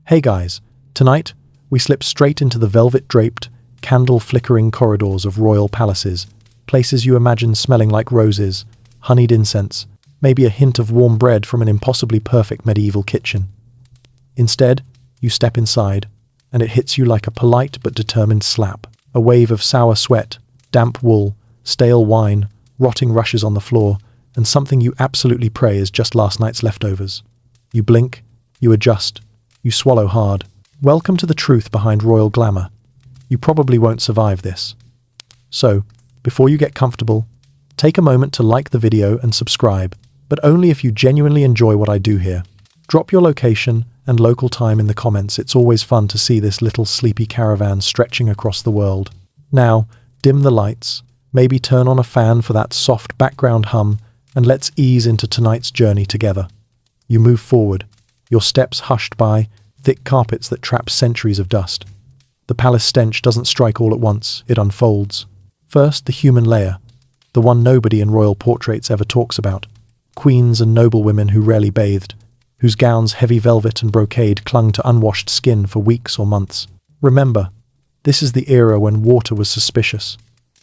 Hey guys, tonight we slip straight into the velvet-draped, candle-flickering corridors of royal palaces, places you imagine smelling like roses, honeyed incense, maybe a hint of warm bread from an impossibly perfect medieval kitchen. Instead, you step inside, and it hits you like a polite but determined slap. A wave of sour sweat, damp wool, stale wine, rotting rushes on the floor, and something you absolutely pray is just last night's leftovers. You blink, you adjust, you swallow hard. Welcome to the truth behind royal glamour. You probably won't survive this. So, before you get comfortable, take a moment to like the video and subscribe, but only if you genuinely enjoy what I do here. Drop your location and local time in the comments. It's always fun to see this little sleepy caravan stretching across the world. Now, dim the lights, maybe turn on a fan for that soft background hum, and let's ease into tonight's journey together. You move forward, your steps hushed by thick carpets that trap centuries of dust. The palace stench doesn't strike all at once, it unfolds. First, the human layer, the one nobody in royal portraits ever talks about. Queens and noblewomen who rarely bathed, whose gowns, heavy velvet and brocade, clung to unwashed skin for weeks or months. Remember, this is the era when water was suspicious,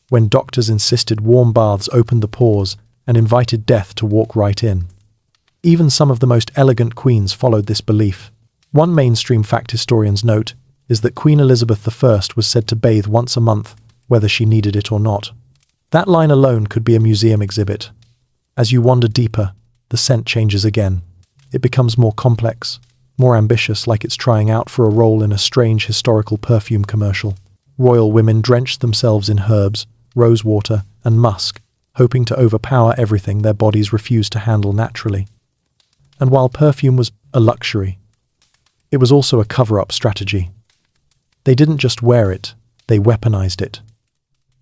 when doctors insisted warm baths opened the pores and invited death to walk right in. Even some of the most elegant queens followed this belief. One mainstream fact historians note is that Queen Elizabeth I was said to bathe once a month, whether she needed it or not. That line alone could be a museum exhibit. As you wander deeper, the scent changes again. It becomes more complex, more ambitious, like it's trying out for a role in a strange historical perfume commercial. Royal women drenched themselves in herbs, rose water, and musk, hoping to overpower everything their bodies refused to handle naturally. And while perfume was a luxury, it was also a cover-up strategy. They didn't just wear it, they weaponized it.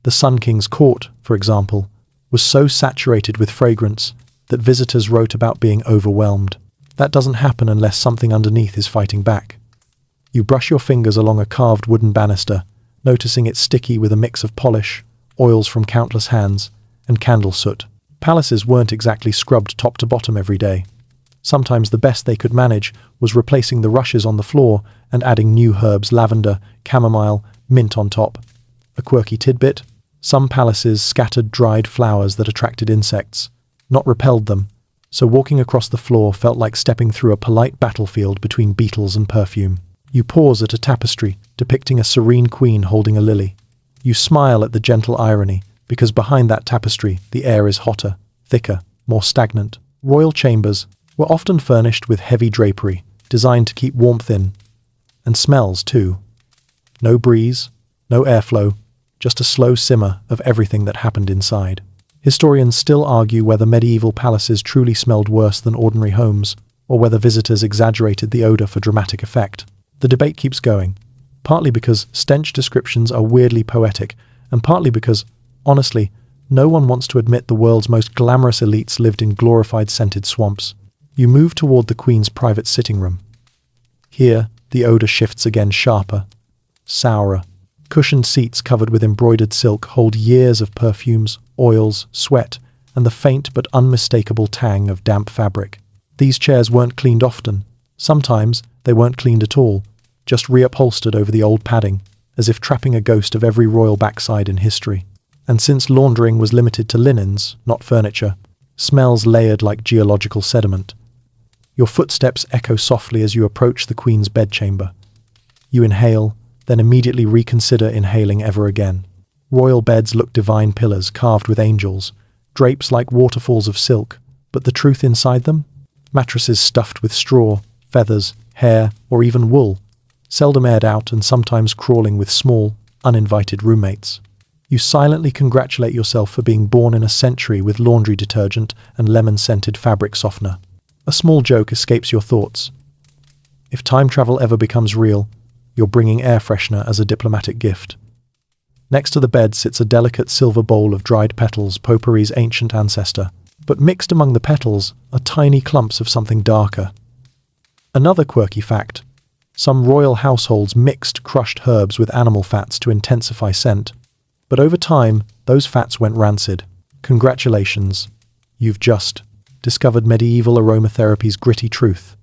The Sun King's court, for example, was so saturated with fragrance that visitors wrote about being overwhelmed. That doesn't happen unless something underneath is fighting back. You brush your fingers along a carved wooden banister, noticing it's sticky with a mix of polish, oils from countless hands, and candle soot. Palaces weren't exactly scrubbed top to bottom every day. Sometimes the best they could manage was replacing the rushes on the floor and adding new herbs, lavender, chamomile, mint on top. A quirky tidbit: some palaces scattered dried flowers that attracted insects, not repelled them, so walking across the floor felt like stepping through a polite battlefield between beetles and perfume. You pause at a tapestry depicting a serene queen holding a lily. You smile at the gentle irony, because behind that tapestry the air is hotter, thicker, more stagnant. Royal chambers were often furnished with heavy drapery, designed to keep warmth in. And smells, too. No breeze, no airflow, just a slow simmer of everything that happened inside. Historians still argue whether medieval palaces truly smelled worse than ordinary homes, or whether visitors exaggerated the odor for dramatic effect. The debate keeps going, partly because stench descriptions are weirdly poetic, and partly because, honestly, no one wants to admit the world's most glamorous elites lived in glorified scented swamps. You move toward the Queen's private sitting room. Here, the odor shifts again, sharper, sourer. Cushioned seats covered with embroidered silk hold years of perfumes, oils, sweat, and the faint but unmistakable tang of damp fabric. These chairs weren't cleaned often. Sometimes they weren't cleaned at all, just reupholstered over the old padding, as if trapping a ghost of every royal backside in history. And since laundering was limited to linens, not furniture, smells layered like geological sediment. Your footsteps echo softly as you approach the Queen's bedchamber. You inhale, then immediately reconsider inhaling ever again. Royal beds look divine pillars carved with angels, drapes like waterfalls of silk, but the truth inside them? Mattresses stuffed with straw, feathers, hair, or even wool, seldom aired out and sometimes crawling with small, uninvited roommates. You silently congratulate yourself for being born in a century with laundry detergent and lemon-scented fabric softener. A small joke escapes your thoughts. If time travel ever becomes real, you're bringing air freshener as a diplomatic gift. Next to the bed sits a delicate silver bowl of dried petals, potpourri's ancient ancestor, but mixed among the petals are tiny clumps of something darker. Another quirky fact: some royal households mixed crushed herbs with animal fats to intensify scent, but over time, those fats went rancid. Congratulations, you've just discovered medieval aromatherapy's gritty truth.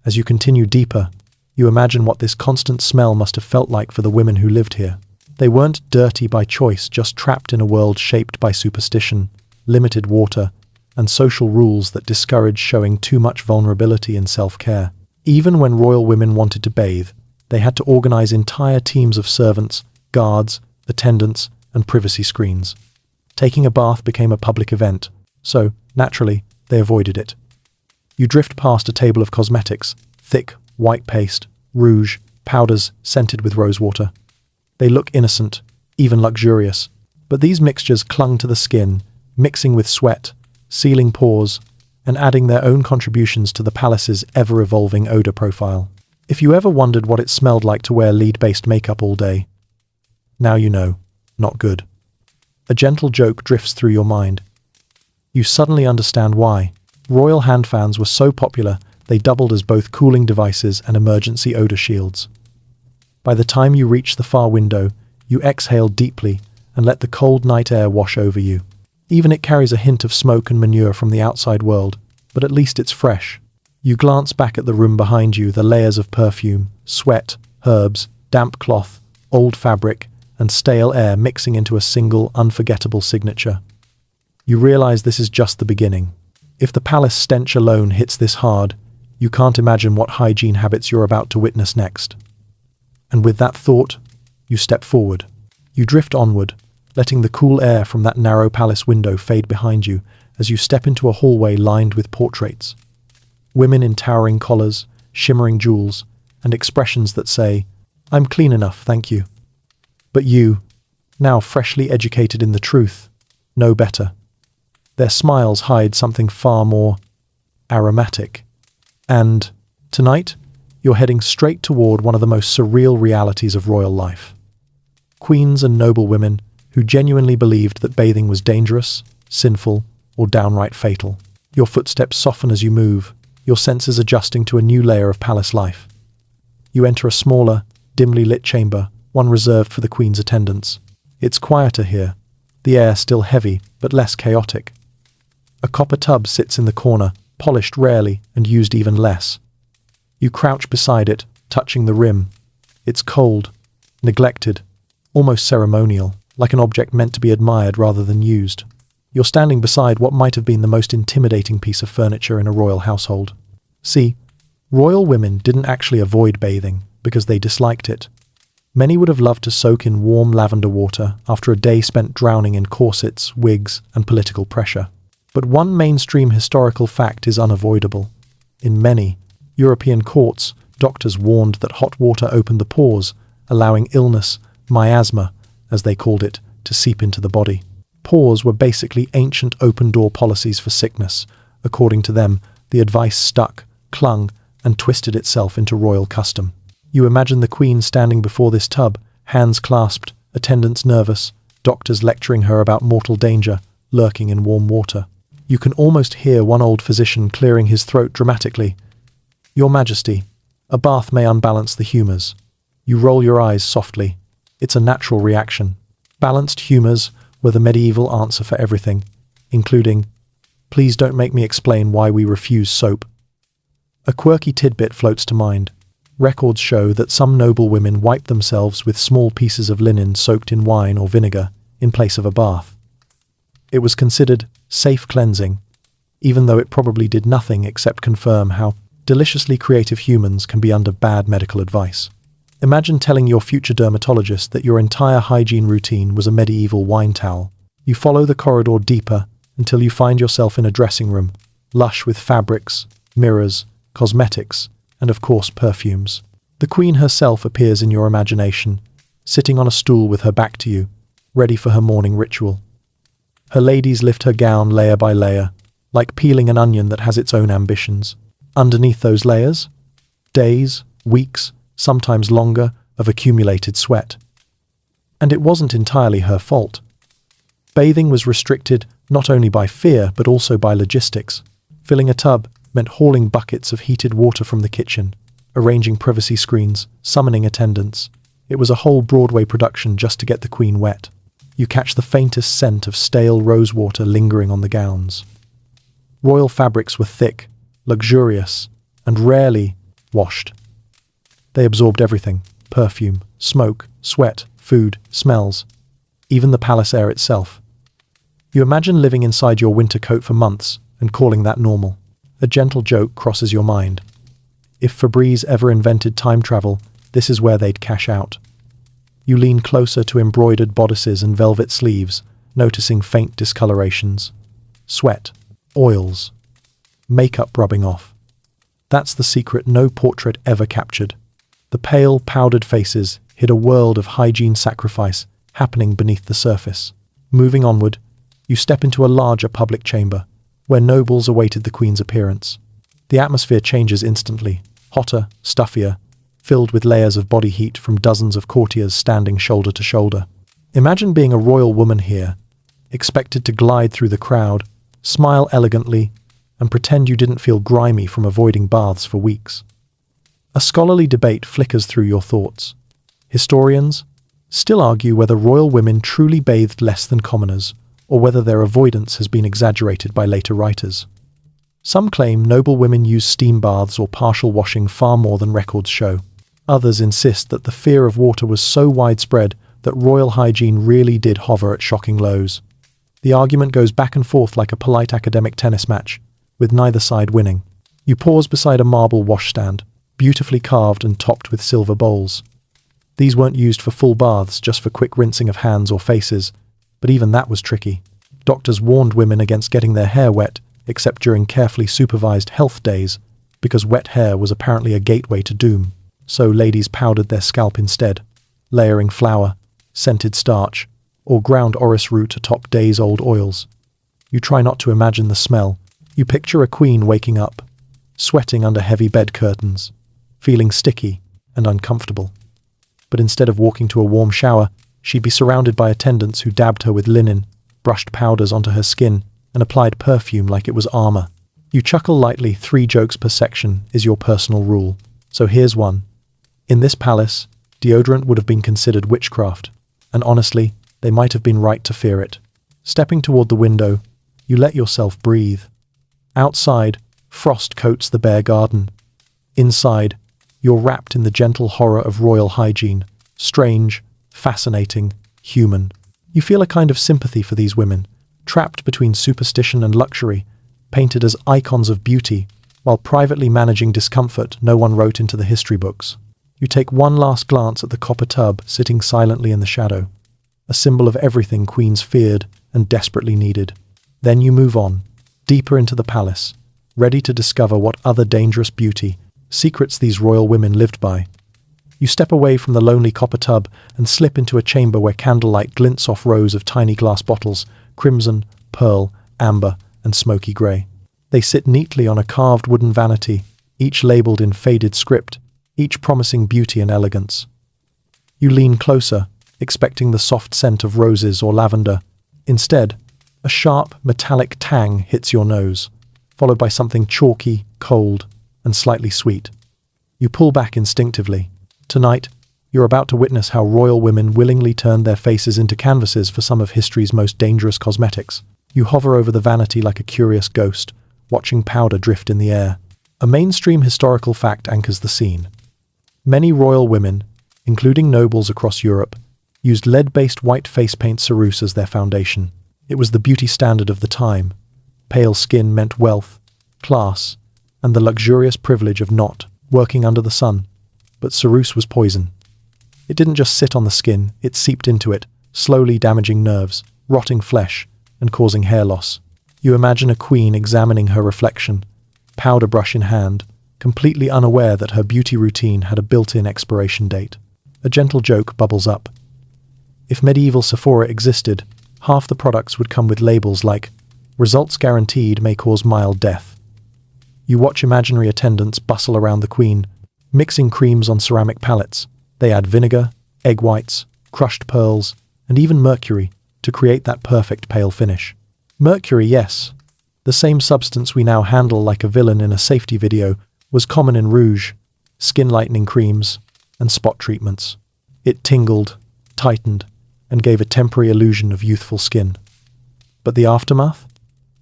As you continue deeper, You imagine what this constant smell must have felt like for the women who lived here. They weren't dirty by choice, just trapped in a world shaped by superstition, limited water, and social rules that discourage showing too much vulnerability and self-care. Even when royal women wanted to bathe, they had to organize entire teams of servants, guards, attendants, and privacy screens. Taking a bath became a public event, so, naturally, they avoided it. You drift past a table of cosmetics, thick, white paste, rouge, powders scented with rosewater. They look innocent, even luxurious, but these mixtures clung to the skin, mixing with sweat, sealing pores, and adding their own contributions to the palace's ever-evolving odor profile. If you ever wondered what it smelled like to wear lead-based makeup all day, now you know, not good. A gentle joke drifts through your mind. You suddenly understand why. Royal hand fans were so popular, they doubled as both cooling devices and emergency odor shields. By the time you reach the far window, you exhale deeply and let the cold night air wash over you. Even it carries a hint of smoke and manure from the outside world, but at least it's fresh. You glance back at the room behind you, the layers of perfume, sweat, herbs, damp cloth, old fabric, and stale air mixing into a single, unforgettable signature. You realize this is just the beginning. If the palace stench alone hits this hard, you can't imagine what hygiene habits you're about to witness next. And with that thought, you step forward. You drift onward, letting the cool air from that narrow palace window fade behind you as you step into a hallway lined with portraits. Women in towering collars, shimmering jewels, and expressions that say, "I'm clean enough, thank you." But you, now freshly educated in the truth, know better. Their smiles hide something far more aromatic. And, tonight, you're heading straight toward one of the most surreal realities of royal life. Queens and noblewomen who genuinely believed that bathing was dangerous, sinful, or downright fatal. Your footsteps soften as you move, your senses adjusting to a new layer of palace life. You enter a smaller, dimly lit chamber, one reserved for the Queen's attendants. It's quieter here, the air still heavy, but less chaotic. A copper tub sits in the corner, polished rarely and used even less. You crouch beside it, touching the rim. It's cold, neglected, almost ceremonial, like an object meant to be admired rather than used. You're standing beside what might have been the most intimidating piece of furniture in a royal household. See, royal women didn't actually avoid bathing because they disliked it. Many would have loved to soak in warm lavender water after a day spent drowning in corsets, wigs, and political pressure. But one mainstream historical fact is unavoidable. In many European courts, doctors warned that hot water opened the pores, allowing illness, miasma, as they called it, to seep into the body. Pores were basically ancient open-door policies for sickness. According to them, the advice stuck, clung, and twisted itself into royal custom. You imagine the Queen standing before this tub, hands clasped, attendants nervous, doctors lecturing her about mortal danger, lurking in warm water. You can almost hear one old physician clearing his throat dramatically. "Your Majesty, a bath may unbalance the humours." You roll your eyes softly. It's a natural reaction. Balanced humours were the medieval answer for everything, including, "Please don't make me explain why we refuse soap." A quirky tidbit floats to mind. Records show that some noble women wiped themselves with small pieces of linen soaked in wine or vinegar in place of a bath. It was considered safe cleansing, even though it probably did nothing except confirm how deliciously creative humans can be under bad medical advice. Imagine telling your future dermatologist that your entire hygiene routine was a medieval wine towel. You follow the corridor deeper until you find yourself in a dressing room, lush with fabrics, mirrors, cosmetics, and of course perfumes. The Queen herself appears in your imagination, sitting on a stool with her back to you, ready for her morning ritual. Her ladies lift her gown layer by layer, like peeling an onion that has its own ambitions. Underneath those layers, days, weeks, sometimes longer, of accumulated sweat. And it wasn't entirely her fault. Bathing was restricted not only by fear but also by logistics. Filling a tub meant hauling buckets of heated water from the kitchen, arranging privacy screens, summoning attendants. It was a whole Broadway production just to get the Queen wet. You catch the faintest scent of stale rosewater lingering on the gowns. Royal fabrics were thick, luxurious, and rarely washed. They absorbed everything: perfume, smoke, sweat, food, smells, even the palace air itself. You imagine living inside your winter coat for months and calling that normal. A gentle joke crosses your mind. If Febreze ever invented time travel, this is where they'd cash out. You lean closer to embroidered bodices and velvet sleeves, noticing faint discolorations. Sweat, oils, makeup rubbing off. That's the secret no portrait ever captured. The pale, powdered faces hid a world of hygiene sacrifice happening beneath the surface. Moving onward, you step into a larger public chamber, where nobles awaited the queen's appearance. The atmosphere changes instantly, hotter, stuffier, filled with layers of body heat from dozens of courtiers standing shoulder to shoulder. Imagine being a royal woman here, expected to glide through the crowd, smile elegantly, and pretend you didn't feel grimy from avoiding baths for weeks. A scholarly debate flickers through your thoughts. Historians still argue whether royal women truly bathed less than commoners, or whether their avoidance has been exaggerated by later writers. Some claim noble women used steam baths or partial washing far more than records show. Others insist that the fear of water was so widespread that royal hygiene really did hover at shocking lows. The argument goes back and forth like a polite academic tennis match, with neither side winning. You pause beside a marble washstand, beautifully carved and topped with silver bowls. These weren't used for full baths, just for quick rinsing of hands or faces, but even that was tricky. Doctors warned women against getting their hair wet, except during carefully supervised health days, because wet hair was apparently a gateway to doom. So ladies powdered their scalp instead, layering flour, scented starch, or ground orris root atop days-old oils. You try not to imagine the smell. You picture a queen waking up, sweating under heavy bed curtains, feeling sticky and uncomfortable. But instead of walking to a warm shower, she'd be surrounded by attendants who dabbed her with linen, brushed powders onto her skin, and applied perfume like it was armor. You chuckle lightly. 3 jokes per section is your personal rule. So here's one. In this palace, deodorant would have been considered witchcraft, and honestly, they might have been right to fear it. Stepping toward the window, you let yourself breathe. Outside, frost coats the bare garden. Inside, you're wrapped in the gentle horror of royal hygiene. Strange, fascinating, human. You feel a kind of sympathy for these women, trapped between superstition and luxury, painted as icons of beauty, while privately managing discomfort no one wrote into the history books. You take one last glance at the copper tub sitting silently in the shadow, a symbol of everything queens feared and desperately needed. Then you move on, deeper into the palace, ready to discover what other dangerous beauty, secrets these royal women lived by. You step away from the lonely copper tub and slip into a chamber where candlelight glints off rows of tiny glass bottles, crimson, pearl, amber, and smoky grey. They sit neatly on a carved wooden vanity, each labelled in faded script, each promising beauty and elegance. You lean closer, expecting the soft scent of roses or lavender. Instead, a sharp, metallic tang hits your nose, followed by something chalky, cold, and slightly sweet. You pull back instinctively. Tonight, you're about to witness how royal women willingly turned their faces into canvases for some of history's most dangerous cosmetics. You hover over the vanity like a curious ghost, watching powder drift in the air. A mainstream historical fact anchors the scene. Many royal women, including nobles across Europe, used lead-based white face paint ceruse as their foundation. It was the beauty standard of the time. Pale skin meant wealth, class, and the luxurious privilege of not working under the sun. But ceruse was poison. It didn't just sit on the skin, it seeped into it, slowly damaging nerves, rotting flesh, and causing hair loss. You imagine a queen examining her reflection, powder brush in hand, completely unaware that her beauty routine had a built-in expiration date. A gentle joke bubbles up. If medieval Sephora existed, half the products would come with labels like, "Results guaranteed may cause mild death." You watch imaginary attendants bustle around the queen, mixing creams on ceramic palettes. They add vinegar, egg whites, crushed pearls, and even mercury to create that perfect pale finish. Mercury, yes. The same substance we now handle like a villain in a safety video was common in rouge, skin lightening creams, and spot treatments. It tingled, tightened, and gave a temporary illusion of youthful skin. But the aftermath?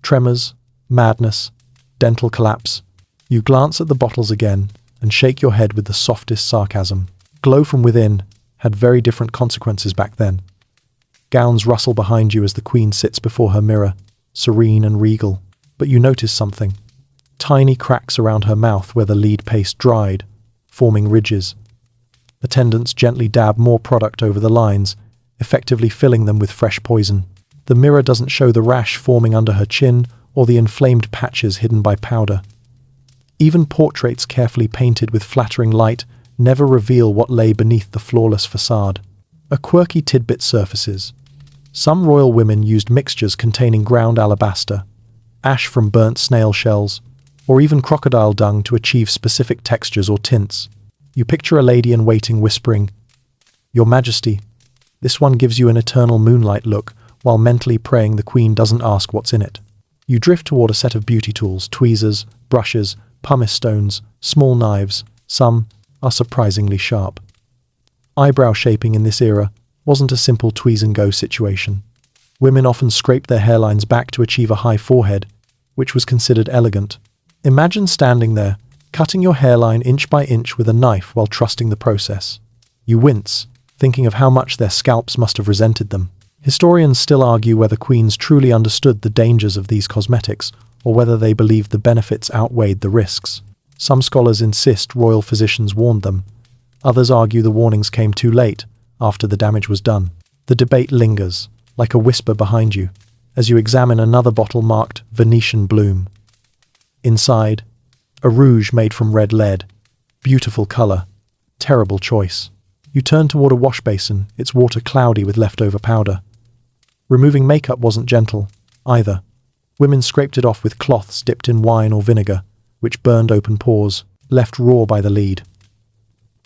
Tremors, madness, dental collapse. You glance at the bottles again and shake your head with the softest sarcasm. Glow from within had very different consequences back then. Gowns rustle behind you as the queen sits before her mirror, serene and regal. But you notice something. Tiny cracks around her mouth where the lead paste dried, forming ridges. Attendants gently dab more product over the lines, effectively filling them with fresh poison. The mirror doesn't show the rash forming under her chin or the inflamed patches hidden by powder. Even portraits carefully painted with flattering light never reveal what lay beneath the flawless facade. A quirky tidbit surfaces. Some royal women used mixtures containing ground alabaster, ash from burnt snail shells, or even crocodile dung to achieve specific textures or tints. You picture a lady in waiting whispering, "Your Majesty." This one gives you an eternal moonlight look, while mentally praying the queen doesn't ask what's in it. You drift toward a set of beauty tools, tweezers, brushes, pumice stones, small knives. Some are surprisingly sharp. Eyebrow shaping in this era wasn't a simple tweeze-and-go situation. Women often scraped their hairlines back to achieve a high forehead, which was considered elegant. Imagine standing there, cutting your hairline inch by inch with a knife while trusting the process. You wince, thinking of how much their scalps must have resented them. Historians still argue whether queens truly understood the dangers of these cosmetics or whether they believed the benefits outweighed the risks. Some scholars insist royal physicians warned them. Others argue the warnings came too late, after the damage was done. The debate lingers, like a whisper behind you, as you examine another bottle marked Venetian Bloom. Inside, a rouge made from red lead. Beautiful color. Terrible choice. You turn toward a wash basin, its water cloudy with leftover powder. Removing makeup wasn't gentle, either. Women scraped it off with cloths dipped in wine or vinegar, which burned open pores, left raw by the lead.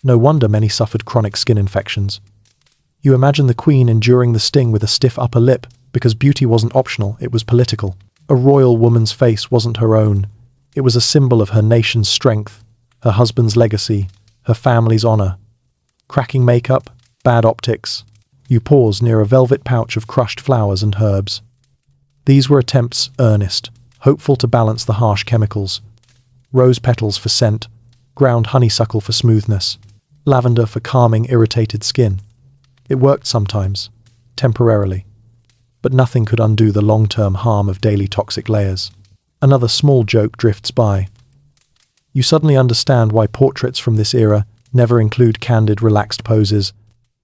No wonder many suffered chronic skin infections. You imagine the queen enduring the sting with a stiff upper lip, because beauty wasn't optional, it was political. A royal woman's face wasn't her own. It was a symbol of her nation's strength, her husband's legacy, her family's honor. Cracking makeup, bad optics. You pause near a velvet pouch of crushed flowers and herbs. These were attempts earnest, hopeful to balance the harsh chemicals. Rose petals for scent, ground honeysuckle for smoothness, lavender for calming irritated skin. It worked sometimes, temporarily. But nothing could undo the long-term harm of daily toxic layers. Another small joke drifts by. You suddenly understand why portraits from this era never include candid, relaxed poses.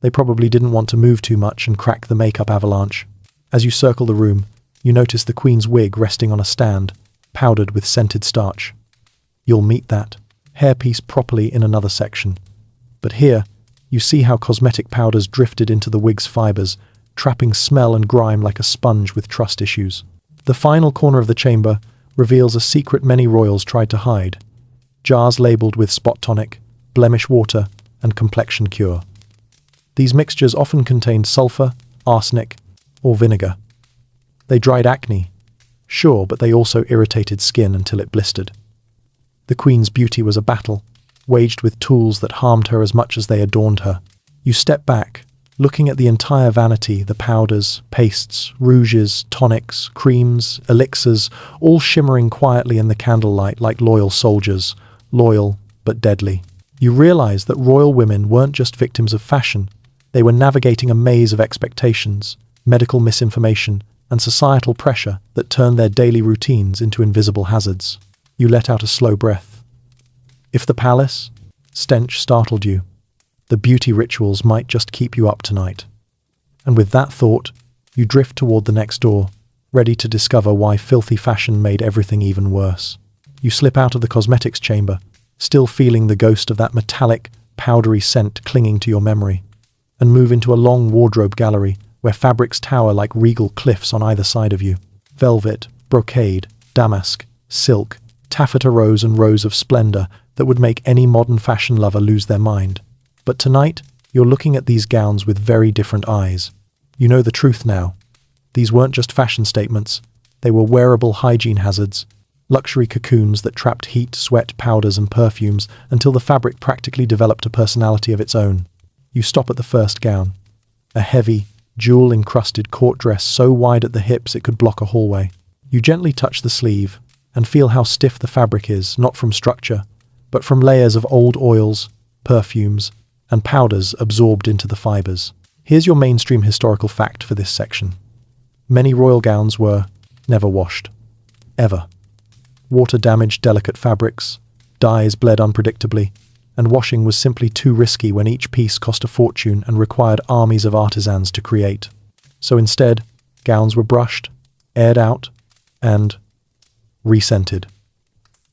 They probably didn't want to move too much and crack the makeup avalanche. As you circle the room, you notice the queen's wig resting on a stand, powdered with scented starch. You'll meet that hairpiece properly in another section. But here, you see how cosmetic powders drifted into the wig's fibers, trapping smell and grime like a sponge with trust issues. The final corner of the chamber reveals a secret many royals tried to hide. Jars labeled with spot tonic, blemish water, and complexion cure. These mixtures often contained sulfur, arsenic, or vinegar. They dried acne, sure, but they also irritated skin until it blistered. The queen's beauty was a battle, waged with tools that harmed her as much as they adorned her. You step back, looking at the entire vanity, the powders, pastes, rouges, tonics, creams, elixirs, all shimmering quietly in the candlelight like loyal soldiers, loyal but deadly. You realize that royal women weren't just victims of fashion. They were navigating a maze of expectations, medical misinformation, and societal pressure that turned their daily routines into invisible hazards. You let out a slow breath. If the palace, stench startled you, the beauty rituals might just keep you up tonight. And with that thought, you drift toward the next door, ready to discover why filthy fashion made everything even worse. You slip out of the cosmetics chamber, still feeling the ghost of that metallic, powdery scent clinging to your memory, and move into a long wardrobe gallery where fabrics tower like regal cliffs on either side of you. Velvet, brocade, damask, silk, taffeta rows and rows of splendor that would make any modern fashion lover lose their mind. But tonight, you're looking at these gowns with very different eyes. You know the truth now. These weren't just fashion statements. They were wearable hygiene hazards, luxury cocoons that trapped heat, sweat, powders, and perfumes until the fabric practically developed a personality of its own. You stop at the first gown. A heavy, jewel-encrusted court dress so wide at the hips it could block a hallway. You gently touch the sleeve and feel how stiff the fabric is, not from structure, but from layers of old oils, perfumes, and powders absorbed into the fibers. Here's your mainstream historical fact for this section. Many royal gowns were never washed. Ever. Water damaged delicate fabrics, dyes bled unpredictably, and washing was simply too risky when each piece cost a fortune and required armies of artisans to create. So instead, gowns were brushed, aired out, and rescented.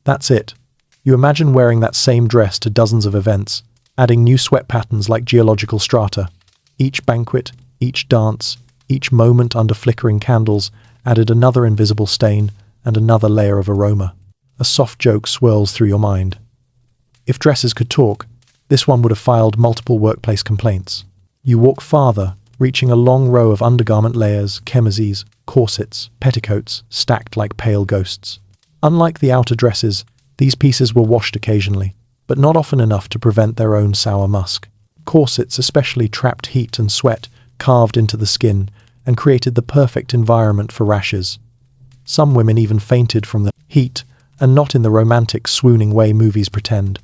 That's it. You imagine wearing that same dress to dozens of events, adding new sweat patterns like geological strata. Each banquet, each dance, each moment under flickering candles added another invisible stain and another layer of aroma. A soft joke swirls through your mind. If dresses could talk, this one would have filed multiple workplace complaints. You walk farther, reaching a long row of undergarment layers, chemises, corsets, petticoats, stacked like pale ghosts. Unlike the outer dresses, these pieces were washed occasionally, but not often enough to prevent their own sour musk. Corsets especially trapped heat and sweat, carved into the skin, and created the perfect environment for rashes. Some women even fainted from the heat, and not in the romantic, swooning way movies pretend.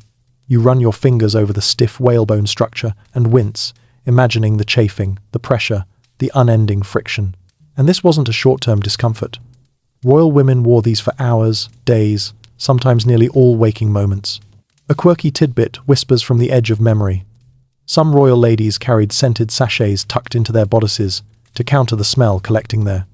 You run your fingers over the stiff whalebone structure and wince, imagining the chafing, the pressure, the unending friction. And this wasn't a short-term discomfort. Royal women wore these for hours, days, sometimes nearly all waking moments. A quirky tidbit whispers from the edge of memory. Some royal ladies carried scented sachets tucked into their bodices to counter the smell collecting there.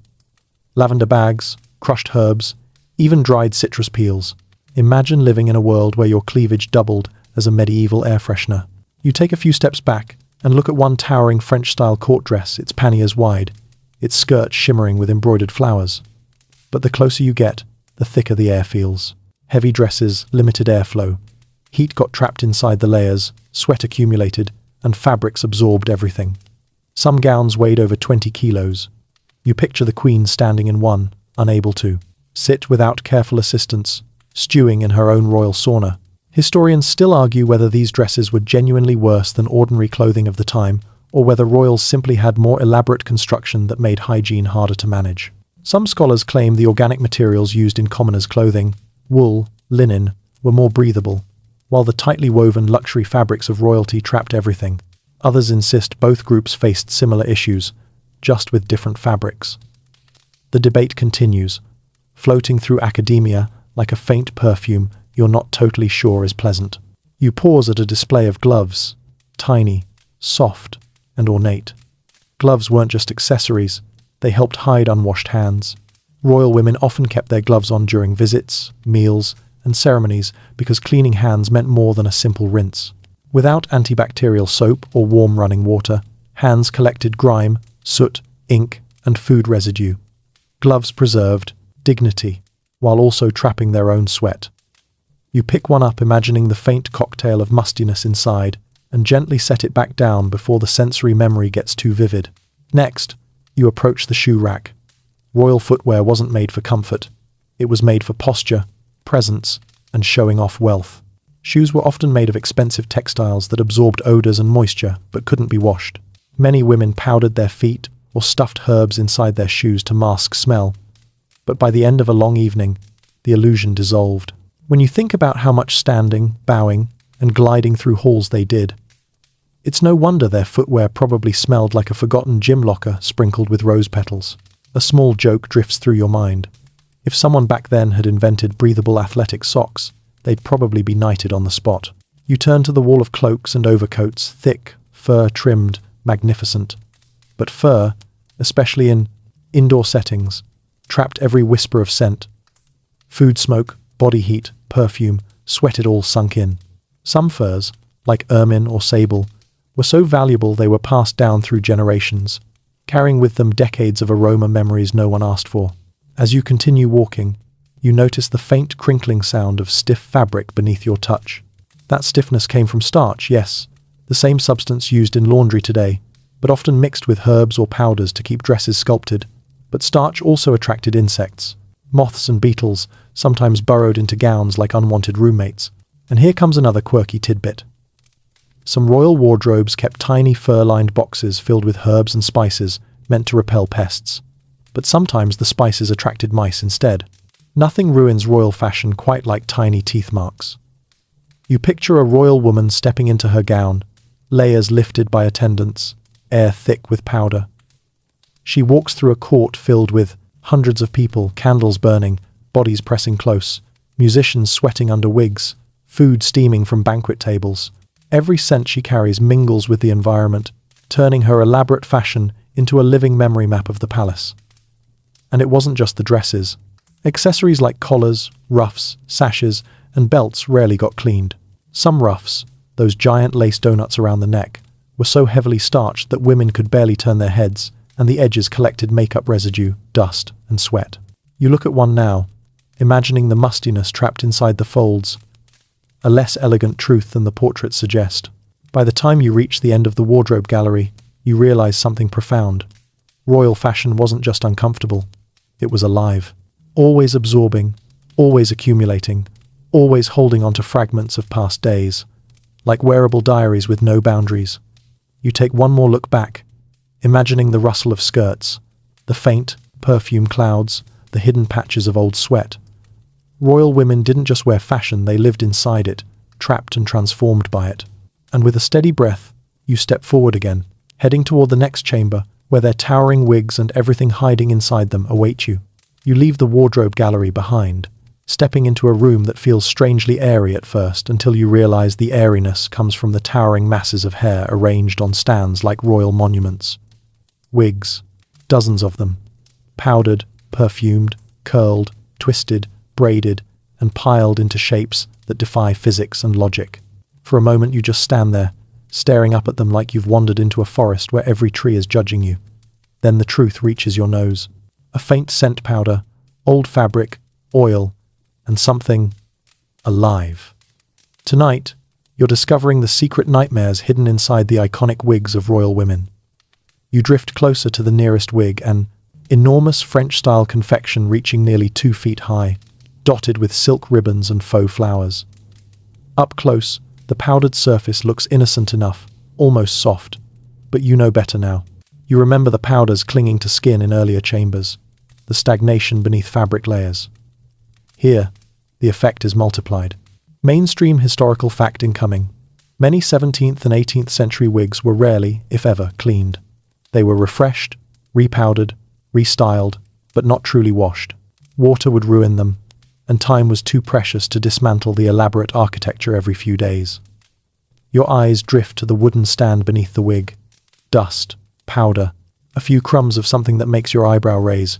Lavender bags, crushed herbs, even dried citrus peels. Imagine living in a world where your cleavage doubled as a medieval air freshener. You take a few steps back and look at one towering French-style court dress, its panniers wide, its skirt shimmering with embroidered flowers. But the closer you get, the thicker the air feels. Heavy dresses, limited airflow. Heat got trapped inside the layers, sweat accumulated, and fabrics absorbed everything. Some gowns weighed over 20 kilos. You picture the queen standing in one, unable to sit without careful assistance, stewing in her own royal sauna. Historians still argue whether these dresses were genuinely worse than ordinary clothing of the time, or whether royals simply had more elaborate construction that made hygiene harder to manage. Some scholars claim the organic materials used in commoners' clothing, wool, linen, were more breathable, while the tightly woven luxury fabrics of royalty trapped everything. Others insist both groups faced similar issues, just with different fabrics. The debate continues, floating through academia like a faint perfume you're not totally sure is pleasant. You pause at a display of gloves, tiny, soft, and ornate. Gloves weren't just accessories, they helped hide unwashed hands. Royal women often kept their gloves on during visits, meals, and ceremonies because cleaning hands meant more than a simple rinse. Without antibacterial soap or warm running water, hands collected grime, soot, ink, and food residue. Gloves preserved dignity, while also trapping their own sweat. You pick one up imagining the faint cocktail of mustiness inside, and gently set it back down before the sensory memory gets too vivid. Next, you approach the shoe rack. Royal footwear wasn't made for comfort. It was made for posture, presence, and showing off wealth. Shoes were often made of expensive textiles that absorbed odors and moisture but couldn't be washed. Many women powdered their feet or stuffed herbs inside their shoes to mask smell. But by the end of a long evening, the illusion dissolved. When you think about how much standing, bowing, and gliding through halls they did, it's no wonder their footwear probably smelled like a forgotten gym locker sprinkled with rose petals. A small joke drifts through your mind. If someone back then had invented breathable athletic socks, they'd probably be knighted on the spot. You turn to the wall of cloaks and overcoats, thick, fur-trimmed, magnificent. But fur, especially in indoor settings, trapped every whisper of scent. Food smoke, body heat, perfume, sweat it all sunk in. Some furs, like ermine or sable, were so valuable they were passed down through generations, carrying with them decades of aroma memories no one asked for. As you continue walking, you notice the faint crinkling sound of stiff fabric beneath your touch. That stiffness came from starch, yes, the same substance used in laundry today, but often mixed with herbs or powders to keep dresses sculpted. But starch also attracted insects. Moths and beetles sometimes burrowed into gowns like unwanted roommates. And here comes another quirky tidbit. Some royal wardrobes kept tiny fur-lined boxes filled with herbs and spices meant to repel pests. But sometimes the spices attracted mice instead. Nothing ruins royal fashion quite like tiny teeth marks. You picture a royal woman stepping into her gown, layers lifted by attendants, air thick with powder. She walks through a court filled with hundreds of people, candles burning, bodies pressing close, musicians sweating under wigs, food steaming from banquet tables. Every scent she carries mingles with the environment, turning her elaborate fashion into a living memory map of the palace. And it wasn't just the dresses. Accessories like collars, ruffs, sashes, and belts rarely got cleaned. Some ruffs, those giant lace donuts around the neck, were so heavily starched that women could barely turn their heads, and the edges collected makeup residue, dust, and sweat. You look at one now, imagining the mustiness trapped inside the folds, a less elegant truth than the portraits suggest. By the time you reach the end of the wardrobe gallery, you realize something profound. Royal fashion wasn't just uncomfortable, it was alive. Always absorbing, always accumulating, always holding on to fragments of past days, like wearable diaries with no boundaries. You take one more look back, imagining the rustle of skirts, the faint, perfume clouds, the hidden patches of old sweat. Royal women didn't just wear fashion, they lived inside it, trapped and transformed by it. And with a steady breath, you step forward again, heading toward the next chamber, where their towering wigs and everything hiding inside them await you. You leave the wardrobe gallery behind, stepping into a room that feels strangely airy at first until you realize the airiness comes from the towering masses of hair arranged on stands like royal monuments. Wigs, dozens of them, powdered, perfumed, curled, twisted, braided, and piled into shapes that defy physics and logic. For a moment you just stand there, staring up at them like you've wandered into a forest where every tree is judging you. Then the truth reaches your nose. A faint scent powder, old fabric, oil, and something alive. Tonight, you're discovering the secret nightmares hidden inside the iconic wigs of royal women. You drift closer to the nearest wig, an enormous French-style confection reaching nearly 2 feet high, dotted with silk ribbons and faux flowers. Up close, the powdered surface looks innocent enough, almost soft, but you know better now. You remember the powders clinging to skin in earlier chambers, the stagnation beneath fabric layers. Here, the effect is multiplied. Mainstream historical fact incoming. Many 17th and 18th century wigs were rarely, if ever, cleaned. They were refreshed, repowdered, restyled, but not truly washed. Water would ruin them, and time was too precious to dismantle the elaborate architecture every few days. Your eyes drift to the wooden stand beneath the wig. Dust, powder, a few crumbs of something that makes your eyebrow raise.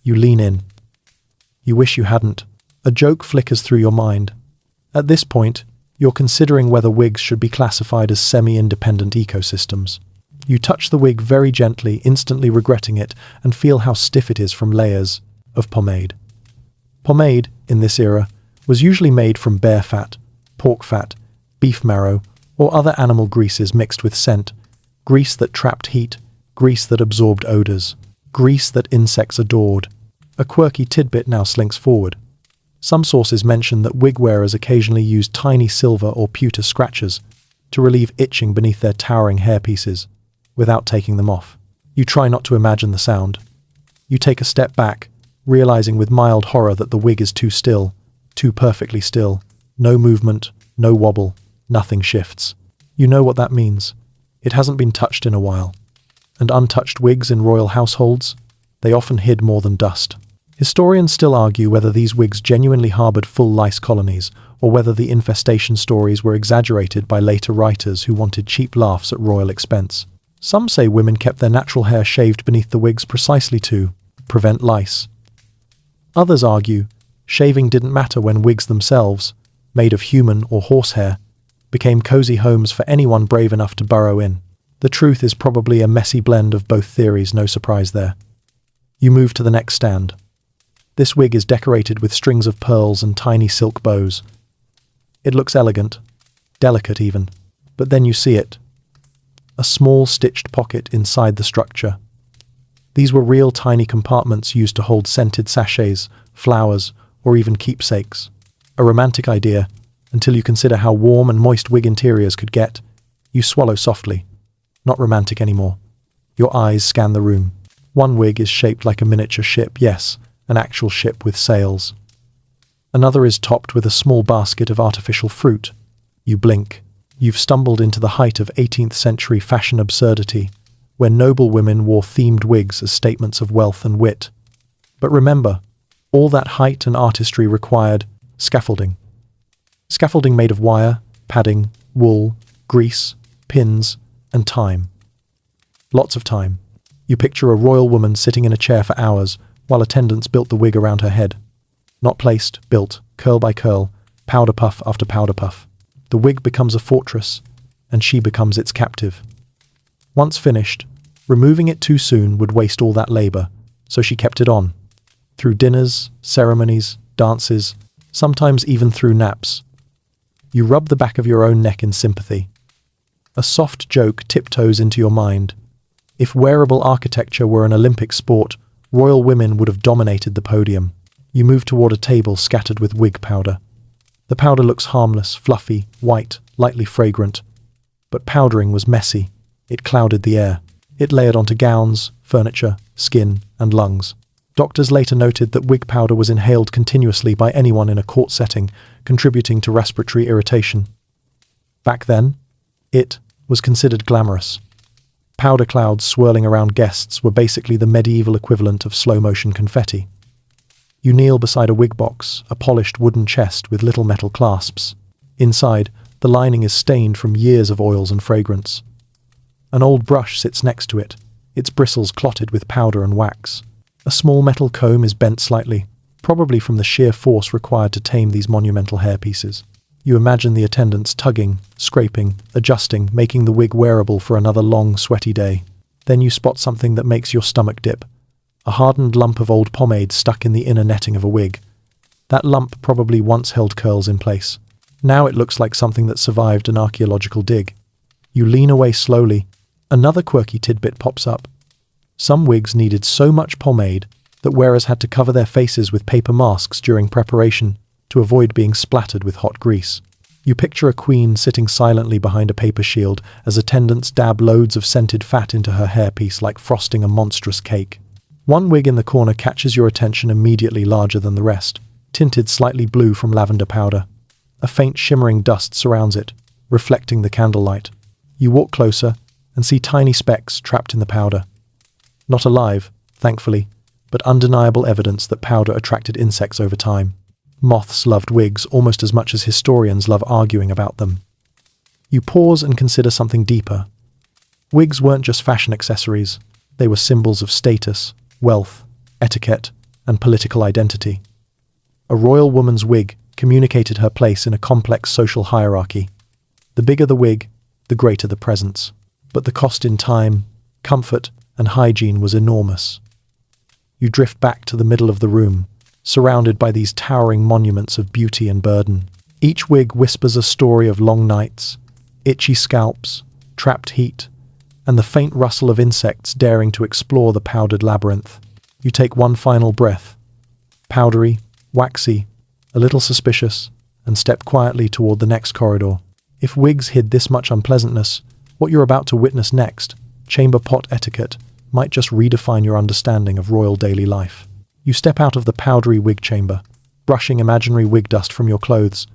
You lean in. You wish you hadn't. A joke flickers through your mind. At this point, you're considering whether wigs should be classified as semi-independent ecosystems. You touch the wig very gently, instantly regretting it, and feel how stiff it is from layers of pomade. Pomade, in this era, was usually made from bear fat, pork fat, beef marrow, or other animal greases mixed with scent, grease that trapped heat, grease that absorbed odors, grease that insects adored. A quirky tidbit now slinks forward. Some sources mention that wig wearers occasionally used tiny silver or pewter scratchers to relieve itching beneath their towering hairpieces, without taking them off. You try not to imagine the sound. You take a step back, realizing with mild horror that the wig is too still, too perfectly still. No movement, no wobble, nothing shifts. You know what that means. It hasn't been touched in a while. And untouched wigs in royal households? They often hid more than dust. Historians still argue whether these wigs genuinely harbored full lice colonies, or whether the infestation stories were exaggerated by later writers who wanted cheap laughs at royal expense. Some say women kept their natural hair shaved beneath the wigs precisely to prevent lice. Others argue shaving didn't matter when wigs themselves, made of human or horsehair, became cozy homes for anyone brave enough to burrow in. The truth is probably a messy blend of both theories, no surprise there. You move to the next stand. This wig is decorated with strings of pearls and tiny silk bows. It looks elegant, delicate even, but then you see it. A small stitched pocket inside the structure. These were real tiny compartments used to hold scented sachets, flowers, or even keepsakes. A romantic idea, until you consider how warm and moist wig interiors could get. You swallow softly. Not romantic anymore. Your eyes scan the room. One wig is shaped like a miniature ship, yes, an actual ship with sails. Another is topped with a small basket of artificial fruit, You blink. You've stumbled into the height of 18th century fashion absurdity, where noblewomen wore themed wigs as statements of wealth and wit. But remember, all that height and artistry required scaffolding. Scaffolding made of wire, padding, wool, grease, pins, and time. Lots of time. You picture a royal woman sitting in a chair for hours while attendants built the wig around her head. Not placed, built, curl by curl, powder puff after powder puff. The wig becomes a fortress, and she becomes its captive. Once finished, removing it too soon would waste all that labor, so she kept it on. Through dinners, ceremonies, dances, sometimes even through naps. You rub the back of your own neck in sympathy. A soft joke tiptoes into your mind. If wearable architecture were an Olympic sport, royal women would have dominated the podium. You move toward a table scattered with wig powder. The powder looks harmless, fluffy, white, lightly fragrant. But powdering was messy. It clouded the air. It layered onto gowns, furniture, skin, and lungs. Doctors later noted that wig powder was inhaled continuously by anyone in a court setting, contributing to respiratory irritation. Back then, it was considered glamorous. Powder clouds swirling around guests were basically the medieval equivalent of slow-motion confetti. You kneel beside a wig box, a polished wooden chest with little metal clasps. Inside, the lining is stained from years of oils and fragrance. An old brush sits next to it, its bristles clotted with powder and wax. A small metal comb is bent slightly, probably from the sheer force required to tame these monumental hairpieces. You imagine the attendants tugging, scraping, adjusting, making the wig wearable for another long, sweaty day. Then you spot something that makes your stomach dip. A hardened lump of old pomade stuck in the inner netting of a wig. That lump probably once held curls in place. Now it looks like something that survived an archaeological dig. You lean away slowly. Another quirky tidbit pops up. Some wigs needed so much pomade that wearers had to cover their faces with paper masks during preparation to avoid being splattered with hot grease. You picture a queen sitting silently behind a paper shield as attendants dab loads of scented fat into her hairpiece like frosting a monstrous cake. One wig in the corner catches your attention immediately, larger than the rest, tinted slightly blue from lavender powder. A faint shimmering dust surrounds it, reflecting the candlelight. You walk closer and see tiny specks trapped in the powder. Not alive, thankfully, but undeniable evidence that powder attracted insects over time. Moths loved wigs almost as much as historians love arguing about them. You pause and consider something deeper. Wigs weren't just fashion accessories, they were symbols of status, wealth, etiquette, and political identity. A royal woman's wig communicated her place in a complex social hierarchy. The bigger the wig, the greater the presence. But the cost in time, comfort, and hygiene was enormous. You drift back to the middle of the room, surrounded by these towering monuments of beauty and burden. Each wig whispers a story of long nights, itchy scalps, trapped heat, and the faint rustle of insects daring to explore the powdered labyrinth. You take one final breath, powdery, waxy, a little suspicious, and step quietly toward the next corridor. If wigs hid this much unpleasantness, what you're about to witness next, chamber pot etiquette, might just redefine your understanding of royal daily life. You step out of the powdery wig chamber, brushing imaginary wig dust from your clothes,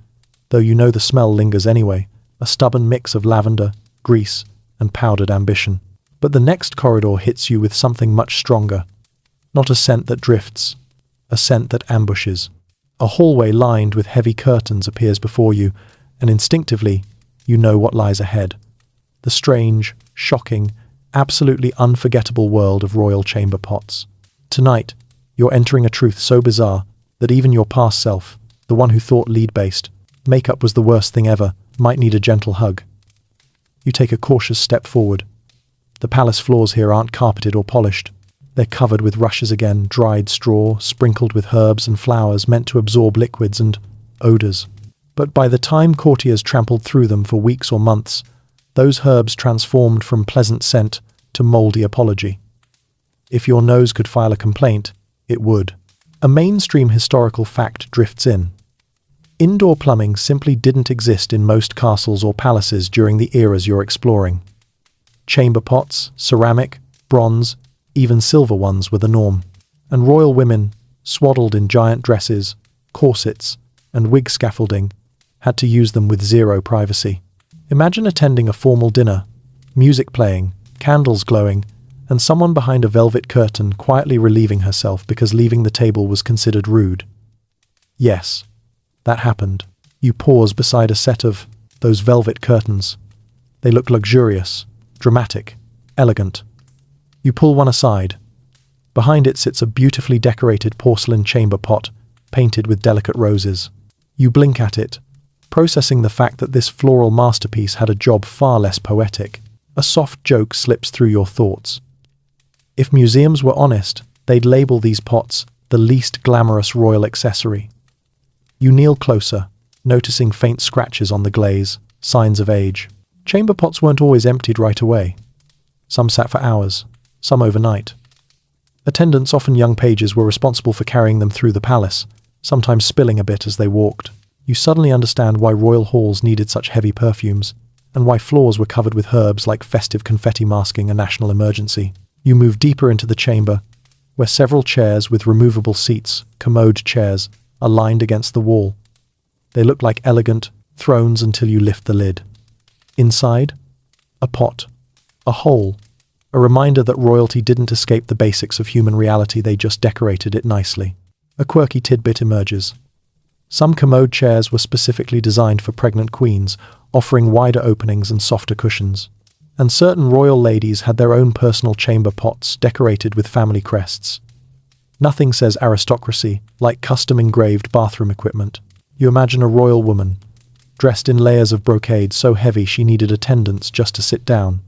though you know the smell lingers anyway, a stubborn mix of lavender, grease, and powdered ambition. But the next corridor hits you with something much stronger. Not a scent that drifts, a scent that ambushes. A hallway lined with heavy curtains appears before you, and instinctively, you know what lies ahead. The strange, shocking, absolutely unforgettable world of royal chamber pots. Tonight, you're entering a truth so bizarre that even your past self, the one who thought lead-based, makeup was the worst thing ever, might need a gentle hug. You take a cautious step forward. The palace floors here aren't carpeted or polished. They're covered with rushes again, dried straw, sprinkled with herbs and flowers meant to absorb liquids and odors. But by the time courtiers trampled through them for weeks or months, those herbs transformed from pleasant scent to moldy apology. If your nose could file a complaint, it would. A mainstream historical fact drifts in. Indoor plumbing simply didn't exist in most castles or palaces during the eras you're exploring. Chamber pots, ceramic, bronze, even silver ones were the norm. And royal women, swaddled in giant dresses, corsets, and wig scaffolding, had to use them with zero privacy. Imagine attending a formal dinner, music playing, candles glowing, and someone behind a velvet curtain quietly relieving herself because leaving the table was considered rude. Yes, that happened. You pause beside a set of those velvet curtains. They look luxurious, dramatic, elegant. You pull one aside. Behind it sits a beautifully decorated porcelain chamber pot, painted with delicate roses. You blink at it, processing the fact that this floral masterpiece had a job far less poetic. A soft joke slips through your thoughts. If museums were honest, they'd label these pots the least glamorous royal accessory. You kneel closer, noticing faint scratches on the glaze, signs of age. Chamber pots weren't always emptied right away. Some sat for hours, some overnight. Attendants, often young pages, were responsible for carrying them through the palace, sometimes spilling a bit as they walked. You suddenly understand why royal halls needed such heavy perfumes, and why floors were covered with herbs like festive confetti masking a national emergency. You move deeper into the chamber, where several chairs with removable seats, commode chairs, are lined against the wall. They look like elegant thrones until you lift the lid. Inside, a pot, a hole, a reminder that royalty didn't escape the basics of human reality, they just decorated it nicely. A quirky tidbit emerges. Some commode chairs were specifically designed for pregnant queens, offering wider openings and softer cushions. And certain royal ladies had their own personal chamber pots decorated with family crests. Nothing says aristocracy like custom-engraved bathroom equipment. You imagine a royal woman, dressed in layers of brocade so heavy she needed attendants just to sit down,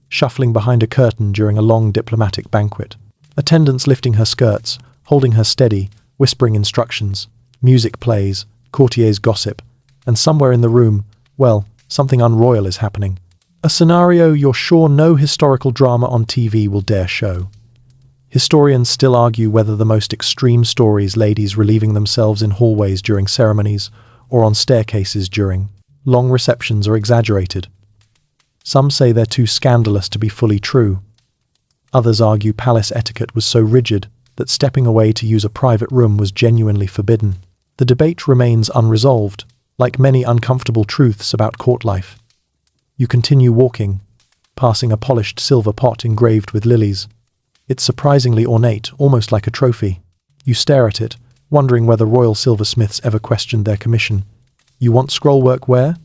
shuffling behind a curtain during a long diplomatic banquet. Attendants lifting her skirts, holding her steady, whispering instructions. Music plays, courtiers gossip, and somewhere in the room, well, something unroyal is happening. A scenario you're sure no historical drama on TV will dare show. Historians still argue whether the most extreme stories, ladies relieving themselves in hallways during ceremonies or on staircases during long receptions, are exaggerated. Some say they're too scandalous to be fully true. Others argue palace etiquette was so rigid that stepping away to use a private room was genuinely forbidden. The debate remains unresolved, like many uncomfortable truths about court life. You continue walking, passing a polished silver pot engraved with lilies. It's surprisingly ornate, almost like a trophy. You stare at it, wondering whether royal silversmiths ever questioned their commission. You want scrollwork where?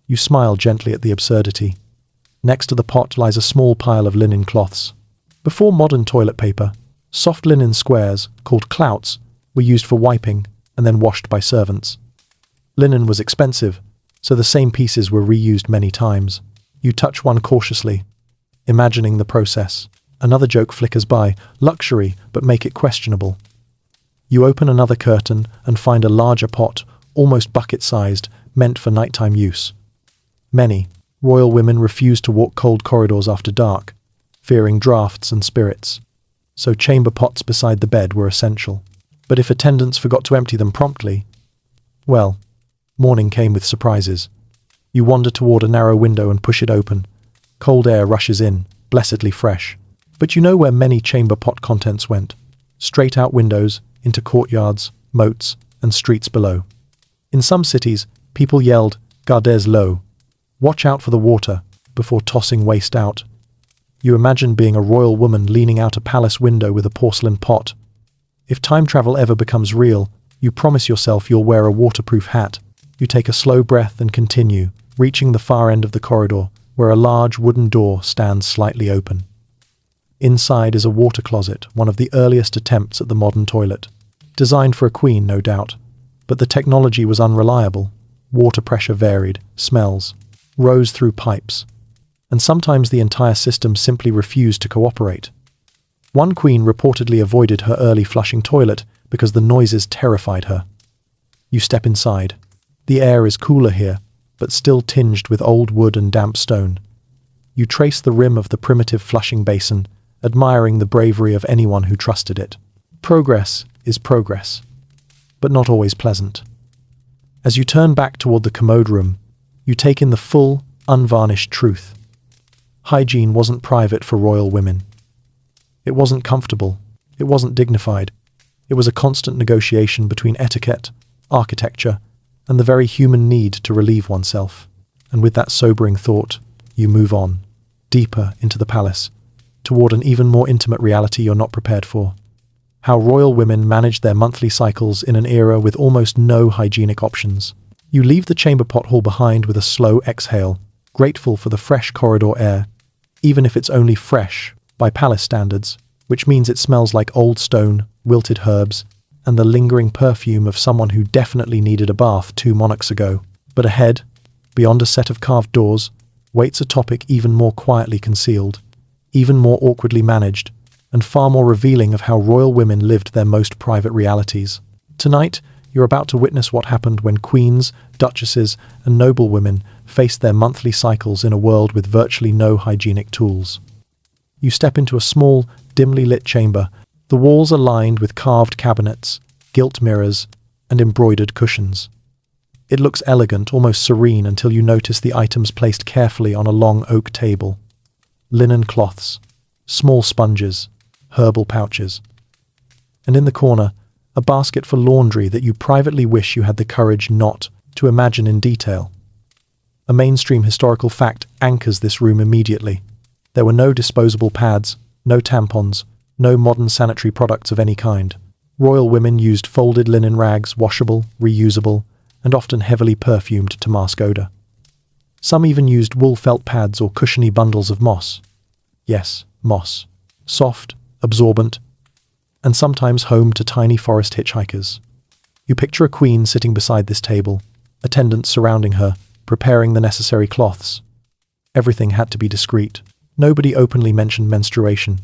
You smile gently at the absurdity. Next to the pot lies a small pile of linen cloths. Before modern toilet paper, soft linen squares, called clouts, were used for wiping and then washed by servants. Linen was expensive, so the same pieces were reused many times. You touch one cautiously, imagining the process. Another joke flickers by, luxury, but make it questionable. You open another curtain and find a larger pot, almost bucket-sized, meant for nighttime use. Many royal women refused to walk cold corridors after dark, fearing drafts and spirits. So chamber pots beside the bed were essential. But if attendants forgot to empty them promptly, well, morning came with surprises. You wander toward a narrow window and push it open. Cold air rushes in, blessedly fresh. But you know where many chamber pot contents went. Straight out windows, into courtyards, moats, and streets below. In some cities, people yelled, "Gardez l'eau," watch out for the water, before tossing waste out. You imagine being a royal woman leaning out a palace window with a porcelain pot. If time travel ever becomes real, you promise yourself you'll wear a waterproof hat. You take a slow breath and continue, reaching the far end of the corridor, where a large wooden door stands slightly open. Inside is a water closet, one of the earliest attempts at the modern toilet. Designed for a queen, no doubt, but the technology was unreliable. Water pressure varied, smells rose through pipes, and sometimes the entire system simply refused to cooperate. One queen reportedly avoided her early flushing toilet because the noises terrified her. You step inside. The air is cooler here, but still tinged with old wood and damp stone. You trace the rim of the primitive flushing basin, admiring the bravery of anyone who trusted it. Progress is progress, but not always pleasant. As you turn back toward the commode room, you take in the full, unvarnished truth. Hygiene wasn't private for royal women. It wasn't comfortable. It wasn't dignified. It was a constant negotiation between etiquette, architecture, and the very human need to relieve oneself. And with that sobering thought, you move on, deeper into the palace, toward an even more intimate reality you're not prepared for. How royal women managed their monthly cycles in an era with almost no hygienic options. You leave the chamber pot hall behind with a slow exhale, grateful for the fresh corridor air, even if it's only fresh by palace standards, which means it smells like old stone, wilted herbs, and the lingering perfume of someone who definitely needed a bath 2 monarchs ago. But ahead, beyond a set of carved doors, waits a topic even more quietly concealed, even more awkwardly managed, and far more revealing of how royal women lived their most private realities. Tonight, you're about to witness what happened when queens, duchesses, and noblewomen faced their monthly cycles in a world with virtually no hygienic tools. You step into a small, dimly lit chamber. The walls are lined with carved cabinets, gilt mirrors, and embroidered cushions. It looks elegant, almost serene, until you notice the items placed carefully on a long oak table. Linen cloths, small sponges, herbal pouches. And in the corner, a basket for laundry that you privately wish you had the courage not to imagine in detail. A mainstream historical fact anchors this room immediately. There were no disposable pads, no tampons, no modern sanitary products of any kind. Royal women used folded linen rags, washable, reusable, and often heavily perfumed to mask odor. Some even used wool felt pads or cushiony bundles of moss. Yes, moss. Soft, absorbent, and sometimes home to tiny forest hitchhikers. You picture a queen sitting beside this table, attendants surrounding her, preparing the necessary cloths. Everything had to be discreet. Nobody openly mentioned menstruation.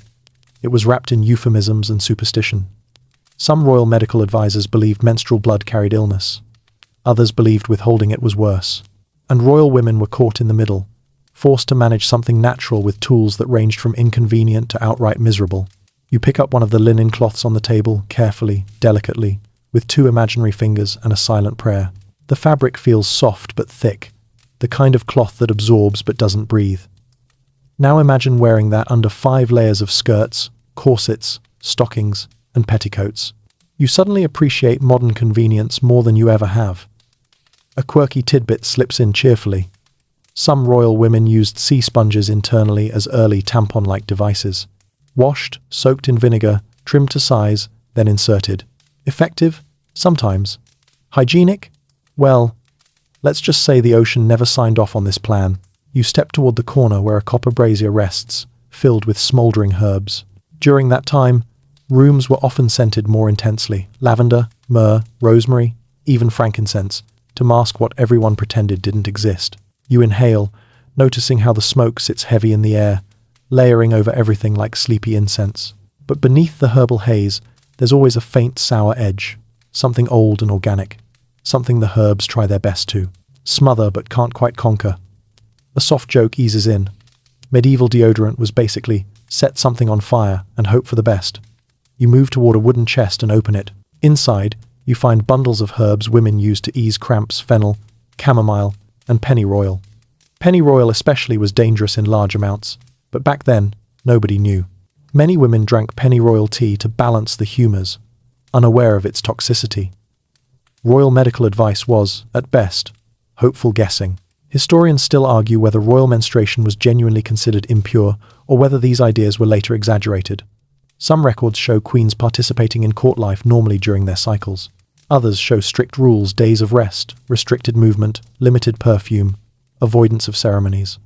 It was wrapped in euphemisms and superstition. Some royal medical advisors believed menstrual blood carried illness. Others believed withholding it was worse. And royal women were caught in the middle, forced to manage something natural with tools that ranged from inconvenient to outright miserable. You pick up one of the linen cloths on the table, carefully, delicately, with 2 imaginary fingers and a silent prayer. The fabric feels soft but thick, the kind of cloth that absorbs but doesn't breathe. Now imagine wearing that under 5 layers of skirts, corsets, stockings, and petticoats. You suddenly appreciate modern convenience more than you ever have. A quirky tidbit slips in cheerfully. Some royal women used sea sponges internally as early tampon-like devices. Washed, soaked in vinegar, trimmed to size, then inserted. Effective? Sometimes. Hygienic? Well, let's just say the ocean never signed off on this plan. You step toward the corner where a copper brazier rests, filled with smoldering herbs. During that time, rooms were often scented more intensely. Lavender, myrrh, rosemary, even frankincense, to mask what everyone pretended didn't exist. You inhale, noticing how the smoke sits heavy in the air, layering over everything like sleepy incense. But beneath the herbal haze, there's always a faint sour edge, something old and organic, something the herbs try their best to smother but can't quite conquer. A soft joke eases in. Medieval deodorant was basically set something on fire and hope for the best. You move toward a wooden chest and open it. Inside, you find bundles of herbs women used to ease cramps: fennel, chamomile, and pennyroyal. Pennyroyal especially was dangerous in large amounts. But back then, nobody knew. Many women drank pennyroyal tea to balance the humours, unaware of its toxicity. Royal medical advice was, at best, hopeful guessing. Historians still argue whether royal menstruation was genuinely considered impure or whether these ideas were later exaggerated. Some records show queens participating in court life normally during their cycles. Others show strict rules: days of rest, restricted movement, limited perfume, avoidance of ceremonies.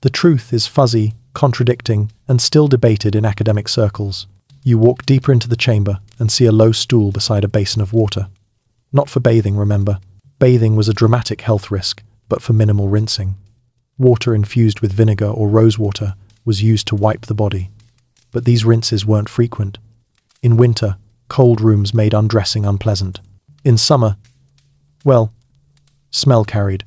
The truth is fuzzy, contradicting, and still debated in academic circles. You walk deeper into the chamber and see a low stool beside a basin of water. Not for bathing, remember. Bathing was a dramatic health risk, but for minimal rinsing. Water infused with vinegar or rosewater was used to wipe the body. But these rinses weren't frequent. In winter, cold rooms made undressing unpleasant. In summer, well, smell carried.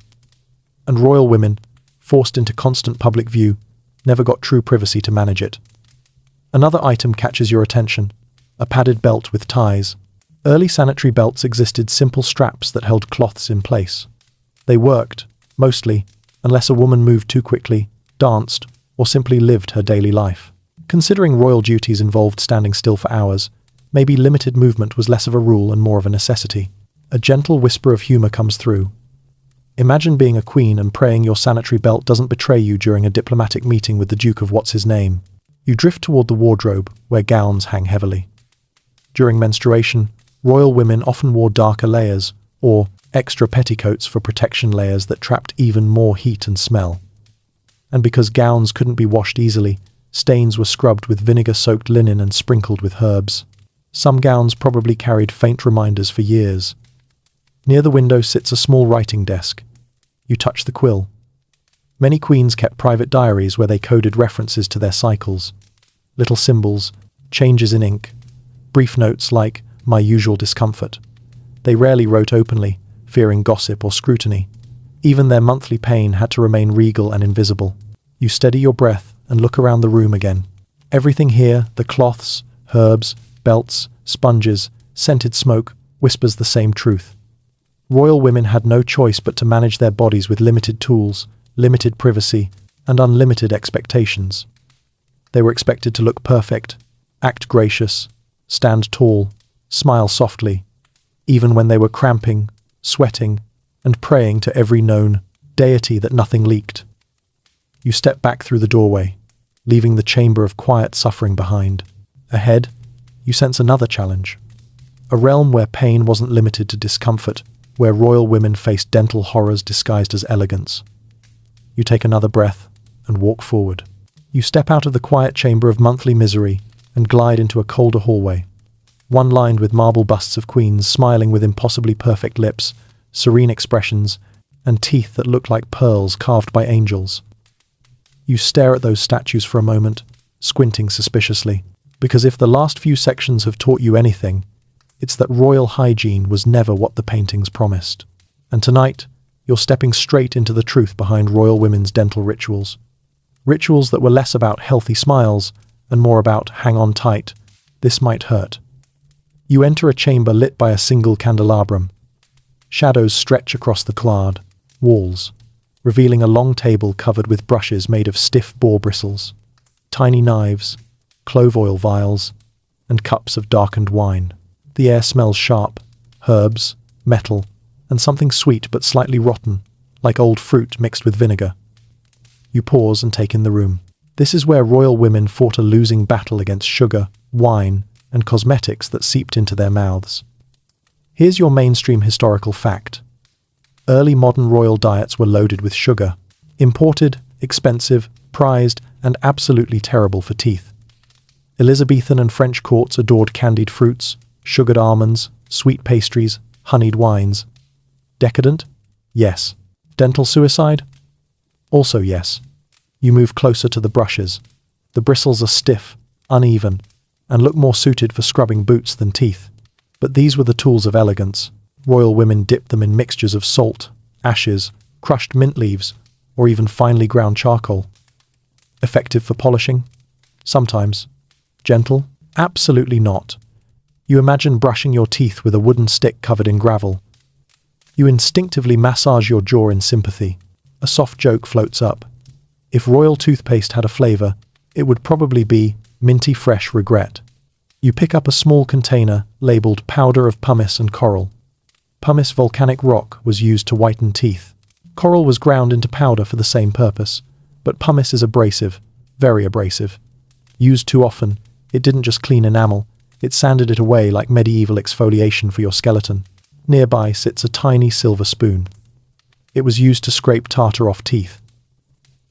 And royal women, forced into constant public view, never got true privacy to manage it. Another item catches your attention: a padded belt with ties. Early sanitary belts existed simple straps that held cloths in place. They worked, mostly, unless a woman moved too quickly, danced, or simply lived her daily life. Considering royal duties involved standing still for hours, maybe limited movement was less of a rule and more of a necessity. A gentle whisper of humor comes through. Imagine being a queen and praying your sanitary belt doesn't betray you during a diplomatic meeting with the Duke of What's-His-Name. You drift toward the wardrobe, where gowns hang heavily. During menstruation, royal women often wore darker layers, or extra petticoats for protection layers that trapped even more heat and smell. And because gowns couldn't be washed easily, stains were scrubbed with vinegar-soaked linen and sprinkled with herbs. Some gowns probably carried faint reminders for years. Near the window sits a small writing desk. You touch the quill. Many queens kept private diaries where they coded references to their cycles. Little symbols, changes in ink, brief notes like, "my usual discomfort." They rarely wrote openly, fearing gossip or scrutiny. Even their monthly pain had to remain regal and invisible. You steady your breath and look around the room again. Everything here, the cloths, herbs, belts, sponges, scented smoke, whispers the same truth. Royal women had no choice but to manage their bodies with limited tools, limited privacy, and unlimited expectations. They were expected to look perfect, act gracious, stand tall, smile softly, even when they were cramping, sweating, and praying to every known deity that nothing leaked. You step back through the doorway, leaving the chamber of quiet suffering behind. Ahead, you sense another challenge. A realm where pain wasn't limited to discomfort, where royal women faced dental horrors disguised as elegance. You take another breath and walk forward. You step out of the quiet chamber of monthly misery and glide into a colder hallway, one lined with marble busts of queens smiling with impossibly perfect lips, serene expressions, and teeth that look like pearls carved by angels. You stare at those statues for a moment, squinting suspiciously, because if the last few sections have taught you anything, it's that royal hygiene was never what the paintings promised. And tonight, you're stepping straight into the truth behind royal women's dental rituals. Rituals that were less about healthy smiles and more about hang on tight, this might hurt. You enter a chamber lit by a single candelabrum. Shadows stretch across the clad walls, revealing a long table covered with brushes made of stiff boar bristles, tiny knives, clove oil vials, and cups of darkened wine. The air smells sharp, herbs, metal, and something sweet but slightly rotten, like old fruit mixed with vinegar. You pause and take in the room. This is where royal women fought a losing battle against sugar, wine, and cosmetics that seeped into their mouths. Here's your mainstream historical fact. Early modern royal diets were loaded with sugar, imported, expensive, prized, and absolutely terrible for teeth. Elizabethan and French courts adored candied fruits, sugared almonds, sweet pastries, honeyed wines. Decadent? Yes. Dental suicide? Also yes. You move closer to the brushes. The bristles are stiff, uneven, and look more suited for scrubbing boots than teeth. But these were the tools of elegance. Royal women dipped them in mixtures of salt, ashes, crushed mint leaves, or even finely ground charcoal. Effective for polishing? Sometimes. Gentle? Absolutely not. You imagine brushing your teeth with a wooden stick covered in gravel. You instinctively massage your jaw in sympathy. A soft joke floats up. If royal toothpaste had a flavor, it would probably be minty fresh regret. You pick up a small container labeled powder of pumice and coral. Pumice volcanic rock was used to whiten teeth. Coral was ground into powder for the same purpose, but pumice is abrasive, very abrasive. Used too often, it didn't just clean enamel, it sanded it away like medieval exfoliation for your skeleton. Nearby sits a tiny silver spoon. It was used to scrape tartar off teeth.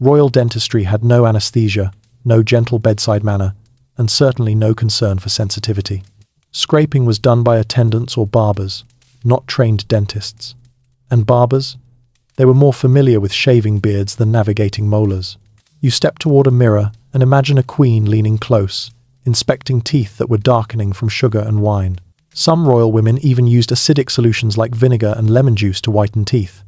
Royal dentistry had no anesthesia, no gentle bedside manner, and certainly no concern for sensitivity. Scraping was done by attendants or barbers, not trained dentists. And barbers? They were more familiar with shaving beards than navigating molars. You step toward a mirror and imagine a queen leaning close, inspecting teeth that were darkening from sugar and wine. Some royal women even used acidic solutions like vinegar and lemon juice to whiten teeth.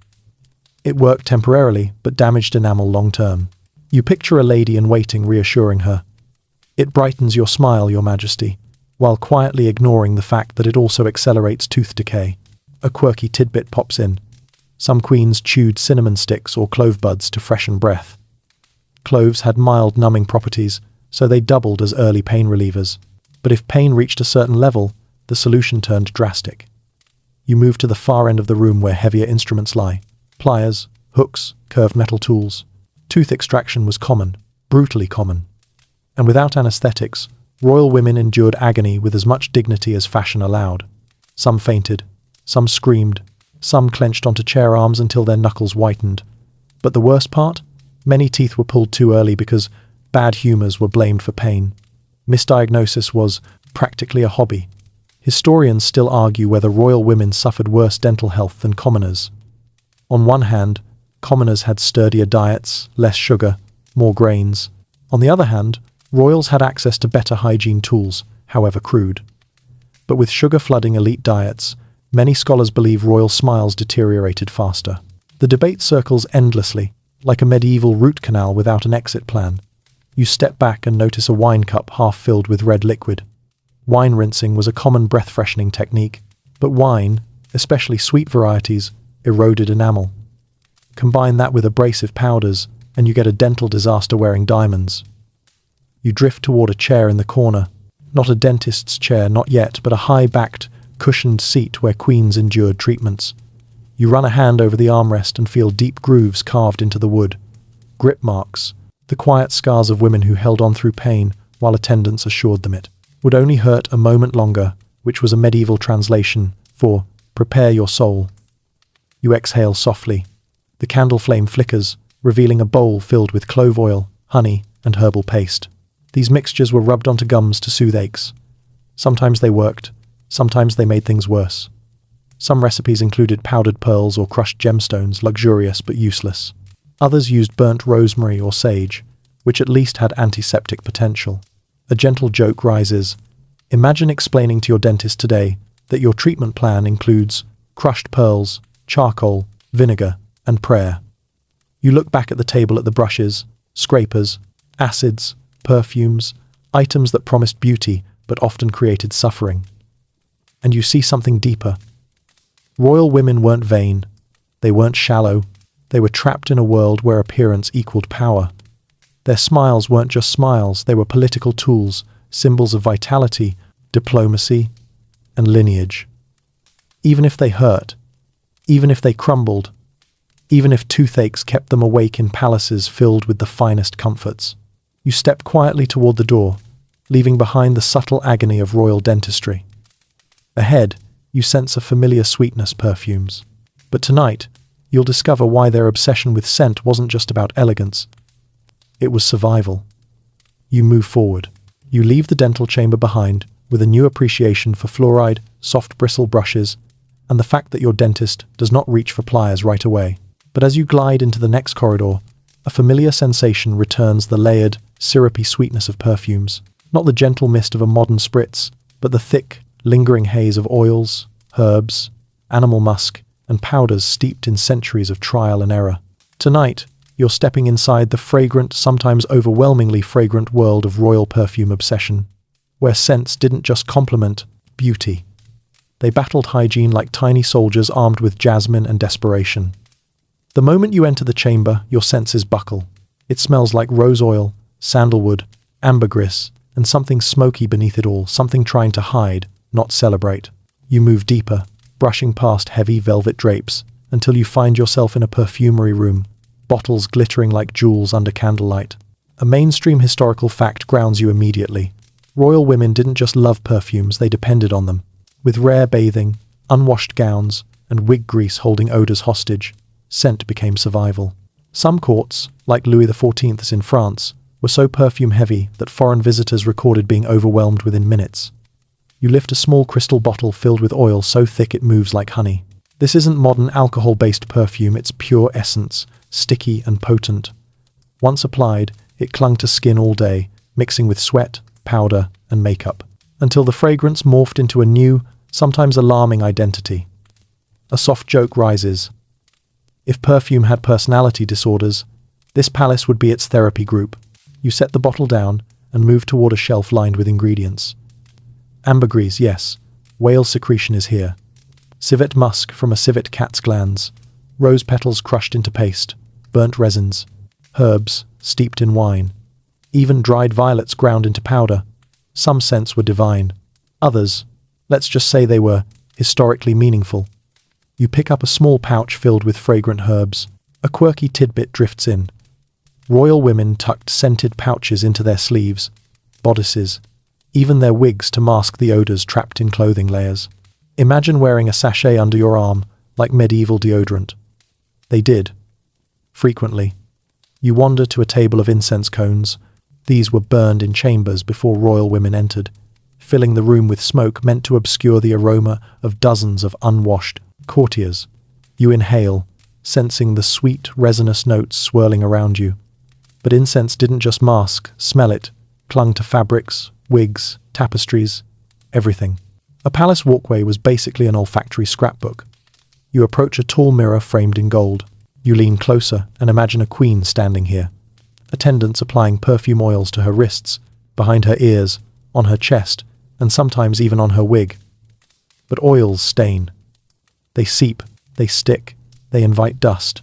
It worked temporarily, but damaged enamel long-term. You picture a lady in waiting reassuring her. It brightens your smile, Your Majesty, while quietly ignoring the fact that it also accelerates tooth decay. A quirky tidbit pops in. Some queens chewed cinnamon sticks or clove buds to freshen breath. Cloves had mild numbing properties, so they doubled as early pain relievers. But if pain reached a certain level, the solution turned drastic. You move to the far end of the room where heavier instruments lie. Pliers, hooks, curved metal tools. Tooth extraction was common, brutally common. And without anesthetics, royal women endured agony with as much dignity as fashion allowed. Some fainted, some screamed, some clenched onto chair arms until their knuckles whitened. But the worst part? Many teeth were pulled too early because bad humours were blamed for pain. Misdiagnosis was practically a hobby. Historians still argue whether royal women suffered worse dental health than commoners. On one hand, commoners had sturdier diets, less sugar, more grains. On the other hand, royals had access to better hygiene tools, however crude. But with sugar flooding elite diets, many scholars believe royal smiles deteriorated faster. The debate circles endlessly, like a medieval root canal without an exit plan. You step back and notice a wine cup half filled with red liquid. Wine rinsing was a common breath-freshening technique, but wine, especially sweet varieties, eroded enamel. Combine that with abrasive powders, and you get a dental disaster wearing diamonds. You drift toward a chair in the corner. Not a dentist's chair, not yet, but a high-backed, cushioned seat where queens endured treatments. You run a hand over the armrest and feel deep grooves carved into the wood. Grip marks, the quiet scars of women who held on through pain while attendants assured them it would only hurt a moment longer, which was a medieval translation for prepare your soul. You exhale softly. The candle flame flickers, revealing a bowl filled with clove oil, honey, and herbal paste. These mixtures were rubbed onto gums to soothe aches. Sometimes they worked, sometimes they made things worse. Some recipes included powdered pearls or crushed gemstones, luxurious but useless. Others used burnt rosemary or sage, which at least had antiseptic potential. A gentle joke rises. Imagine explaining to your dentist today that your treatment plan includes crushed pearls, charcoal, vinegar, and prayer. You look back at the table at the brushes, scrapers, acids, perfumes, items that promised beauty but often created suffering. And you see something deeper. Royal women weren't vain. They weren't shallow. They were trapped in a world where appearance equaled power. Their smiles weren't just smiles, they were political tools, symbols of vitality, diplomacy, and lineage. Even if they hurt, even if they crumbled, even if toothaches kept them awake in palaces filled with the finest comforts, you step quietly toward the door, leaving behind the subtle agony of royal dentistry. Ahead, you sense a familiar sweetness perfumes. But tonight, you'll discover why their obsession with scent wasn't just about elegance. It was survival. You move forward. You leave the dental chamber behind with a new appreciation for fluoride, soft bristle brushes, and the fact that your dentist does not reach for pliers right away. But as you glide into the next corridor, a familiar sensation returns: the layered, syrupy sweetness of perfumes. Not the gentle mist of a modern spritz, but the thick, lingering haze of oils, herbs, animal musk, and powders steeped in centuries of trial and error. Tonight, you're stepping inside the fragrant, sometimes overwhelmingly fragrant world of royal perfume obsession, where scents didn't just complement beauty. They battled hygiene like tiny soldiers armed with jasmine and desperation. The moment you enter the chamber, your senses buckle. It smells like rose oil, sandalwood, ambergris, and something smoky beneath it all, something trying to hide, not celebrate. You move deeper, brushing past heavy velvet drapes, until you find yourself in a perfumery room, bottles glittering like jewels under candlelight. A mainstream historical fact grounds you immediately. Royal women didn't just love perfumes, they depended on them. With rare bathing, unwashed gowns, and wig grease holding odours hostage, scent became survival. Some courts, like Louis XIV's in France, were so perfume-heavy that foreign visitors recorded being overwhelmed within minutes. You lift a small crystal bottle filled with oil so thick it moves like honey. This isn't modern alcohol-based perfume, it's pure essence, sticky and potent. Once applied, it clung to skin all day, mixing with sweat, powder, and makeup, until the fragrance morphed into a new, sometimes alarming identity. A soft joke rises. If perfume had personality disorders, this palace would be its therapy group. You set the bottle down and move toward a shelf lined with ingredients. Ambergris, yes, whale secretion is here. Civet musk from a civet cat's glands, rose petals crushed into paste, burnt resins, herbs steeped in wine, even dried violets ground into powder. Some scents were divine. Others, let's just say they were historically meaningful. You pick up a small pouch filled with fragrant herbs. A quirky tidbit drifts in. Royal women tucked scented pouches into their sleeves, bodices, even their wigs to mask the odors trapped in clothing layers. Imagine wearing a sachet under your arm, like medieval deodorant. They did. Frequently. You wander to a table of incense cones. These were burned in chambers before royal women entered, filling the room with smoke meant to obscure the aroma of dozens of unwashed courtiers. You inhale, sensing the sweet, resinous notes swirling around you. But incense didn't just mask, smell it, clung to fabrics, wigs, tapestries, everything. A palace walkway was basically an olfactory scrapbook. You approach a tall mirror framed in gold. You lean closer and imagine a queen standing here. Attendants applying perfume oils to her wrists, behind her ears, on her chest, and sometimes even on her wig. But oils stain. They seep, they stick, they invite dust.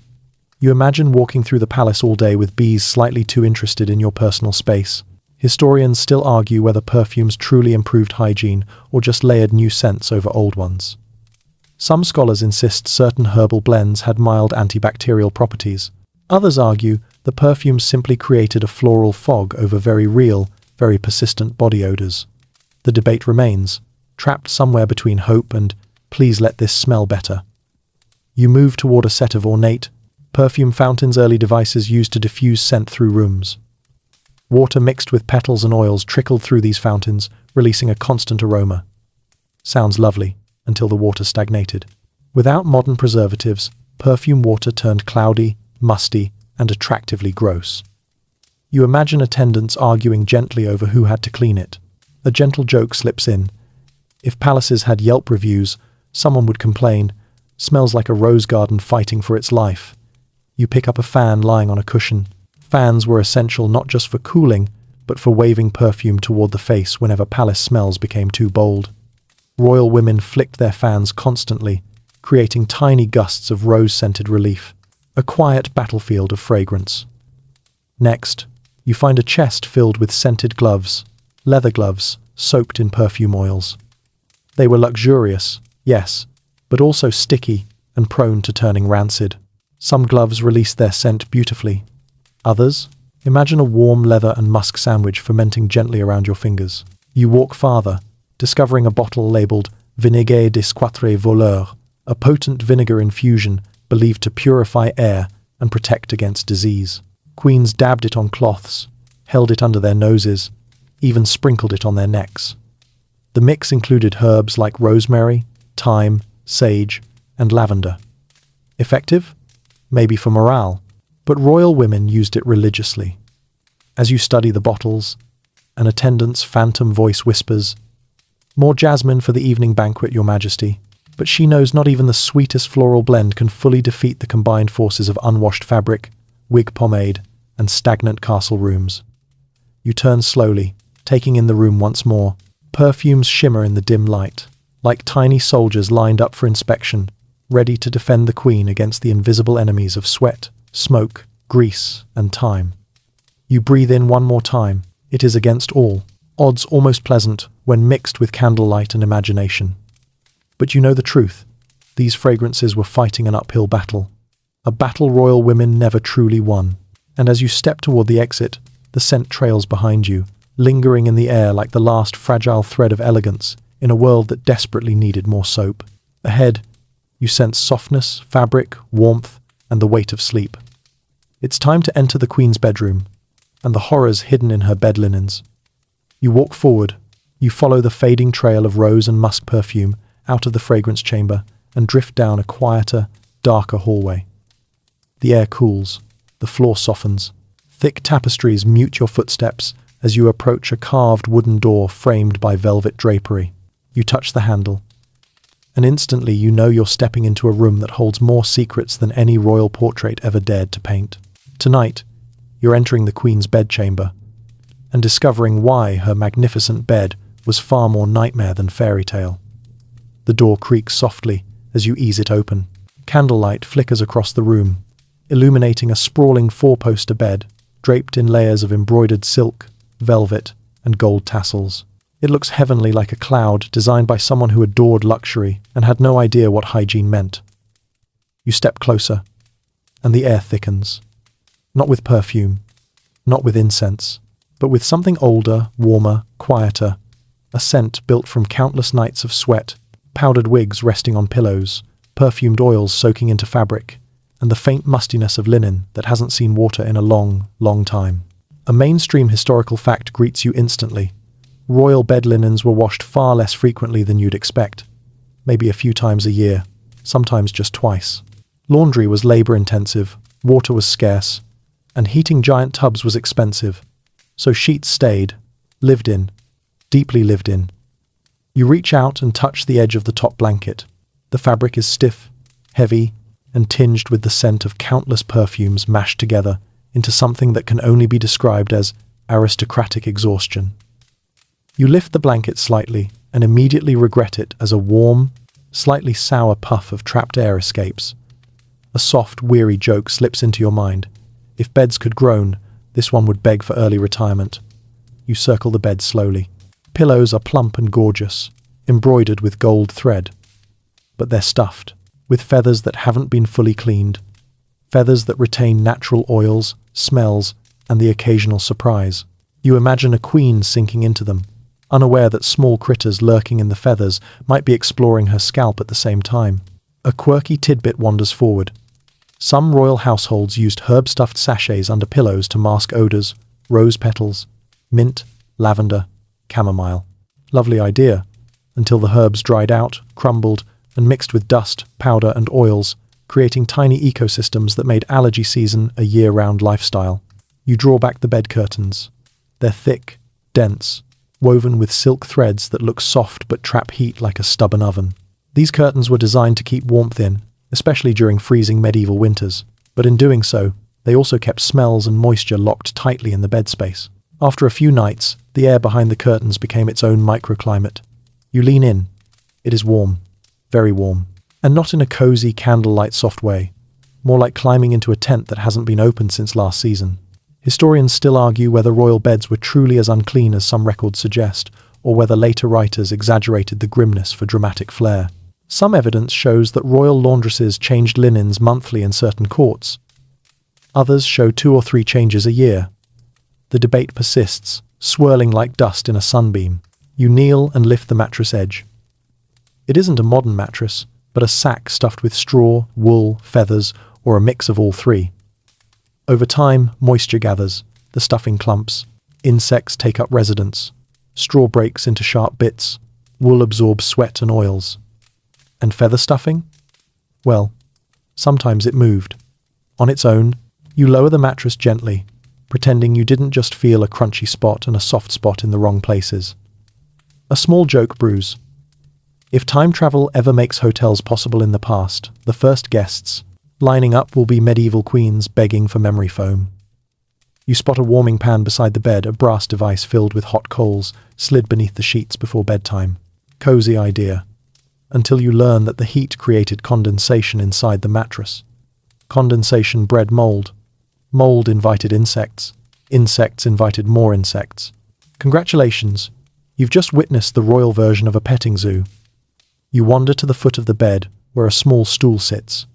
You imagine walking through the palace all day with bees slightly too interested in your personal space. Historians still argue whether perfumes truly improved hygiene or just layered new scents over old ones. Some scholars insist certain herbal blends had mild antibacterial properties. Others argue the perfumes simply created a floral fog over very real, very persistent body odors. The debate remains, trapped somewhere between hope and "please let this smell better." You move toward a set of ornate, perfume fountains, early devices used to diffuse scent through rooms. Water mixed with petals and oils trickled through these fountains, releasing a constant aroma. Sounds lovely, until the water stagnated. Without modern preservatives, perfume water turned cloudy, musty, and attractively gross. You imagine attendants arguing gently over who had to clean it. A gentle joke slips in. If palaces had Yelp reviews, someone would complain, "Smells like a rose garden fighting for its life." You pick up a fan lying on a cushion. Fans were essential not just for cooling, but for waving perfume toward the face whenever palace smells became too bold. Royal women flicked their fans constantly, creating tiny gusts of rose-scented relief, a quiet battlefield of fragrance. Next, you find a chest filled with scented gloves, leather gloves, soaked in perfume oils. They were luxurious, yes, but also sticky and prone to turning rancid. Some gloves released their scent beautifully. Others, imagine a warm leather and musk sandwich fermenting gently around your fingers. You walk farther, discovering a bottle labeled Vinaigre des Quatre Voleurs, a potent vinegar infusion believed to purify air and protect against disease. Queens dabbed it on cloths, held it under their noses, even sprinkled it on their necks. The mix included herbs like rosemary, thyme, sage, and lavender. Effective? Maybe for morale, but royal women used it religiously. As you study the bottles, an attendant's phantom voice whispers, "More jasmine for the evening banquet, Your Majesty." But she knows not even the sweetest floral blend can fully defeat the combined forces of unwashed fabric, wig pomade, and stagnant castle rooms. You turn slowly, taking in the room once more. Perfumes shimmer in the dim light, like tiny soldiers lined up for inspection, ready to defend the queen against the invisible enemies of sweat, smoke, grease, and time. You breathe in one more time. It is against all odds almost pleasant when mixed with candlelight and imagination. But you know the truth. These fragrances were fighting an uphill battle. A battle royal women never truly won. And as you step toward the exit, the scent trails behind you, lingering in the air like the last fragile thread of elegance in a world that desperately needed more soap. Ahead, you sense softness, fabric, warmth, and the weight of sleep. It's time to enter the queen's bedroom, and the horrors hidden in her bed linens. You walk forward. You follow the fading trail of rose and musk perfume out of the fragrance chamber and drift down a quieter, darker hallway. The air cools. The floor softens. Thick tapestries mute your footsteps as you approach a carved wooden door framed by velvet drapery. You touch the handle, and instantly you know you're stepping into a room that holds more secrets than any royal portrait ever dared to paint. Tonight, you're entering the queen's bedchamber and discovering why her magnificent bed was far more nightmare than fairy tale. The door creaks softly as you ease it open. Candlelight flickers across the room, illuminating a sprawling four-poster bed, draped in layers of embroidered silk, velvet, and gold tassels. It looks heavenly, like a cloud designed by someone who adored luxury and had no idea what hygiene meant. You step closer, and the air thickens. Not with perfume, not with incense, but with something older, warmer, quieter, a scent built from countless nights of sweat, powdered wigs resting on pillows, perfumed oils soaking into fabric, and the faint mustiness of linen that hasn't seen water in a long, long time. A mainstream historical fact greets you instantly. Royal bed linens were washed far less frequently than you'd expect, maybe a few times a year, sometimes just twice. Laundry was labor-intensive, water was scarce, and heating giant tubs was expensive, so sheets stayed, lived in, deeply lived in. You reach out and touch the edge of the top blanket. The fabric is stiff, heavy, and tinged with the scent of countless perfumes mashed together into something that can only be described as aristocratic exhaustion. You lift the blanket slightly and immediately regret it as a warm, slightly sour puff of trapped air escapes. A soft, weary joke slips into your mind. If beds could groan, this one would beg for early retirement. You circle the bed slowly. Pillows are plump and gorgeous, embroidered with gold thread. But they're stuffed, with feathers that haven't been fully cleaned. Feathers that retain natural oils, smells, and the occasional surprise. You imagine a queen sinking into them, unaware that small critters lurking in the feathers might be exploring her scalp at the same time. A quirky tidbit wanders forward. Some royal households used herb-stuffed sachets under pillows to mask odors, rose petals, mint, lavender, chamomile. Lovely idea, until the herbs dried out, crumbled, and mixed with dust, powder, and oils, creating tiny ecosystems that made allergy season a year-round lifestyle. You draw back the bed curtains. They're thick, dense, woven with silk threads that look soft but trap heat like a stubborn oven. These curtains were designed to keep warmth in, especially during freezing medieval winters, but in doing so, they also kept smells and moisture locked tightly in the bed space. After a few nights, the air behind the curtains became its own microclimate. You lean in. It is warm, very warm, and not in a cozy, candlelight soft way, more like climbing into a tent that hasn't been opened since last season. Historians still argue whether royal beds were truly as unclean as some records suggest, or whether later writers exaggerated the grimness for dramatic flair. Some evidence shows that royal laundresses changed linens monthly in certain courts. Others show 2 or 3 changes a year. The debate persists, swirling like dust in a sunbeam. You kneel and lift the mattress edge. It isn't a modern mattress, but a sack stuffed with straw, wool, feathers, or a mix of all three. Over time, moisture gathers, the stuffing clumps, insects take up residence, straw breaks into sharp bits, wool absorbs sweat and oils. And feather stuffing? Well, sometimes it moved. On its own, you lower the mattress gently, pretending you didn't just feel a crunchy spot and a soft spot in the wrong places. A small joke brews. If time travel ever makes hotels possible in the past, the first guests, lining up, will be medieval queens begging for memory foam. You spot a warming pan beside the bed, a brass device filled with hot coals, slid beneath the sheets before bedtime. Cozy idea. Until you learn that the heat created condensation inside the mattress. Condensation bred mold. Mold invited insects. Insects invited more insects. Congratulations, you've just witnessed the royal version of a petting zoo. You wander to the foot of the bed, where a small stool sits.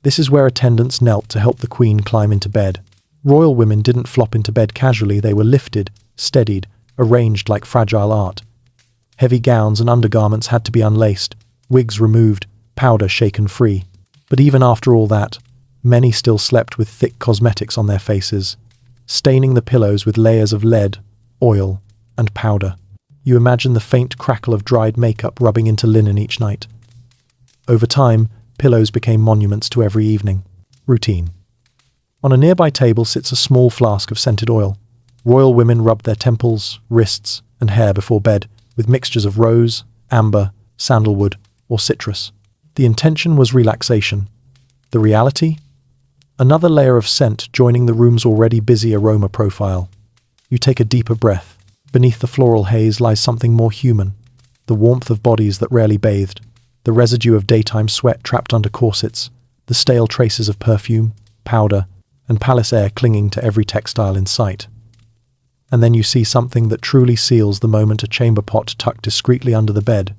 This is where attendants knelt to help the queen climb into bed. Royal women didn't flop into bed casually, they were lifted, steadied, arranged like fragile art. Heavy gowns and undergarments had to be unlaced, wigs removed, powder shaken free. But even after all that, many still slept with thick cosmetics on their faces, staining the pillows with layers of lead, oil, and powder. You imagine the faint crackle of dried makeup rubbing into linen each night. Over time, pillows became monuments to every evening. Routine. On a nearby table sits a small flask of scented oil. Royal women rubbed their temples, wrists, and hair before bed with mixtures of rose, amber, sandalwood, or citrus. The intention was relaxation. The reality? Another layer of scent joining the room's already busy aroma profile. You take a deeper breath. Beneath the floral haze lies something more human. The warmth of bodies that rarely bathed. The residue of daytime sweat trapped under corsets. The stale traces of perfume, powder, and palace air clinging to every textile in sight. And then you see something that truly seals the moment, a chamber pot tucked discreetly under the bed.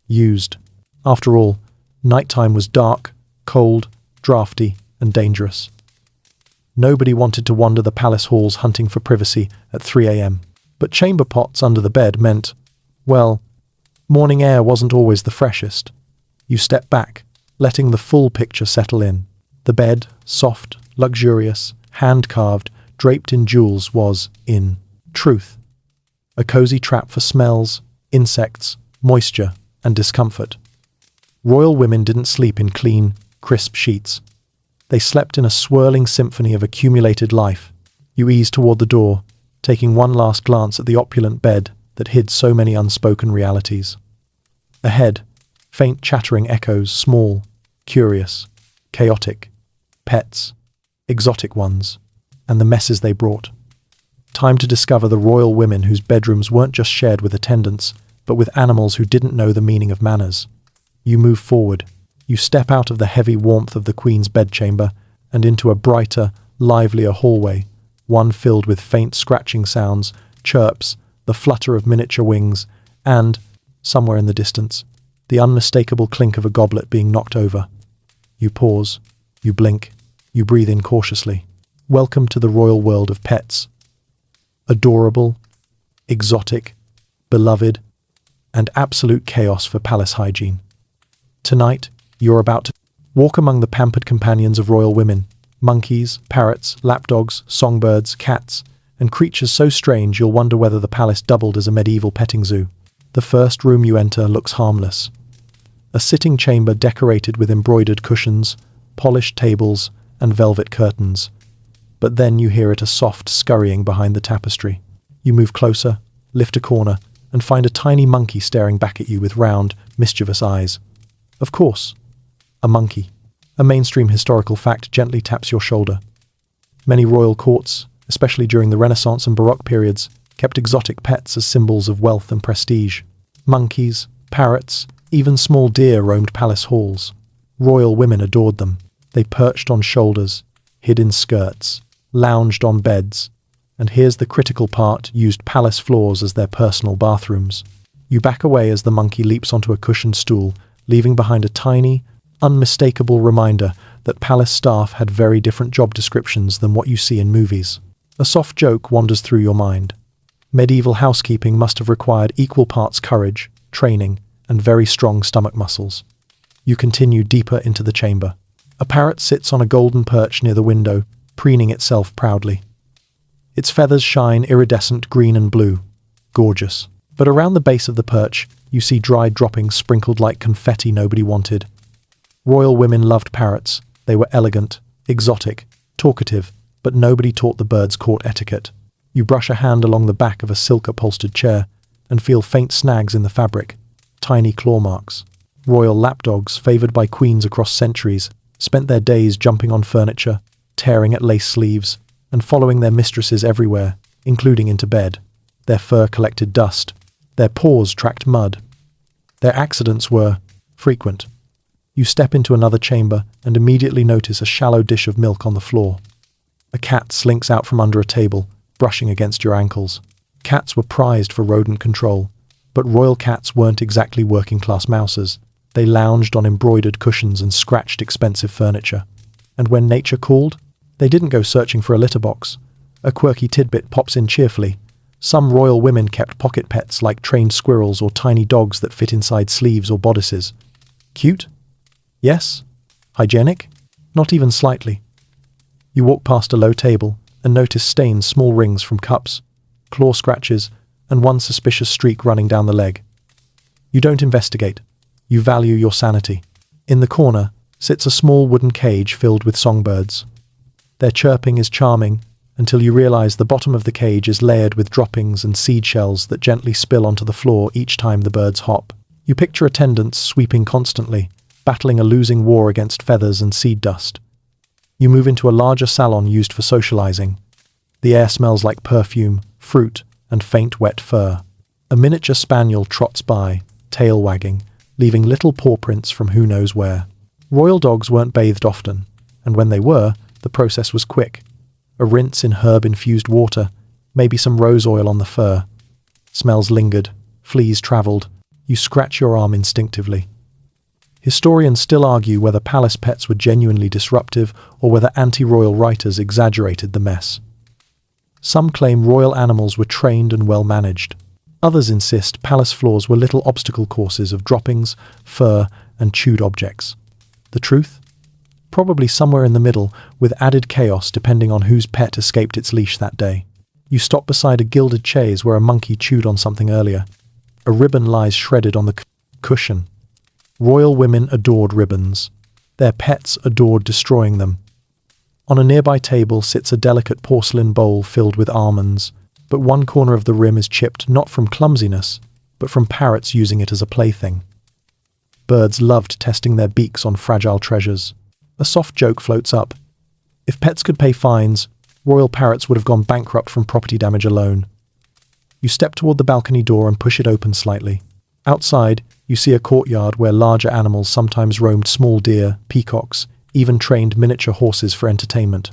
Used. After all, nighttime was dark, cold, drafty, and dangerous. Nobody wanted to wander the palace halls hunting for privacy at 3 a.m. But chamber pots under the bed meant, well, morning air wasn't always the freshest. You stepped back, letting the full picture settle in. The bed, soft, luxurious, hand-carved, draped in jewels, was, in truth, a cozy trap for smells, insects, moisture, and discomfort. Royal women didn't sleep in clean, crisp sheets. They slept in a swirling symphony of accumulated life. You eased toward the door, taking one last glance at the opulent bed that hid so many unspoken realities. Ahead, faint chattering echoes, small, curious, chaotic, pets, exotic ones, and the messes they brought. Time to discover the royal women whose bedrooms weren't just shared with attendants, but with animals who didn't know the meaning of manners. You move forward. You step out of the heavy warmth of the Queen's bedchamber and into a brighter, livelier hallway, one filled with faint scratching sounds, chirps, the flutter of miniature wings, and, somewhere in the distance, the unmistakable clink of a goblet being knocked over. You pause, you blink, you breathe in cautiously. Welcome to the royal world of pets. Adorable, exotic, beloved, and absolute chaos for palace hygiene. Tonight, you're about to walk among the pampered companions of royal women, monkeys, parrots, lapdogs, songbirds, cats, and creatures so strange you'll wonder whether the palace doubled as a medieval petting zoo. The first room you enter looks harmless. A sitting chamber decorated with embroidered cushions, polished tables, and velvet curtains. But then you hear it a soft scurrying behind the tapestry. You move closer, lift a corner, and find a tiny monkey staring back at you with round, mischievous eyes. Of course, a monkey. A mainstream historical fact gently taps your shoulder. Many royal courts, especially during the Renaissance and Baroque periods, kept exotic pets as symbols of wealth and prestige. Monkeys, parrots, even small deer roamed palace halls. Royal women adored them. They perched on shoulders, hid in skirts, lounged on beds, and here's the critical part, used palace floors as their personal bathrooms. You back away as the monkey leaps onto a cushioned stool, leaving behind a tiny, unmistakable reminder that palace staff had very different job descriptions than what you see in movies. A soft joke wanders through your mind. Medieval housekeeping must have required equal parts courage, training, and very strong stomach muscles. You continue deeper into the chamber. A parrot sits on a golden perch near the window, preening itself proudly. Its feathers shine iridescent green and blue. Gorgeous. But around the base of the perch, you see dried droppings sprinkled like confetti nobody wanted. Royal women loved parrots. They were elegant, exotic, talkative, but nobody taught the birds court etiquette. You brush a hand along the back of a silk-upholstered chair and feel faint snags in the fabric, tiny claw marks. Royal lapdogs, favored by queens across centuries, spent their days jumping on furniture, tearing at lace sleeves, and following their mistresses everywhere, including into bed. Their fur collected dust. Their paws tracked mud. Their accidents were frequent. You step into another chamber and immediately notice a shallow dish of milk on the floor. A cat slinks out from under a table, brushing against your ankles. Cats were prized for rodent control, but royal cats weren't exactly working-class mousers. They lounged on embroidered cushions and scratched expensive furniture. And when nature called, they didn't go searching for a litter box. A quirky tidbit pops in cheerfully. Some royal women kept pocket pets like trained squirrels or tiny dogs that fit inside sleeves or bodices. Cute? Yes. Hygienic? Not even slightly. You walk past a low table and notice stains, small rings from cups, claw scratches, and one suspicious streak running down the leg. You don't investigate. You value your sanity. In the corner sits a small wooden cage filled with songbirds. Their chirping is charming until you realize the bottom of the cage is layered with droppings and seed shells that gently spill onto the floor each time the birds hop. You picture attendants sweeping constantly, battling a losing war against feathers and seed dust. You move into a larger salon used for socializing. The air smells like perfume, fruit, and faint wet fur. A miniature spaniel trots by, tail wagging, leaving little paw prints from who knows where. Royal dogs weren't bathed often, and when they were, the process was quick. A rinse in herb-infused water, maybe some rose oil on the fur. Smells lingered, fleas travelled. You scratch your arm instinctively. Historians still argue whether palace pets were genuinely disruptive or whether anti-royal writers exaggerated the mess. Some claim royal animals were trained and well managed. Others insist palace floors were little obstacle courses of droppings, fur, and chewed objects. The truth? Probably somewhere in the middle, with added chaos depending on whose pet escaped its leash that day. You stop beside a gilded chaise where a monkey chewed on something earlier. A ribbon lies shredded on the cushion. Royal women adored ribbons. Their pets adored destroying them. On a nearby table sits a delicate porcelain bowl filled with almonds, but one corner of the rim is chipped not from clumsiness, but from parrots using it as a plaything. Birds loved testing their beaks on fragile treasures. A soft joke floats up. If pets could pay fines, royal parrots would have gone bankrupt from property damage alone. You step toward the balcony door and push it open slightly. Outside, you see a courtyard where larger animals sometimes roamed small deer, peacocks, even trained miniature horses for entertainment.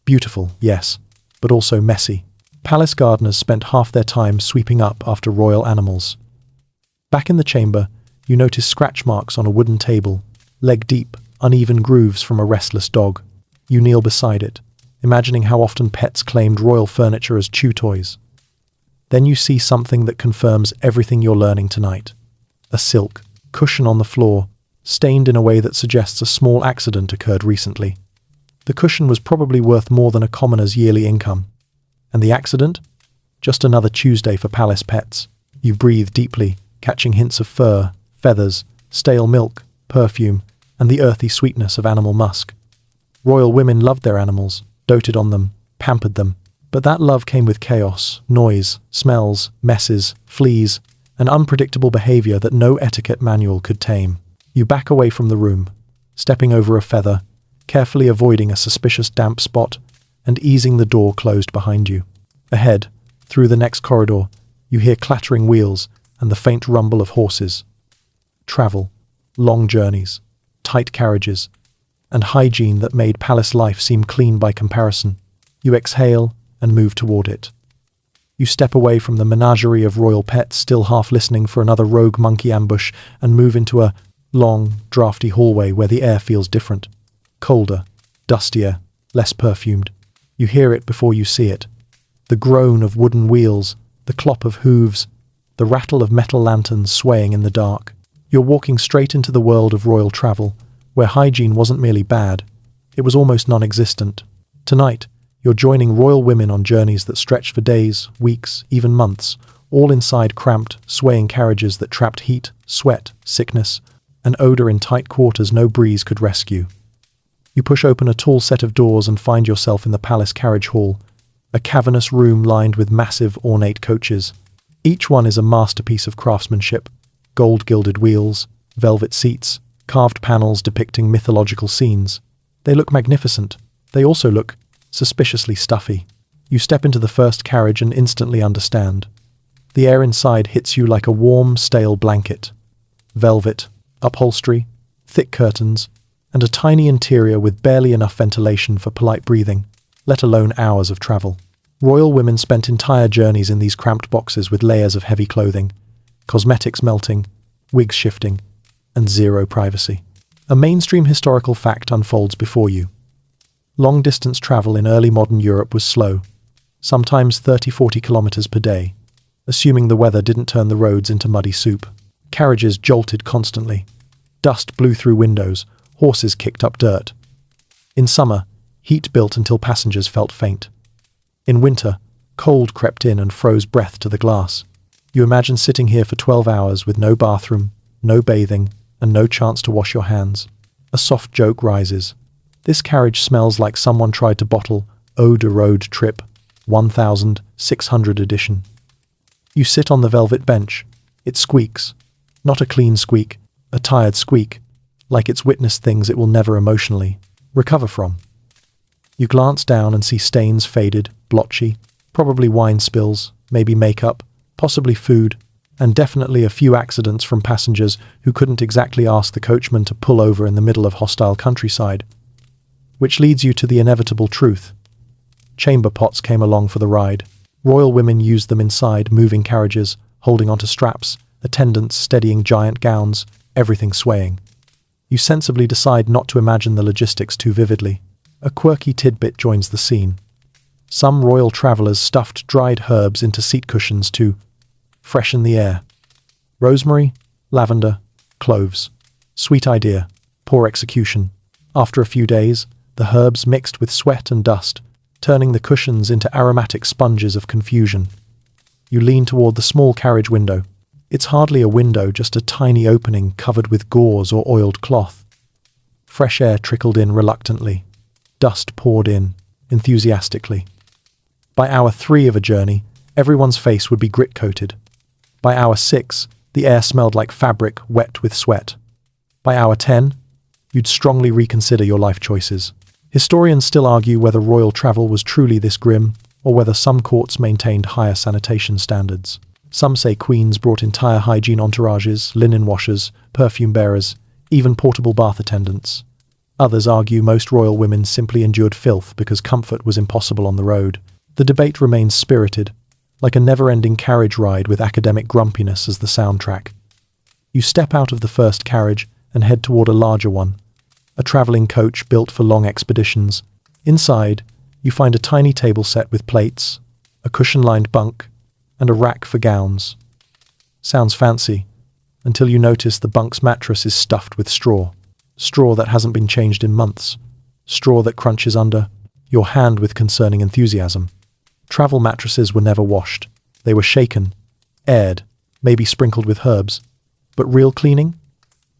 Beautiful, yes, but also messy. Palace gardeners spent half their time sweeping up after royal animals. Back in the chamber, you notice scratch marks on a wooden table, leg-deep, uneven grooves from a restless dog. You kneel beside it, imagining how often pets claimed royal furniture as chew toys. Then you see something that confirms everything you're learning tonight. A silk cushion on the floor, stained in a way that suggests a small accident occurred recently. The cushion was probably worth more than a commoner's yearly income. And the accident? Just another Tuesday for palace pets. You breathe deeply, catching hints of fur, feathers, stale milk, perfume, and the earthy sweetness of animal musk. Royal women loved their animals, doted on them, pampered them. But that love came with chaos, noise, smells, messes, fleas, and unpredictable behavior that no etiquette manual could tame. You back away from the room, stepping over a feather, carefully avoiding a suspicious damp spot, and easing the door closed behind you. Ahead, through the next corridor, you hear clattering wheels and the faint rumble of horses. Travel, long journeys, tight carriages, and hygiene that made palace life seem clean by comparison. You exhale and move toward it. You step away from the menagerie of royal pets, still half listening for another rogue monkey ambush, and move into a long, drafty hallway where the air feels different. Colder, dustier, less perfumed. You hear it before you see it. The groan of wooden wheels, the clop of hooves, the rattle of metal lanterns swaying in the dark. You're walking straight into the world of royal travel, where hygiene wasn't merely bad, it was almost non-existent. Tonight, you're joining royal women on journeys that stretch for days, weeks, even months, all inside cramped, swaying carriages that trapped heat, sweat, sickness, and odor in tight quarters no breeze could rescue. You push open a tall set of doors and find yourself in the palace carriage hall, a cavernous room lined with massive, ornate coaches. Each one is a masterpiece of craftsmanship: gold-gilded wheels, velvet seats, carved panels depicting mythological scenes. They look magnificent. They also look suspiciously stuffy. You step into the first carriage and instantly understand. The air inside hits you like a warm, stale blanket. Velvet, upholstery, thick curtains, and a tiny interior with barely enough ventilation for polite breathing, let alone hours of travel. Royal women spent entire journeys in these cramped boxes with layers of heavy clothing, cosmetics melting, wigs shifting, and zero privacy. A mainstream historical fact unfolds before you. Long-distance travel in early modern Europe was slow, sometimes 30-40 kilometers per day, assuming the weather didn't turn the roads into muddy soup. Carriages jolted constantly. Dust blew through windows, horses kicked up dirt. In summer, heat built until passengers felt faint. In winter, cold crept in and froze breath to the glass. You imagine sitting here for 12 hours with no bathroom, no bathing, and no chance to wash your hands. A soft joke rises. This carriage smells like someone tried to bottle Eau de Road Trip, 1600 edition. You sit on the velvet bench. It squeaks. Not a clean squeak, a tired squeak, like it's witnessed things it will never emotionally recover from. You glance down and see stains faded, blotchy, probably wine spills, maybe makeup, possibly food, and definitely a few accidents from passengers who couldn't exactly ask the coachman to pull over in the middle of hostile countryside. Which leads you to the inevitable truth. Chamber pots came along for the ride. Royal women used them inside moving carriages, holding onto straps, attendants steadying giant gowns, everything swaying. You sensibly decide not to imagine the logistics too vividly. A quirky tidbit joins the scene. Some royal travelers stuffed dried herbs into seat cushions to freshen the air. Rosemary, lavender, cloves. Sweet idea, poor execution. After a few days, the herbs mixed with sweat and dust, turning the cushions into aromatic sponges of confusion. You lean toward the small carriage window. It's hardly a window, just a tiny opening covered with gauze or oiled cloth. Fresh air trickled in reluctantly. Dust poured in, enthusiastically. By hour 3 of a journey, everyone's face would be grit-coated. By hour 6, the air smelled like fabric wet with sweat. By hour 10, you'd strongly reconsider your life choices. Historians still argue whether royal travel was truly this grim, or whether some courts maintained higher sanitation standards. Some say queens brought entire hygiene entourages, linen washers, perfume bearers, even portable bath attendants. Others argue most royal women simply endured filth because comfort was impossible on the road. The debate remains spirited, like a never-ending carriage ride with academic grumpiness as the soundtrack. You step out of the first carriage and head toward a larger one, a traveling coach built for long expeditions. Inside, you find a tiny table set with plates, a cushion-lined bunk, and a rack for gowns. Sounds fancy, until you notice the bunk's mattress is stuffed with straw. Straw that hasn't been changed in months. Straw that crunches under your hand with concerning enthusiasm. Travel mattresses were never washed. They were shaken, aired, maybe sprinkled with herbs. But real cleaning?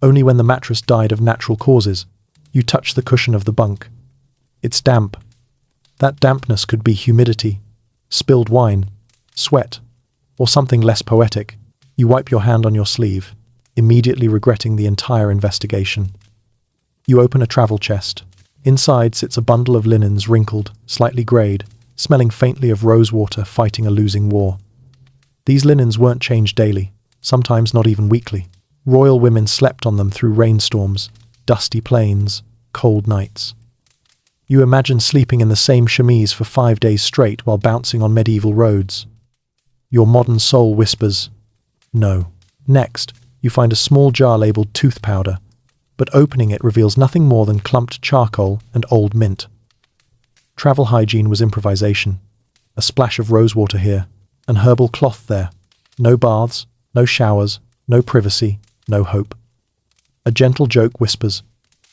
Only when the mattress died of natural causes. You touch the cushion of the bunk. It's damp. That dampness could be humidity, spilled wine, sweat, or something less poetic. You wipe your hand on your sleeve, immediately regretting the entire investigation. You open a travel chest. Inside sits a bundle of linens, wrinkled, slightly greyed, smelling faintly of rosewater fighting a losing war. These linens weren't changed daily, sometimes not even weekly. Royal women slept on them through rainstorms, dusty plains, cold nights. You imagine sleeping in the same chemise for 5 days straight while bouncing on medieval roads. Your modern soul whispers, no. Next, you find a small jar labeled tooth powder, but opening it reveals nothing more than clumped charcoal and old mint. Travel hygiene was improvisation. A splash of rosewater here, an herbal cloth there. No baths, no showers, no privacy, no hope. A gentle joke whispers,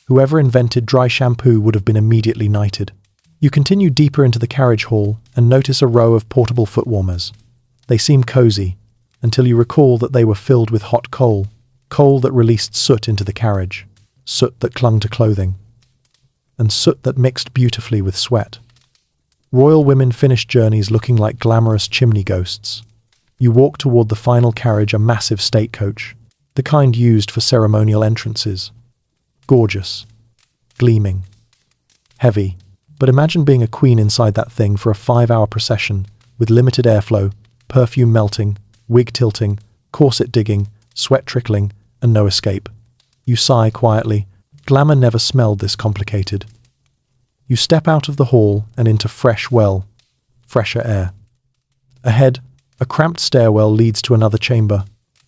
whoever invented dry shampoo would have been immediately knighted. You continue deeper into the carriage hall and notice a row of portable foot warmers. They seem cozy, until you recall that they were filled with hot coal that released soot into the carriage, soot that clung to clothing, and soot that mixed beautifully with sweat. Royal women finished journeys looking like glamorous chimney ghosts. You walk toward the final carriage, a massive state coach, the kind used for ceremonial entrances. Gorgeous, gleaming, heavy, but imagine being a queen inside that thing for a 5-hour procession with limited airflow, perfume melting, wig tilting, corset digging, sweat trickling, and no escape. You sigh quietly. Glamour never smelled this complicated. You step out of the hall and into fresher air. Ahead, a cramped stairwell leads to another chamber,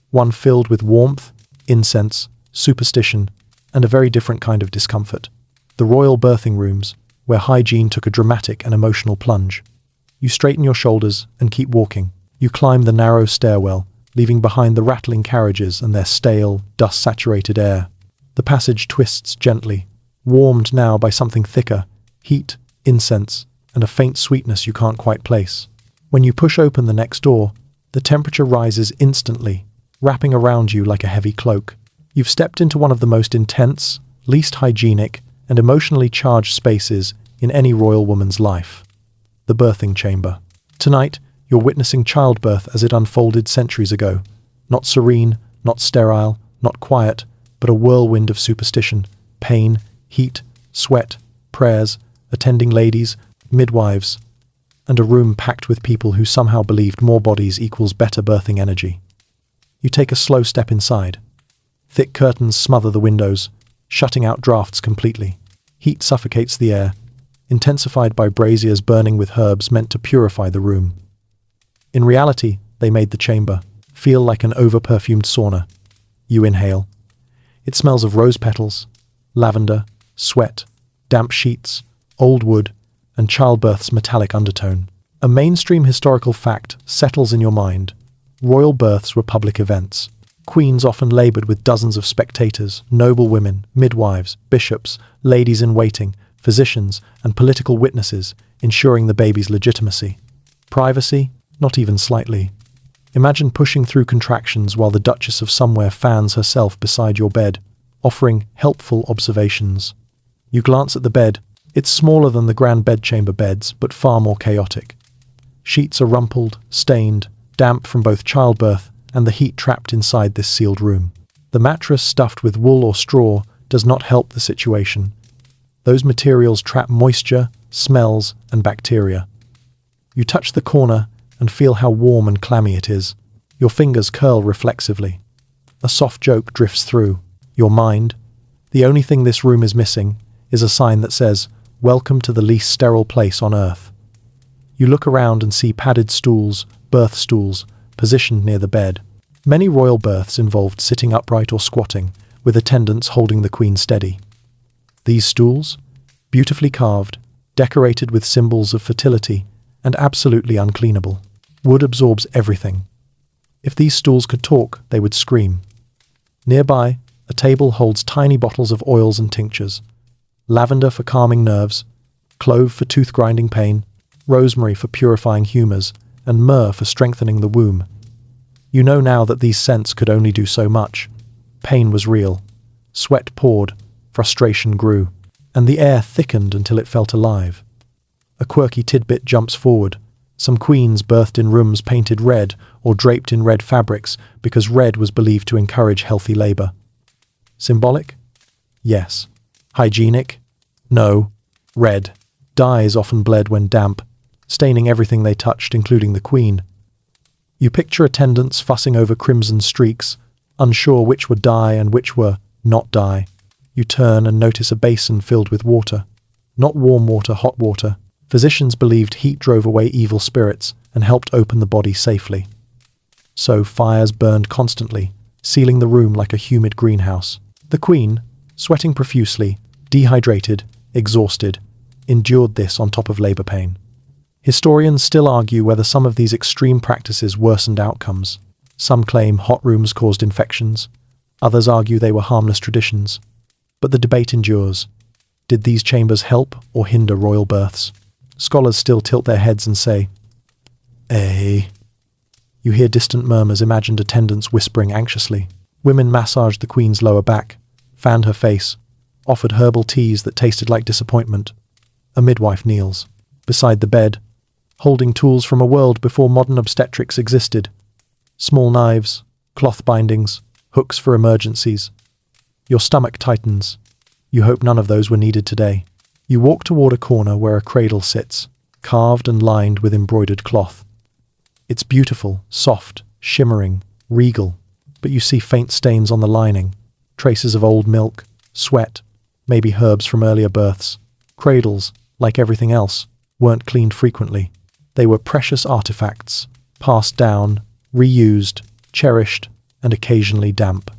one filled with warmth, incense, superstition, and a very different kind of discomfort. The royal birthing rooms, where hygiene took a dramatic and emotional plunge. You straighten your shoulders and keep walking. You climb the narrow stairwell, leaving behind the rattling carriages and their stale, dust-saturated air. The passage twists gently, warmed now by something thicker, heat, incense, and a faint sweetness you can't quite place. When you push open the next door, the temperature rises instantly, wrapping around you like a heavy cloak. You've stepped into one of the most intense, least hygienic, and emotionally charged spaces in any royal woman's life. The birthing chamber. Tonight, you're witnessing childbirth as it unfolded centuries ago. Not serene, not sterile, not quiet, but a whirlwind of superstition, pain, heat, sweat, prayers, attending ladies, midwives, and a room packed with people who somehow believed more bodies equals better birthing energy. You take a slow step inside. Thick curtains smother the windows, shutting out drafts completely. Heat suffocates the air, intensified by braziers burning with herbs meant to purify the room. In reality, they made the chamber feel like an over-perfumed sauna. You inhale. It smells of rose petals, lavender, sweat, damp sheets, old wood, and childbirth's metallic undertone. A mainstream historical fact settles in your mind. Royal births were public events. Queens often laboured with dozens of spectators, noblewomen, midwives, bishops, ladies-in-waiting, physicians, and political witnesses, ensuring the baby's legitimacy. Privacy? Not even slightly. Imagine pushing through contractions while the Duchess of Somewhere fans herself beside your bed, offering helpful observations. You glance at the bed. It's smaller than the grand bedchamber beds, but far more chaotic. Sheets are rumpled, stained, damp from both childbirth and the heat trapped inside this sealed room. The mattress stuffed with wool or straw does not help the situation. Those materials trap moisture, smells, and bacteria. You touch the corner and feel how warm and clammy it is. Your fingers curl reflexively. A soft joke drifts through your mind. The only thing this room is missing is a sign that says, "Welcome to the least sterile place on earth." You look around and see padded stools, birth stools, positioned near the bed. Many royal births involved sitting upright or squatting, with attendants holding the queen steady. These stools, beautifully carved, decorated with symbols of fertility, and absolutely uncleanable. Wood absorbs everything. If these stools could talk, they would scream. Nearby, a table holds tiny bottles of oils and tinctures. Lavender for calming nerves, clove for tooth-grinding pain, rosemary for purifying humours, and myrrh for strengthening the womb. You know now that these scents could only do so much. Pain was real. Sweat poured, frustration grew, and the air thickened until it felt alive. A quirky tidbit jumps forward. Some queens birthed in rooms painted red or draped in red fabrics because red was believed to encourage healthy labour. Symbolic? Yes. Hygienic? No. Red. Dyes often bled when damp, staining everything they touched, including the queen. You picture attendants fussing over crimson streaks, unsure which were dye and which were not dye. You turn and notice a basin filled with water. Not warm water, hot water. Physicians believed heat drove away evil spirits and helped open the body safely. So fires burned constantly, sealing the room like a humid greenhouse. The queen, sweating profusely, dehydrated, exhausted, endured this on top of labour pain. Historians still argue whether some of these extreme practices worsened outcomes. Some claim hot rooms caused infections. Others argue they were harmless traditions. But the debate endures. Did these chambers help or hinder royal births? Scholars still tilt their heads and say, "Eh." You hear distant murmurs, imagined attendants whispering anxiously. Women massaged the queen's lower back, fanned her face, offered herbal teas that tasted like disappointment. A midwife kneels beside the bed, holding tools from a world before modern obstetrics existed. Small knives, cloth bindings, hooks for emergencies. Your stomach tightens. You hope none of those were needed today. You walk toward a corner where a cradle sits, carved and lined with embroidered cloth. It's beautiful, soft, shimmering, regal, but you see faint stains on the lining, traces of old milk, sweat, maybe herbs from earlier births. Cradles, like everything else, weren't cleaned frequently. They were precious artifacts, passed down, reused, cherished, and occasionally damp.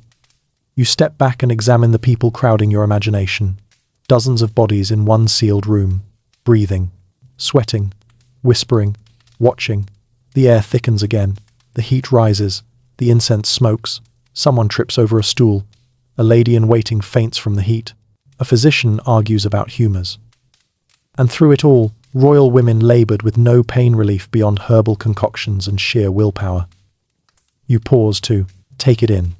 You step back and examine the people crowding your imagination. Dozens of bodies in one sealed room, breathing, sweating, whispering, watching. The air thickens again. The heat rises. The incense smokes. Someone trips over a stool. A lady in waiting faints from the heat. A physician argues about humours. And through it all, royal women laboured with no pain relief beyond herbal concoctions and sheer willpower. You pause to take it in.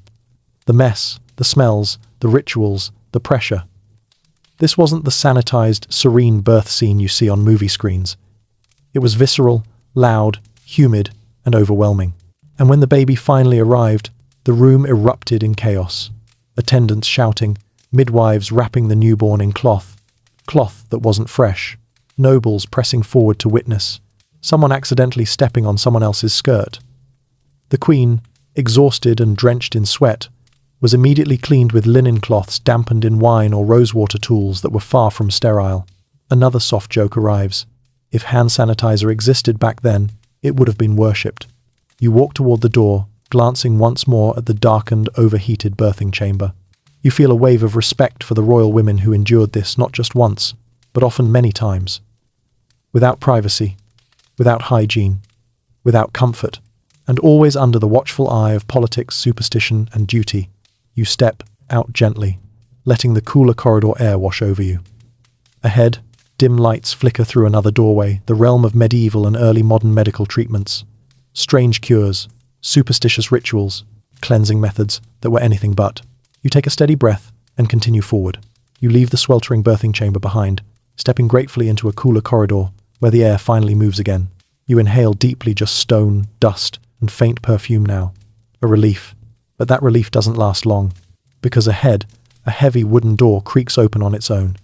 The mess, the smells, the rituals, the pressure. This wasn't the sanitized, serene birth scene you see on movie screens. It was visceral, loud, humid, and overwhelming. And when the baby finally arrived, the room erupted in chaos. Attendants shouting, midwives wrapping the newborn in cloth that wasn't fresh, nobles pressing forward to witness, someone accidentally stepping on someone else's skirt. The queen, exhausted and drenched in sweat, was immediately cleaned with linen cloths dampened in wine or rosewater tools that were far from sterile. Another soft joke arrives. If hand sanitizer existed back then, it would have been worshipped. You walk toward the door, glancing once more at the darkened, overheated birthing chamber. You feel a wave of respect for the royal women who endured this not just once, but often many times. Without privacy, without hygiene, without comfort, and always under the watchful eye of politics, superstition, and duty, you step out gently, letting the cooler corridor air wash over you. Ahead, dim lights flicker through another doorway, the realm of medieval and early modern medical treatments. Strange cures, superstitious rituals, cleansing methods that were anything but. You take a steady breath and continue forward. You leave the sweltering birthing chamber behind, stepping gratefully into a cooler corridor where the air finally moves again. You inhale deeply, just stone, dust, and faint perfume now. A relief. But that relief doesn't last long, because ahead, a heavy wooden door creaks open on its own,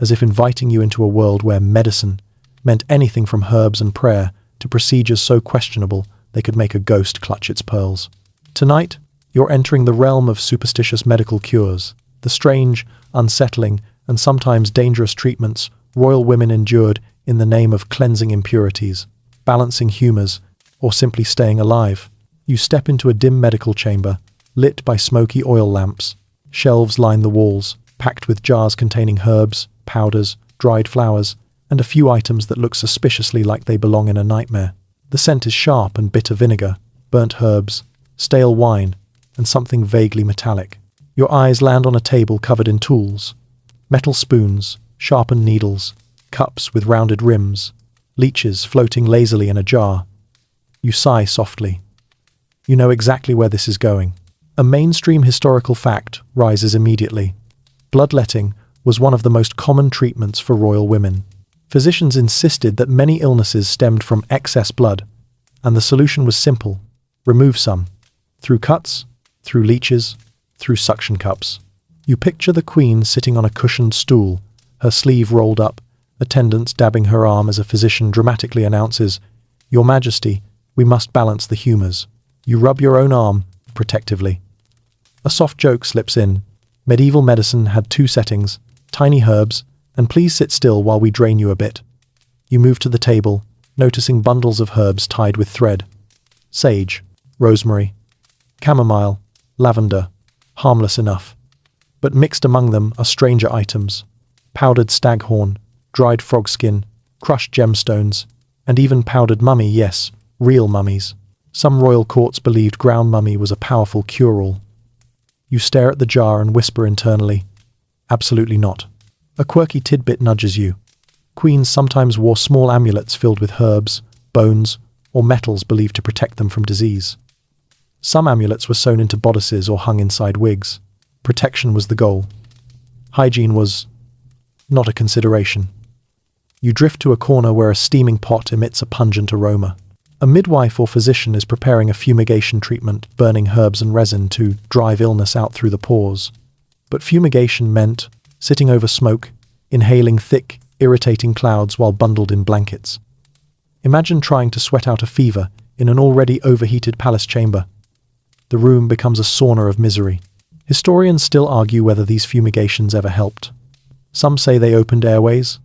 as if inviting you into a world where medicine meant anything from herbs and prayer to procedures so questionable they could make a ghost clutch its pearls. Tonight, you're entering the realm of superstitious medical cures, the strange, unsettling, and sometimes dangerous treatments royal women endured in the name of cleansing impurities, balancing humors, or simply staying alive. You step into a dim medical chamber, lit by smoky oil lamps. Shelves line the walls, packed with jars containing herbs, powders, dried flowers, and a few items that look suspiciously like they belong in a nightmare. The scent is sharp and bitter vinegar, burnt herbs, stale wine, and something vaguely metallic. Your eyes land on a table covered in tools. Metal spoons, sharpened needles, cups with rounded rims, leeches floating lazily in a jar. You sigh softly. You know exactly where this is going. A mainstream historical fact rises immediately. Bloodletting was one of the most common treatments for royal women. Physicians insisted that many illnesses stemmed from excess blood, and the solution was simple: remove some. Through cuts, through leeches, through suction cups. You picture the queen sitting on a cushioned stool, her sleeve rolled up, attendants dabbing her arm as a physician dramatically announces, "Your Majesty, we must balance the humours." You rub your own arm protectively. A soft joke slips in. Medieval medicine had two settings: tiny herbs, and please sit still while we drain you a bit. You move to the table, noticing bundles of herbs tied with thread. Sage, rosemary, chamomile, lavender, harmless enough. But mixed among them are stranger items: powdered staghorn, dried frog skin, crushed gemstones, and even powdered mummy, yes, real mummies. Some royal courts believed ground mummy was a powerful cure-all. You stare at the jar and whisper internally, "Absolutely not." A quirky tidbit nudges you. Queens sometimes wore small amulets filled with herbs, bones, or metals believed to protect them from disease. Some amulets were sewn into bodices or hung inside wigs. Protection was the goal. Hygiene was not a consideration. You drift to a corner where a steaming pot emits a pungent aroma. A midwife or physician is preparing a fumigation treatment, burning herbs and resin to drive illness out through the pores. But fumigation meant sitting over smoke, inhaling thick, irritating clouds while bundled in blankets. Imagine trying to sweat out a fever in an already overheated palace chamber. The room becomes a sauna of misery. Historians still argue whether these fumigations ever helped. Some say they opened airways.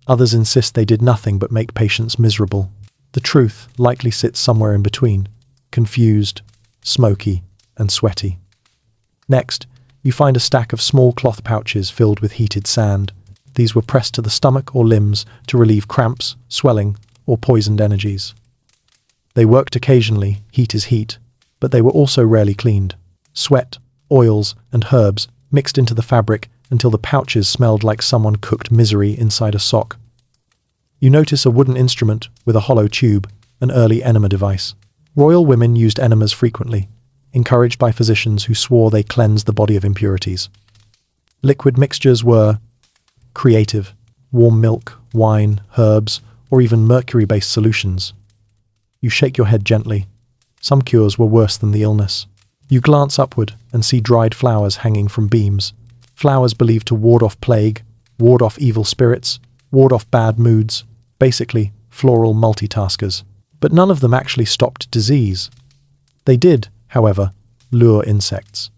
Others insist they did nothing but make patients miserable. The truth likely sits somewhere in between, confused, smoky, and sweaty. Next, you find a stack of small cloth pouches filled with heated sand. These were pressed to the stomach or limbs to relieve cramps, swelling, or poisoned energies. They worked occasionally, heat is heat, but they were also rarely cleaned. Sweat, oils, and herbs mixed into the fabric until the pouches smelled like someone cooked misery inside a sock. You notice a wooden instrument with a hollow tube, an early enema device. Royal women used enemas frequently, encouraged by physicians who swore they cleansed the body of impurities. Liquid mixtures were creative: warm milk, wine, herbs, or even mercury-based solutions. You shake your head gently. Some cures were worse than the illness. You glance upward and see dried flowers hanging from beams. Flowers believed to ward off plague, ward off evil spirits, ward off bad moods. Basically, floral multitaskers. But none of them actually stopped disease. They did, however, lure insects.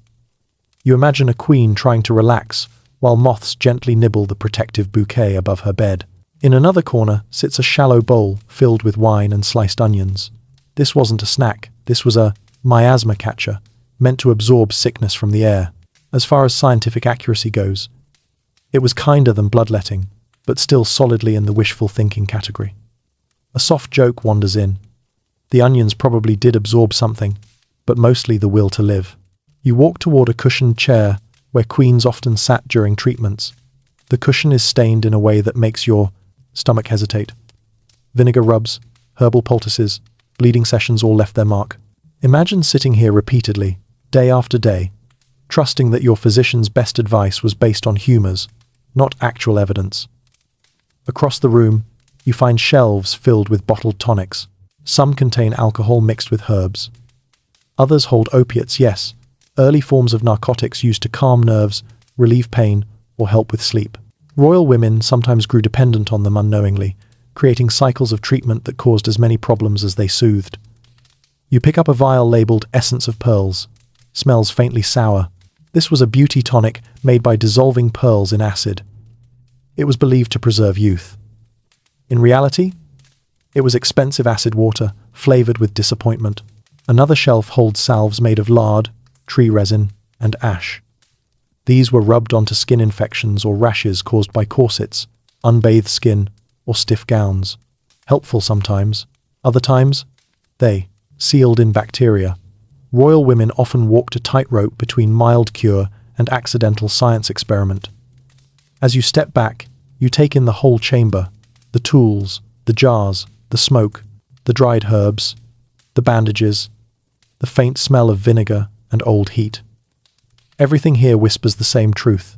You imagine a queen trying to relax while moths gently nibble the protective bouquet above her bed. In another corner sits a shallow bowl filled with wine and sliced onions. This wasn't a snack, this was a miasma catcher, meant to absorb sickness from the air. As far as scientific accuracy goes, it was kinder than bloodletting, but still solidly in the wishful thinking category. A soft joke wanders in. The onions probably did absorb something, but mostly the will to live. You walk toward a cushioned chair where queens often sat during treatments. The cushion is stained in a way that makes your stomach hesitate. Vinegar rubs, herbal poultices, bleeding sessions all left their mark. Imagine sitting here repeatedly, day after day, trusting that your physician's best advice was based on humours, not actual evidence. Across the room, you find shelves filled with bottled tonics. Some contain alcohol mixed with herbs. Others hold opiates, yes, early forms of narcotics used to calm nerves, relieve pain, or help with sleep. Royal women sometimes grew dependent on them unknowingly, creating cycles of treatment that caused as many problems as they soothed. You pick up a vial labelled Essence of Pearls. Smells faintly sour. This was a beauty tonic made by dissolving pearls in acid. It was believed to preserve youth. In reality, it was expensive acid water, flavoured with disappointment. Another shelf holds salves made of lard, tree resin, and ash. These were rubbed onto skin infections or rashes caused by corsets, unbathed skin, or stiff gowns. Helpful sometimes. Other times, they sealed in bacteria. Royal women often walked a tightrope between mild cure and accidental science experiment. As you step back, you take in the whole chamber, the tools, the jars, the smoke, the dried herbs, the bandages, the faint smell of vinegar and old heat. Everything here whispers the same truth.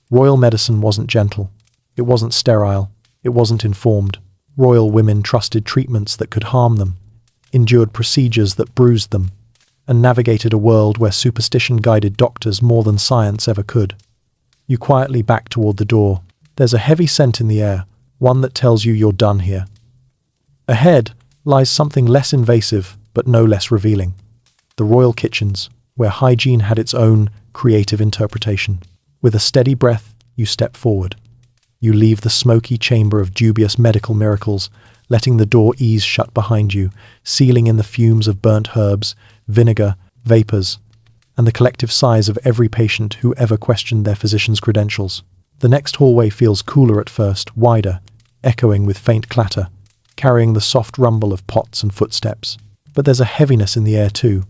Royal medicine wasn't gentle. It wasn't sterile. It wasn't informed. Royal women trusted treatments that could harm them, endured procedures that bruised them, and navigated a world where superstition guided doctors more than science ever could. You quietly back toward the door. There's a heavy scent in the air, one that tells you you're done here. Ahead lies something less invasive, but no less revealing. The royal kitchens, where hygiene had its own creative interpretation. With a steady breath, you step forward. You leave the smoky chamber of dubious medical miracles, letting the door ease shut behind you, sealing in the fumes of burnt herbs, vinegar, vapors, and the collective sighs of every patient who ever questioned their physician's credentials. The next hallway feels cooler at first, wider, echoing with faint clatter, carrying the soft rumble of pots and footsteps. But there's a heaviness in the air too.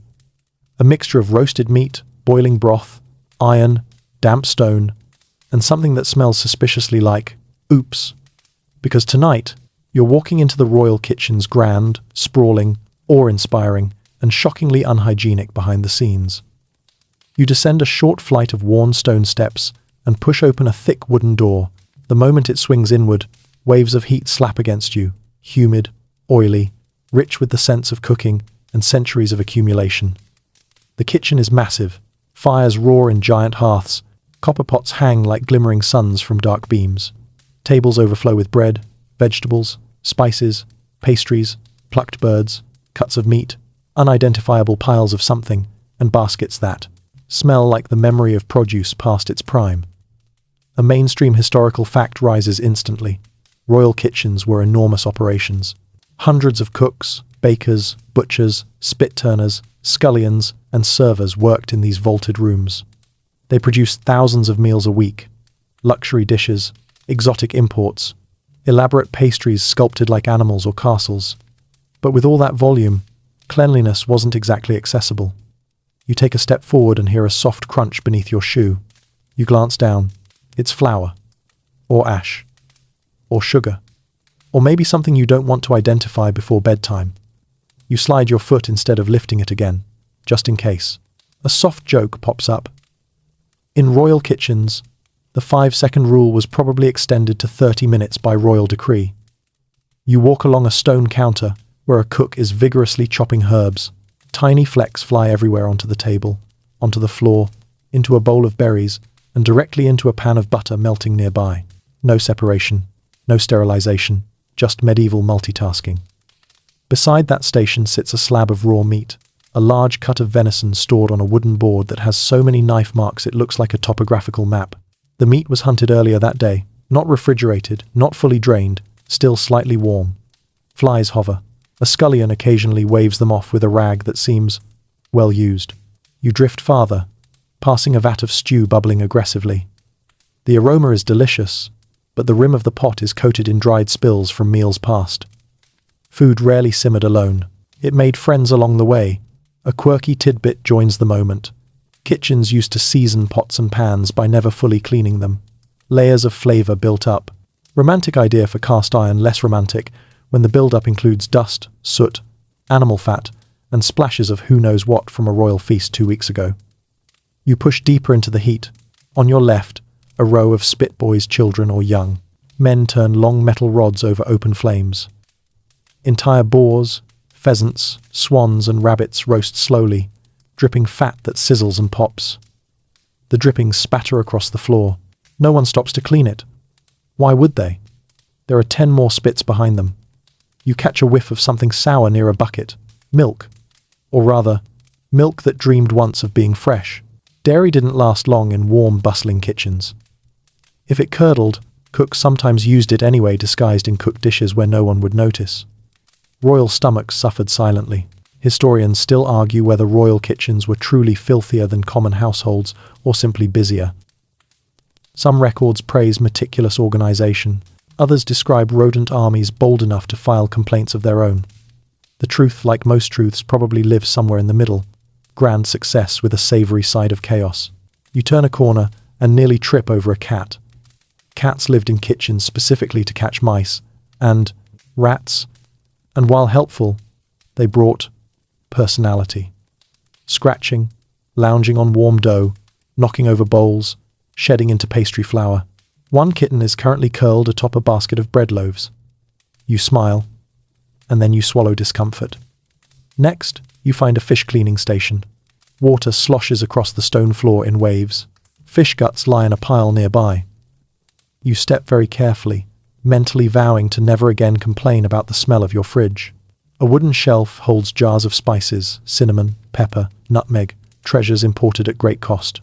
A mixture of roasted meat, boiling broth, iron, damp stone, and something that smells suspiciously like oops. Because tonight, you're walking into the royal kitchen's grand, sprawling, awe-inspiring, and shockingly unhygienic behind the scenes. You descend a short flight of worn stone steps and push open a thick wooden door. The moment it swings inward, waves of heat slap against you, humid, oily, rich with the sense of cooking and centuries of accumulation. The kitchen is massive. Fires roar in giant hearths. Copper pots hang like glimmering suns from dark beams. Tables overflow with bread, vegetables, spices, pastries, plucked birds, cuts of meat, unidentifiable piles of something, and baskets that smell like the memory of produce past its prime. A mainstream historical fact rises instantly. Royal kitchens were enormous operations. Hundreds of cooks, bakers, butchers, spit-turners, scullions, and servers worked in these vaulted rooms. They produced thousands of meals a week, luxury dishes, exotic imports, elaborate pastries sculpted like animals or castles. But with all that volume, cleanliness wasn't exactly accessible. You take a step forward and hear a soft crunch beneath your shoe. You glance down. It's flour, or ash, or sugar, or maybe something you don't want to identify before bedtime. You slide your foot instead of lifting it again, just in case. A soft joke pops up. In royal kitchens, the 5-second rule was probably extended to 30 minutes by royal decree. You walk along a stone counter where a cook is vigorously chopping herbs. Tiny flecks fly everywhere onto the table, onto the floor, into a bowl of berries, and directly into a pan of butter melting nearby. No separation, no sterilization, just medieval multitasking. Beside that station sits a slab of raw meat, a large cut of venison stored on a wooden board that has so many knife marks it looks like a topographical map. The meat was hunted earlier that day, not refrigerated, not fully drained, still slightly warm. Flies hover. A scullion occasionally waves them off with a rag that seems well used. You drift farther, passing a vat of stew bubbling aggressively. The aroma is delicious, but the rim of the pot is coated in dried spills from meals past. Food rarely simmered alone. It made friends along the way. A quirky tidbit joins the moment. Kitchens used to season pots and pans by never fully cleaning them. Layers of flavor built up. Romantic idea for cast iron, less romantic when the build-up includes dust, soot, animal fat, and splashes of who knows what from a royal feast 2 weeks ago. You push deeper into the heat. On your left, a row of spit boys, children or young. Men turn long metal rods over open flames. Entire boars, pheasants, swans and rabbits roast slowly, dripping fat that sizzles and pops. The drippings spatter across the floor. No one stops to clean it. Why would they? There are 10 more spits behind them. You catch a whiff of something sour near a bucket. Milk. Or rather, milk that dreamed once of being fresh. Dairy didn't last long in warm, bustling kitchens. If it curdled, cooks sometimes used it anyway, disguised in cooked dishes where no one would notice. Royal stomachs suffered silently. Historians still argue whether royal kitchens were truly filthier than common households or simply busier. Some records praise meticulous organization. Others describe rodent armies bold enough to file complaints of their own. The truth, like most truths, probably lives somewhere in the middle. Grand success with a savory side of chaos. You turn a corner and nearly trip over a cat. Cats lived in kitchens specifically to catch mice and rats, and while helpful, they brought personality. Scratching, lounging on warm dough, knocking over bowls, shedding into pastry flour. One kitten is currently curled atop a basket of bread loaves. You smile, and then you swallow discomfort. Next, you find a fish cleaning station. Water sloshes across the stone floor in waves. Fish guts lie in a pile nearby. You step very carefully, mentally vowing to never again complain about the smell of your fridge. A wooden shelf holds jars of spices, cinnamon, pepper, nutmeg, treasures imported at great cost.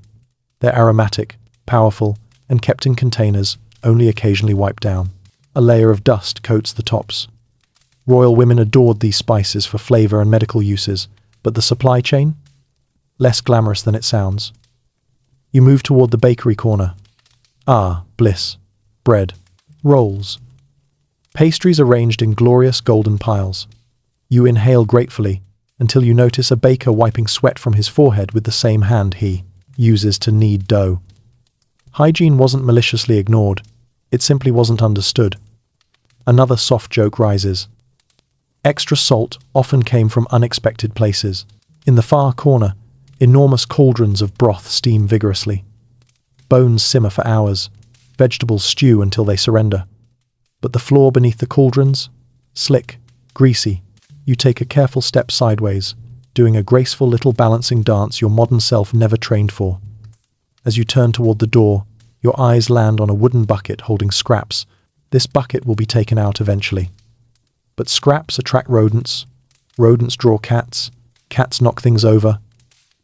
They're aromatic, powerful, and kept in containers, only occasionally wiped down. A layer of dust coats the tops. Royal women adored these spices for flavor and medical uses, but the supply chain? Less glamorous than it sounds. You move toward the bakery corner. Ah, bliss. Bread. Rolls. Pastries arranged in glorious golden piles. You inhale gratefully until you notice a baker wiping sweat from his forehead with the same hand he uses to knead dough. Hygiene wasn't maliciously ignored. It simply wasn't understood. Another soft joke rises. Extra salt often came from unexpected places. In the far corner, enormous cauldrons of broth steam vigorously. Bones simmer for hours. Vegetables stew until they surrender. But the floor beneath the cauldrons? Slick, greasy. You take a careful step sideways, doing a graceful little balancing dance your modern self never trained for. As you turn toward the door, your eyes land on a wooden bucket holding scraps. This bucket will be taken out eventually. But scraps attract rodents, rodents draw cats, cats knock things over,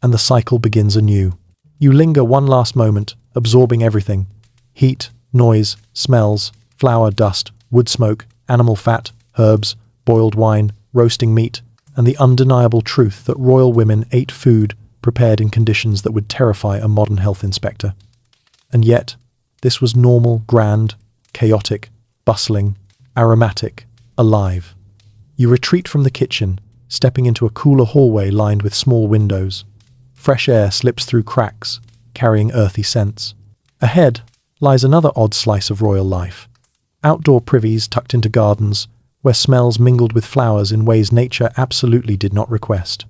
and the cycle begins anew. You linger one last moment, absorbing everything. Heat, noise, smells, flour, dust, wood smoke, animal fat, herbs, boiled wine, roasting meat, and the undeniable truth that royal women ate food prepared in conditions that would terrify a modern health inspector. And yet, this was normal, grand, chaotic, bustling, aromatic, alive. You retreat from the kitchen, stepping into a cooler hallway lined with small windows. Fresh air slips through cracks, carrying earthy scents. Ahead lies another odd slice of royal life. Outdoor privies tucked into gardens, where smells mingled with flowers in ways nature absolutely did not request.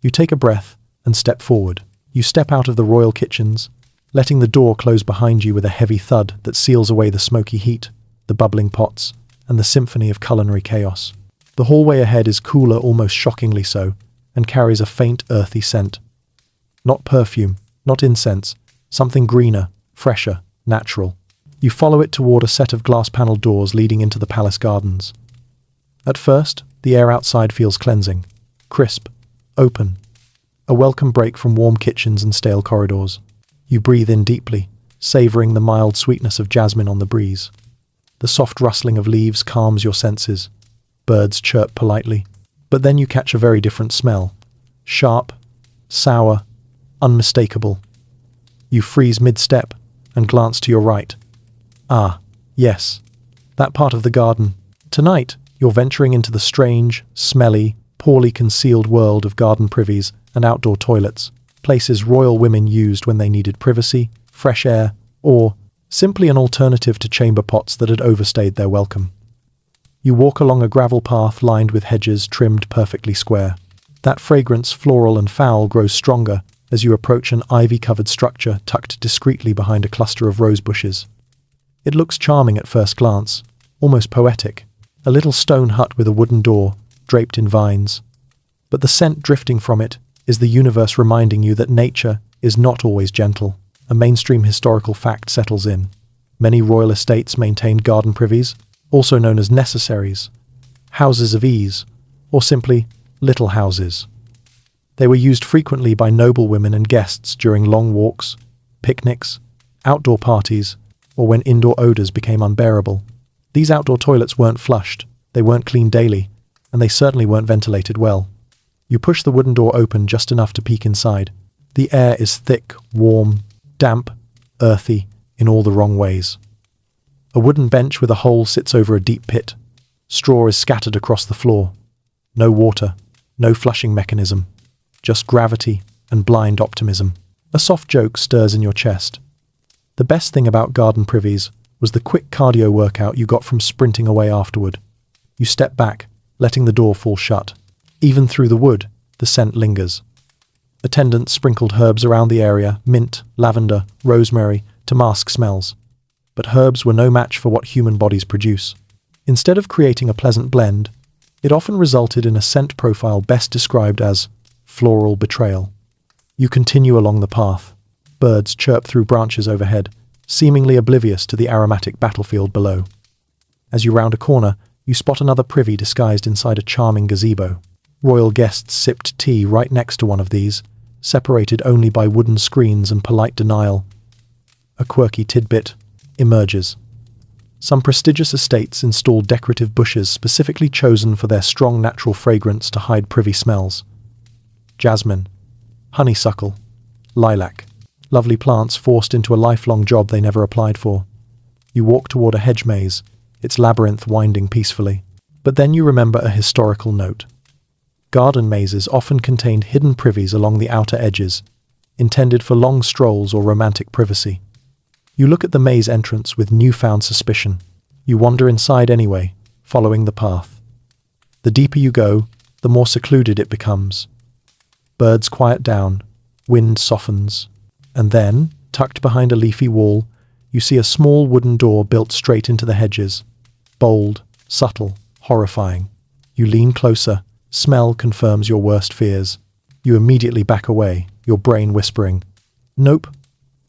You take a breath and step forward. You step out of the royal kitchens, letting the door close behind you with a heavy thud that seals away the smoky heat, the bubbling pots, and the symphony of culinary chaos. The hallway ahead is cooler, almost shockingly so, and carries a faint, earthy scent. Not perfume, not incense, something greener, fresher, natural. You follow it toward a set of glass-paneled doors leading into the palace gardens. At first, the air outside feels cleansing, crisp, open, a welcome break from warm kitchens and stale corridors. You breathe in deeply, savoring the mild sweetness of jasmine on the breeze. The soft rustling of leaves calms your senses. Birds chirp politely. But then you catch a very different smell. Sharp, sour, unmistakable. You freeze mid-step and glance to your right. Ah, yes, that part of the garden. Tonight, you're venturing into the strange, smelly, poorly concealed world of garden privies and outdoor toilets, places royal women used when they needed privacy, fresh air, or simply an alternative to chamber pots that had overstayed their welcome. You walk along a gravel path lined with hedges trimmed perfectly square. That fragrance, floral and foul, grows stronger as you approach an ivy-covered structure tucked discreetly behind a cluster of rose bushes. It looks charming at first glance, almost poetic, a little stone hut with a wooden door, draped in vines. But the scent drifting from it is the universe reminding you that nature is not always gentle. A mainstream historical fact settles in. Many royal estates maintained garden privies, also known as necessaries, houses of ease, or simply little houses. They were used frequently by noblewomen and guests during long walks, picnics, outdoor parties, or when indoor odors became unbearable. These outdoor toilets weren't flushed, they weren't cleaned daily, and they certainly weren't ventilated well. You push the wooden door open just enough to peek inside. The air is thick, warm, damp, earthy, in all the wrong ways. A wooden bench with a hole sits over a deep pit. Straw is scattered across the floor. No water, no flushing mechanism, just gravity and blind optimism. A soft joke stirs in your chest. The best thing about garden privies was the quick cardio workout you got from sprinting away afterward. You step back, letting the door fall shut. Even through the wood, the scent lingers. Attendants sprinkled herbs around the area, mint, lavender, rosemary, to mask smells. But herbs were no match for what human bodies produce. Instead of creating a pleasant blend, it often resulted in a scent profile best described as floral betrayal. You continue along the path. Birds chirp through branches overhead, seemingly oblivious to the aromatic battlefield below. As you round a corner, you spot another privy disguised inside a charming gazebo. Royal guests sipped tea right next to one of these, separated only by wooden screens and polite denial. A quirky tidbit emerges. Some prestigious estates install decorative bushes specifically chosen for their strong natural fragrance to hide privy smells. Jasmine, honeysuckle, lilac, lovely plants forced into a lifelong job they never applied for. You walk toward a hedge maze, its labyrinth winding peacefully. But then you remember a historical note. Garden mazes often contained hidden privies along the outer edges, intended for long strolls or romantic privacy. You look at the maze entrance with newfound suspicion. You wander inside anyway, following the path. The deeper you go, the more secluded it becomes. Birds quiet down, wind softens, and then, tucked behind a leafy wall, you see a small wooden door built straight into the hedges. Bold, subtle, horrifying. You lean closer. Smell confirms your worst fears. You immediately back away, your brain whispering, "Nope,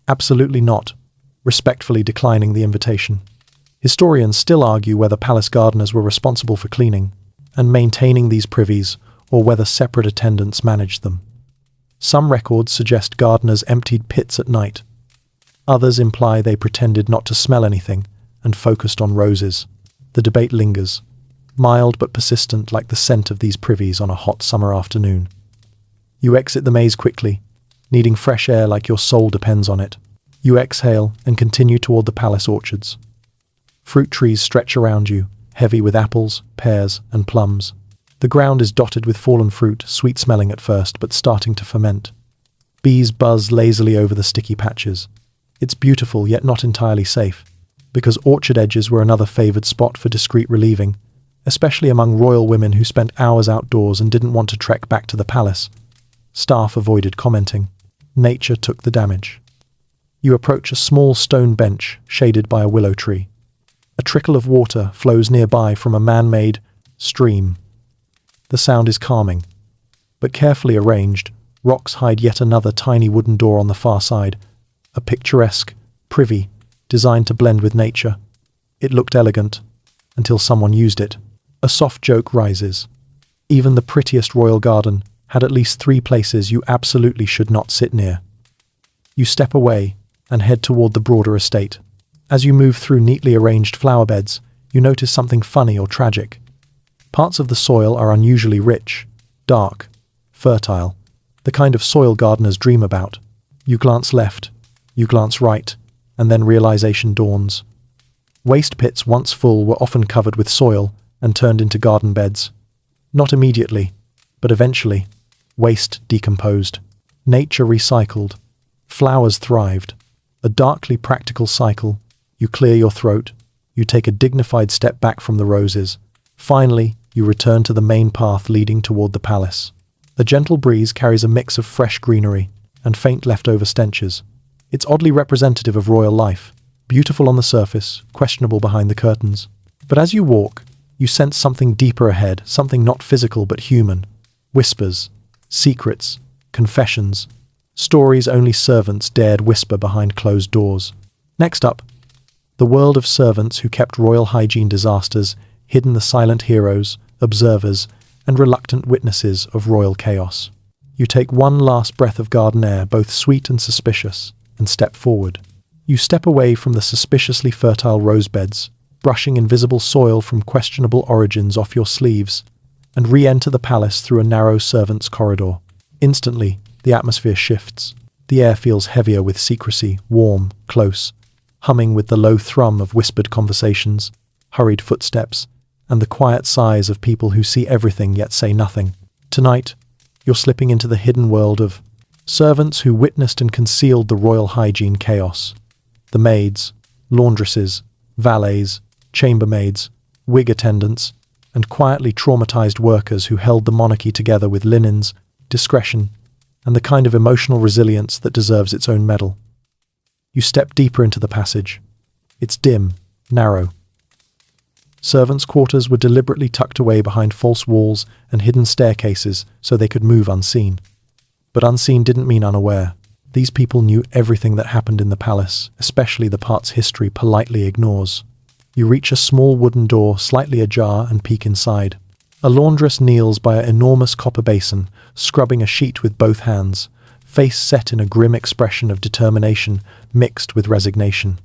absolutely not," respectfully declining the invitation. Historians still argue whether palace gardeners were responsible for cleaning and maintaining these privies, or whether separate attendants managed them. Some records suggest gardeners emptied pits at night. Others imply they pretended not to smell anything and focused on roses. The debate lingers, mild but persistent like the scent of these privies on a hot summer afternoon. You exit the maze quickly, needing fresh air like your soul depends on it. You exhale and continue toward the palace orchards. Fruit trees stretch around you, heavy with apples, pears, and plums. The ground is dotted with fallen fruit, sweet-smelling at first but starting to ferment. Bees buzz lazily over the sticky patches. It's beautiful yet not entirely safe, because orchard edges were another favoured spot for discreet relieving, especially among royal women who spent hours outdoors and didn't want to trek back to the palace. Staff avoided commenting. Nature took the damage. You approach a small stone bench shaded by a willow tree. A trickle of water flows nearby from a man-made stream. The sound is calming, but carefully arranged, rocks hide yet another tiny wooden door on the far side, a picturesque privy designed to blend with nature. It looked elegant, until someone used it. A soft joke rises. Even the prettiest royal garden had at least 3 places you absolutely should not sit near. You step away and head toward the broader estate. As you move through neatly arranged flower beds, you notice something funny or tragic. Parts of the soil are unusually rich, dark, fertile, the kind of soil gardeners dream about. You glance left, You glance right, and then realization dawns. Waste pits once full were often covered with soil and turned into garden beds. Not immediately, but eventually. Waste decomposed. Nature recycled. Flowers thrived. A darkly practical cycle. You clear your throat. You take a dignified step back from the roses. Finally, you return to the main path leading toward the palace. A gentle breeze carries a mix of fresh greenery and faint leftover stenches. It's oddly representative of royal life, beautiful on the surface, questionable behind the curtains. But as you walk, you sense something deeper ahead, something not physical but human. Whispers, secrets, confessions, stories only servants dared whisper behind closed doors. Next up, the world of servants who kept royal hygiene disasters hidden, the silent heroes, observers, and reluctant witnesses of royal chaos. You take one last breath of garden air, both sweet and suspicious, and step forward. You step away from the suspiciously fertile rose beds, brushing invisible soil from questionable origins off your sleeves, and re-enter the palace through a narrow servants' corridor. Instantly, the atmosphere shifts. The air feels heavier with secrecy, warm, close, humming with the low thrum of whispered conversations, hurried footsteps, and the quiet sighs of people who see everything yet say nothing. Tonight, you're slipping into the hidden world of servants who witnessed and concealed the royal hygiene chaos. The maids, laundresses, valets, chambermaids, wig attendants, and quietly traumatized workers who held the monarchy together with linens, discretion, and the kind of emotional resilience that deserves its own medal. You step deeper into the passage. It's dim, narrow. Servants' quarters were deliberately tucked away behind false walls and hidden staircases so they could move unseen. But unseen didn't mean unaware. These people knew everything that happened in the palace, especially the parts history politely ignores. You reach a small wooden door slightly ajar and peek inside. A laundress kneels by an enormous copper basin, scrubbing a sheet with both hands, face set in a grim expression of determination mixed with resignation.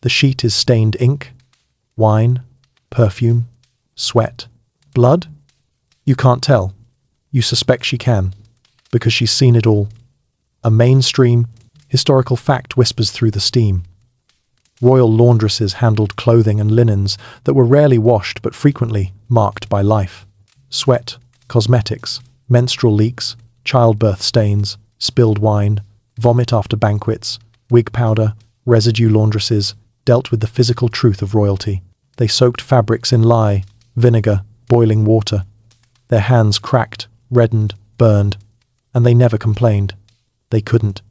The sheet is stained ink, wine, perfume, sweat, blood? You can't tell. You suspect she can, because she's seen it all. A mainstream, historical fact whispers through the steam. Royal laundresses handled clothing and linens that were rarely washed but frequently marked by life. Sweat, cosmetics, menstrual leaks, childbirth stains, spilled wine, vomit after banquets, wig powder, residue. Laundresses dealt with the physical truth of royalty. They soaked fabrics in lye, vinegar, boiling water. Their hands cracked, reddened, burned, and they never complained. They couldn't.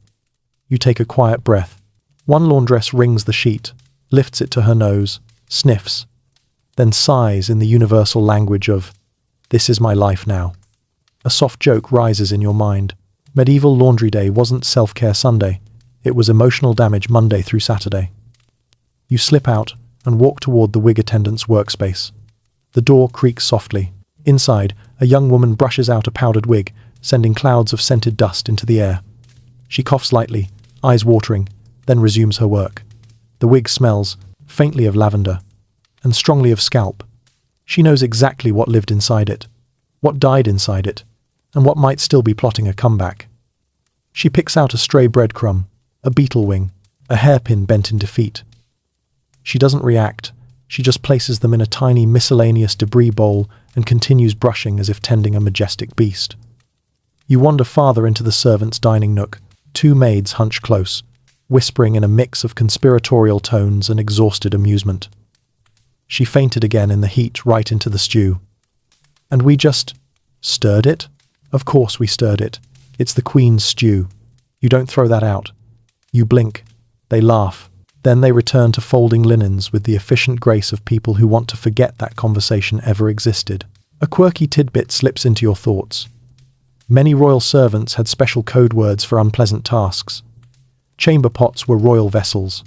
You take a quiet breath. One laundress wrings the sheet, lifts it to her nose, sniffs, then sighs in the universal language of, "This is my life now." A soft joke rises in your mind. Medieval laundry day wasn't self-care Sunday. It was emotional damage Monday through Saturday. You slip out and walk toward the wig attendant's workspace. The door creaks softly. Inside, a young woman brushes out a powdered wig, sending clouds of scented dust into the air. She coughs lightly, eyes watering, then resumes her work. The wig smells, faintly of lavender, and strongly of scalp. She knows exactly what lived inside it, what died inside it, and what might still be plotting a comeback. She picks out a stray breadcrumb, a beetle wing, a hairpin bent in defeat. She doesn't react, she just places them in a tiny miscellaneous debris bowl and continues brushing as if tending a majestic beast. You wander farther into the servants' dining nook. Two maids hunch close, whispering in a mix of conspiratorial tones and exhausted amusement. She fainted again in the heat right into the stew. And we just stirred it? Of course we stirred it. It's the Queen's stew. You don't throw that out. You blink. They laugh. Then they return to folding linens with the efficient grace of people who want to forget that conversation ever existed. A quirky tidbit slips into your thoughts. Many royal servants had special code words for unpleasant tasks. Chamber pots were royal vessels.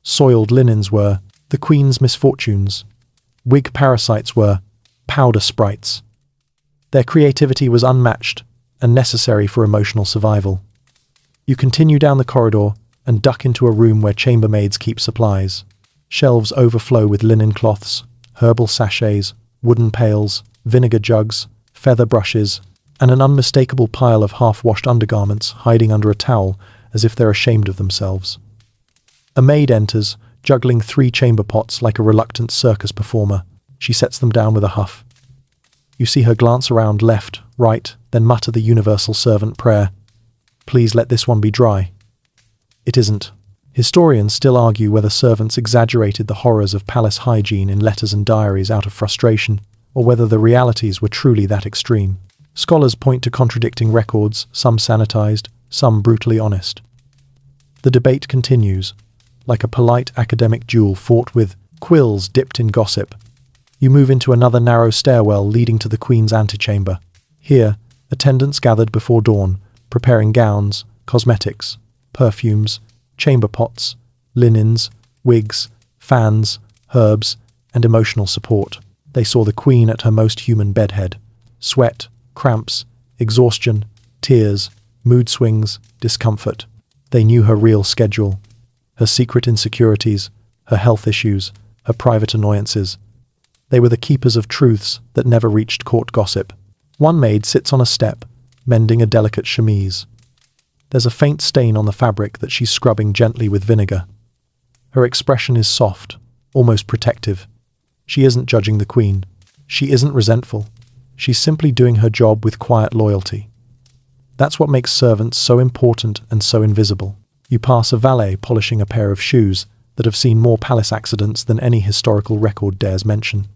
Soiled linens were the Queen's misfortunes. Wig parasites were powder sprites. Their creativity was unmatched and necessary for emotional survival. You continue down the corridor and duck into a room where chambermaids keep supplies. Shelves overflow with linen cloths, herbal sachets, wooden pails, vinegar jugs, feather brushes, and an unmistakable pile of half-washed undergarments hiding under a towel as if they're ashamed of themselves. A maid enters, juggling 3 chamber pots like a reluctant circus performer. She sets them down with a huff. You see her glance around left, right, then mutter the universal servant prayer. Please let this one be dry. It isn't. Historians still argue whether servants exaggerated the horrors of palace hygiene in letters and diaries out of frustration, or whether the realities were truly that extreme. Scholars point to contradicting records, some sanitized, some brutally honest. The debate continues, like a polite academic duel fought with quills dipped in gossip. You move into another narrow stairwell leading to the Queen's antechamber. Here, attendants gathered before dawn, preparing gowns, cosmetics, perfumes, chamber pots, linens, wigs, fans, herbs, and emotional support. They saw the Queen at her most human bedhead. Sweat, cramps, exhaustion, tears, mood swings, discomfort. They knew her real schedule, her secret insecurities, her health issues, her private annoyances. They were the keepers of truths that never reached court gossip. One maid sits on a step, mending a delicate chemise. There's a faint stain on the fabric that she's scrubbing gently with vinegar. Her expression is soft, almost protective. She isn't judging the Queen. She isn't resentful. She's simply doing her job with quiet loyalty. That's what makes servants so important and so invisible. You pass a valet polishing a pair of shoes that have seen more palace accidents than any historical record dares mention.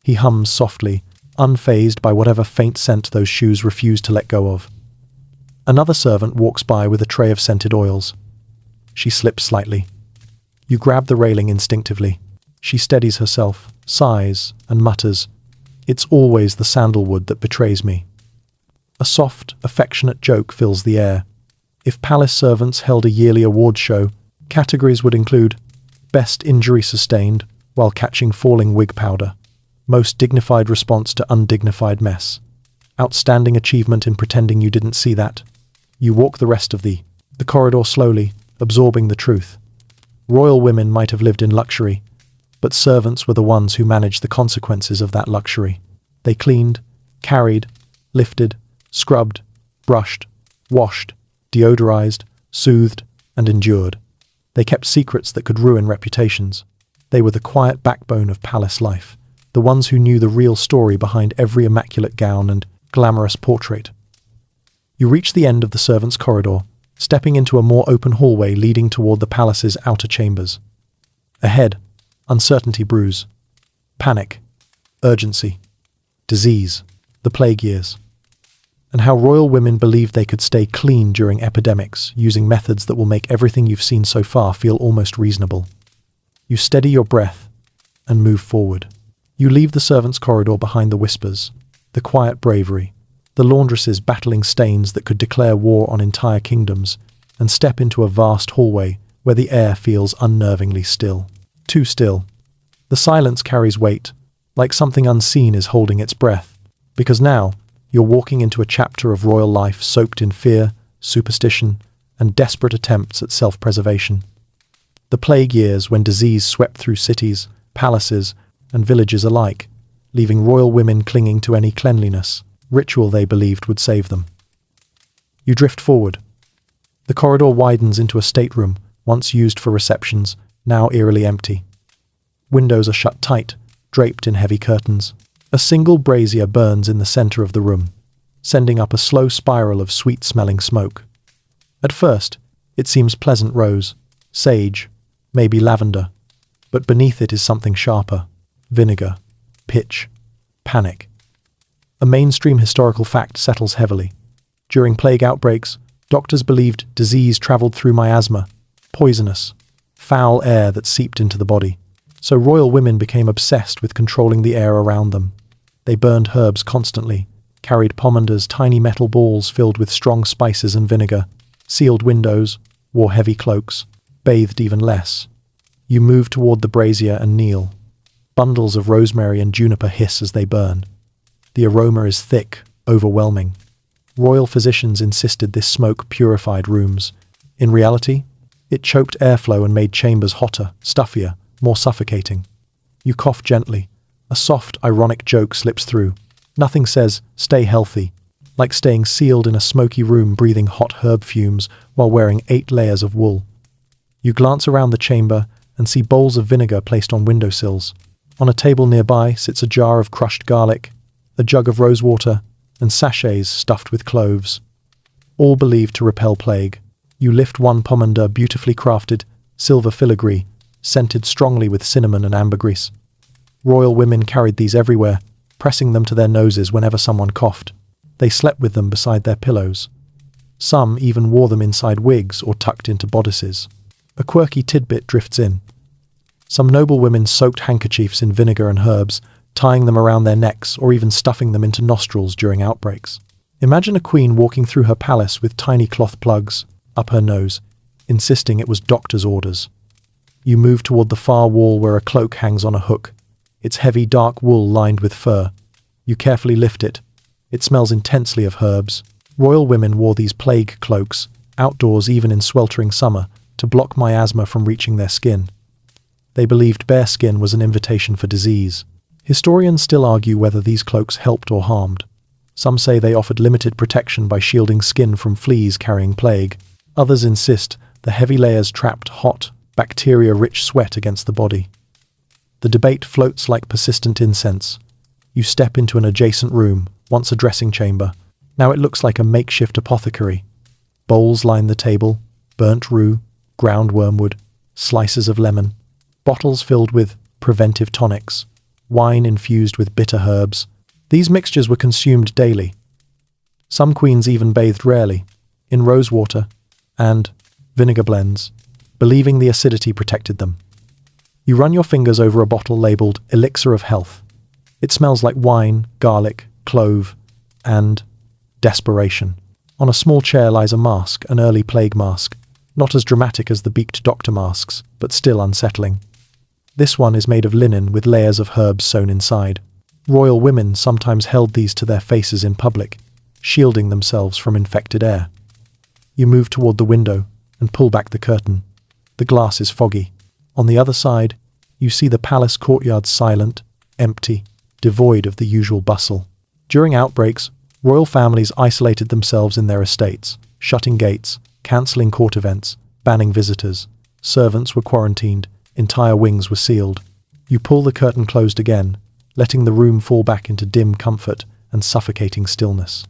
He hums softly, unfazed by whatever faint scent those shoes refuse to let go of. Another servant walks by with a tray of scented oils. She slips slightly. You grab the railing instinctively. She steadies herself, sighs, and mutters, "It's always the sandalwood that betrays me." A soft, affectionate joke fills the air. If palace servants held a yearly award show, categories would include Best Injury Sustained while catching falling wig powder, Most Dignified Response to Undignified Mess, Outstanding Achievement in Pretending You Didn't See That. You walk the rest of the corridor slowly, absorbing the truth. Royal women might have lived in luxury, but servants were the ones who managed the consequences of that luxury. They cleaned, carried, lifted, scrubbed, brushed, washed, deodorized, soothed, and endured. They kept secrets that could ruin reputations. They were the quiet backbone of palace life, the ones who knew the real story behind every immaculate gown and glamorous portrait. You reach the end of the servants' corridor, stepping into a more open hallway leading toward the palace's outer chambers. Ahead, uncertainty brews. Panic, urgency, disease, the plague years. And how royal women believed they could stay clean during epidemics, using methods that will make everything you've seen so far feel almost reasonable. You steady your breath and move forward. You leave the servants' corridor behind the whispers, the quiet bravery, the laundresses battling stains that could declare war on entire kingdoms, and step into a vast hallway where the air feels unnervingly still. Too still. The silence carries weight, like something unseen is holding its breath, because now you're walking into a chapter of royal life soaked in fear, superstition, and desperate attempts at self-preservation. The plague years when disease swept through cities, palaces, and villages alike, leaving royal women clinging to any cleanliness, ritual they believed would save them. You drift forward. The corridor widens into a stateroom, once used for receptions, now eerily empty. Windows are shut tight, draped in heavy curtains. A single brazier burns in the center of the room, sending up a slow spiral of sweet-smelling smoke. At first, it seems pleasant rose, sage, maybe lavender, but beneath it is something sharper: vinegar, pitch, panic. A mainstream historical fact settles heavily. During plague outbreaks, doctors believed disease traveled through miasma, poisonous, foul air that seeped into the body. So royal women became obsessed with controlling the air around them. They burned herbs constantly, carried pomanders, tiny metal balls filled with strong spices and vinegar, sealed windows, wore heavy cloaks, bathed even less. You move toward the brazier and kneel. Bundles of rosemary and juniper hiss as they burn. The aroma is thick, overwhelming. Royal physicians insisted this smoke purified rooms. In reality, it choked airflow and made chambers hotter, stuffier, more suffocating. You cough gently. A soft, ironic joke slips through. Nothing says, "Stay healthy," like staying sealed in a smoky room breathing hot herb fumes while wearing 8 layers of wool. You glance around the chamber and see bowls of vinegar placed on windowsills. On a table nearby sits a jar of crushed garlic, a jug of rosewater, and sachets stuffed with cloves, all believed to repel plague. You lift one pomander, beautifully crafted, silver filigree, scented strongly with cinnamon and ambergris. Royal women carried these everywhere, pressing them to their noses whenever someone coughed. They slept with them beside their pillows. Some even wore them inside wigs or tucked into bodices. A quirky tidbit drifts in. Some noblewomen soaked handkerchiefs in vinegar and herbs, tying them around their necks or even stuffing them into nostrils during outbreaks. Imagine a queen walking through her palace with tiny cloth plugs up her nose, insisting it was doctor's orders. You move toward the far wall where a cloak hangs on a hook, its heavy dark wool lined with fur. You carefully lift it. It smells intensely of herbs. Royal women wore these plague cloaks, outdoors even in sweltering summer, to block miasma from reaching their skin. They believed bare skin was an invitation for disease. Historians still argue whether these cloaks helped or harmed. Some say they offered limited protection by shielding skin from fleas carrying plague. Others insist the heavy layers trapped hot, bacteria-rich sweat against the body. The debate floats like persistent incense. You step into an adjacent room, once a dressing chamber. Now it looks like a makeshift apothecary. Bowls line the table, burnt rue, ground wormwood, slices of lemon, bottles filled with preventive tonics, wine infused with bitter herbs. These mixtures were consumed daily. Some queens even bathed rarely, in rosewater and vinegar blends, believing the acidity protected them. You run your fingers over a bottle labeled Elixir of Health. It smells like wine, garlic, clove, and desperation. On a small chair lies a mask, an early plague mask, not as dramatic as the beaked doctor masks, but still unsettling. This one is made of linen with layers of herbs sewn inside. Royal women sometimes held these to their faces in public, shielding themselves from infected air. You move toward the window and pull back the curtain. The glass is foggy. On the other side, you see the palace courtyard silent, empty, devoid of the usual bustle. During outbreaks, royal families isolated themselves in their estates, shutting gates, cancelling court events, banning visitors. Servants were quarantined, entire wings were sealed. You pull the curtain closed again, letting the room fall back into dim comfort and suffocating stillness.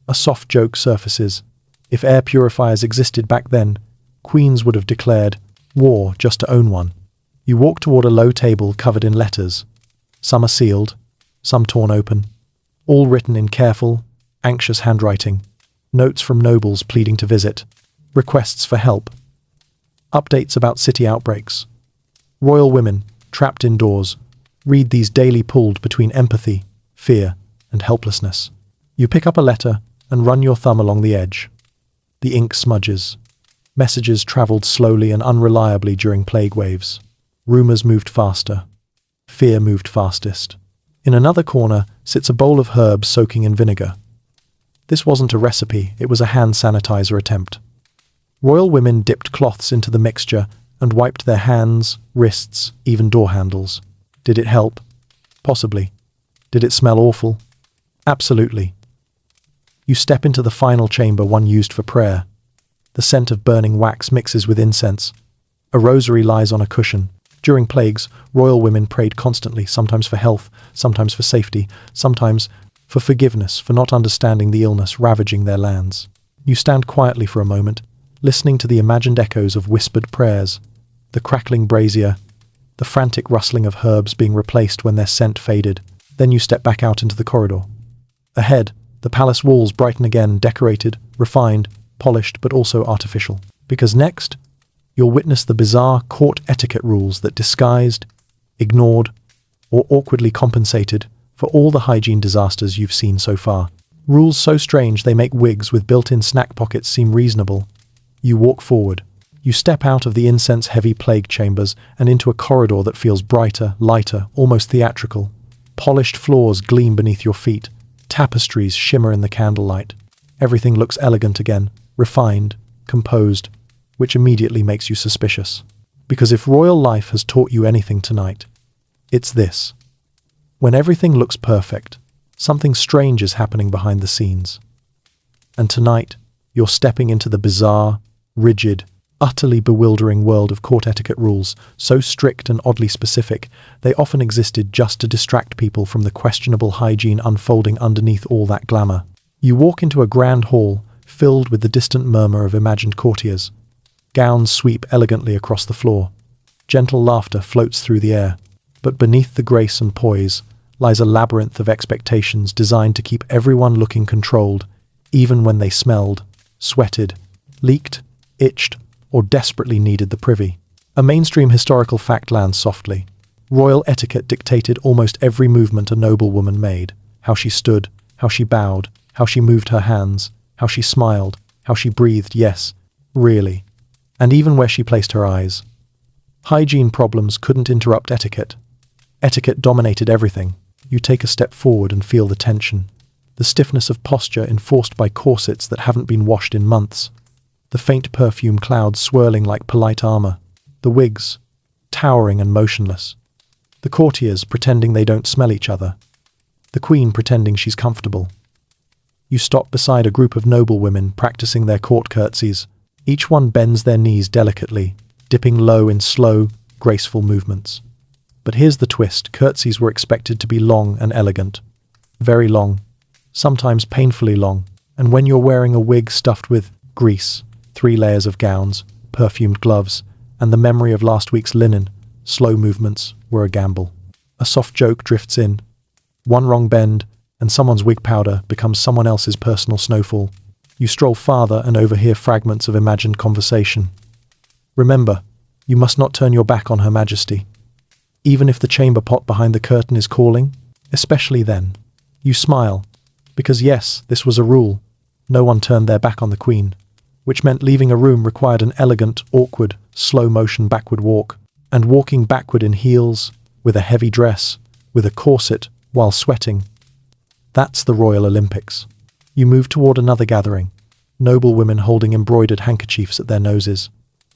A soft joke surfaces. If air purifiers existed back then, queens would have declared war just to own one. You walk toward a low table covered in letters. Some are sealed, some torn open, all written in careful, anxious handwriting. Notes from nobles pleading to visit, requests for help, updates about city outbreaks. Royal women, trapped indoors, read these daily pulled between empathy, fear, and helplessness. You pick up a letter and run your thumb along the edge. The ink smudges. Messages traveled slowly and unreliably during plague waves. Rumors moved faster. Fear moved fastest. In another corner sits a bowl of herbs soaking in vinegar. This wasn't a recipe, it was a hand sanitizer attempt. Royal women dipped cloths into the mixture and wiped their hands, wrists, even door handles. Did it help? Possibly. Did it smell awful? Absolutely. You step into the final chamber, one used for prayer. The scent of burning wax mixes with incense. A rosary lies on a cushion. During plagues, royal women prayed constantly, sometimes for health, sometimes for safety, sometimes for forgiveness for not understanding the illness ravaging their lands. You stand quietly for a moment, listening to the imagined echoes of whispered prayers, the crackling brazier, the frantic rustling of herbs being replaced when their scent faded. Then you step back out into the corridor. Ahead, the palace walls brighten again, decorated, refined, polished, but also artificial. Because next, you'll witness the bizarre court etiquette rules that disguised, ignored, or awkwardly compensated for all the hygiene disasters you've seen so far. Rules so strange they make wigs with built-in snack pockets seem reasonable. You walk forward. You step out of the incense-heavy plague chambers and into a corridor that feels brighter, lighter, almost theatrical. Polished floors gleam beneath your feet. Tapestries shimmer in the candlelight. Everything looks elegant again, refined, composed, which immediately makes you suspicious. Because if royal life has taught you anything tonight, it's this. When everything looks perfect, Something strange is happening behind the scenes. And tonight, you're stepping into the bizarre, rigid, utterly bewildering world of court etiquette rules, so strict and oddly specific, they often existed just to distract people from the questionable hygiene unfolding underneath all that glamour. You walk into a grand hall filled with the distant murmur of imagined courtiers. Gowns sweep elegantly across the floor. Gentle laughter floats through the air. But beneath the grace and poise lies a labyrinth of expectations designed to keep everyone looking controlled, even when they smelled, sweated, leaked, itched, or desperately needed the privy. A mainstream historical fact lands softly. Royal etiquette dictated almost every movement a noblewoman made. How she stood, how she bowed, how she moved her hands, how she smiled, how she breathed, yes, really. And even where she placed her eyes. Hygiene problems couldn't interrupt etiquette. Etiquette dominated everything. You take a step forward and feel the tension. The stiffness of posture enforced by corsets that haven't been washed in months. The faint perfume clouds swirling like polite armor. The wigs, towering and motionless. The courtiers pretending they don't smell each other. The queen pretending she's comfortable. You stop beside a group of noblewomen practicing their court curtsies. Each one bends their knees delicately, dipping low in slow, graceful movements. But here's the twist. Curtsies were expected to be long and elegant. Very long. Sometimes painfully long. And when you're wearing a wig stuffed with grease, 3 layers of gowns, perfumed gloves, and the memory of last week's linen, slow movements were a gamble. A soft joke drifts in. One wrong bend, and someone's wig powder becomes someone else's personal snowfall. You stroll farther and overhear fragments of imagined conversation. Remember, you must not turn your back on Her Majesty. Even if the chamber pot behind the curtain is calling, especially then. You smile, because yes, this was a rule. No one turned their back on the Queen, which meant leaving a room required an elegant, awkward, slow-motion backward walk, and walking backward in heels, with a heavy dress, with a corset, while sweating. That's the Royal Olympics. You move toward another gathering, noblewomen holding embroidered handkerchiefs at their noses.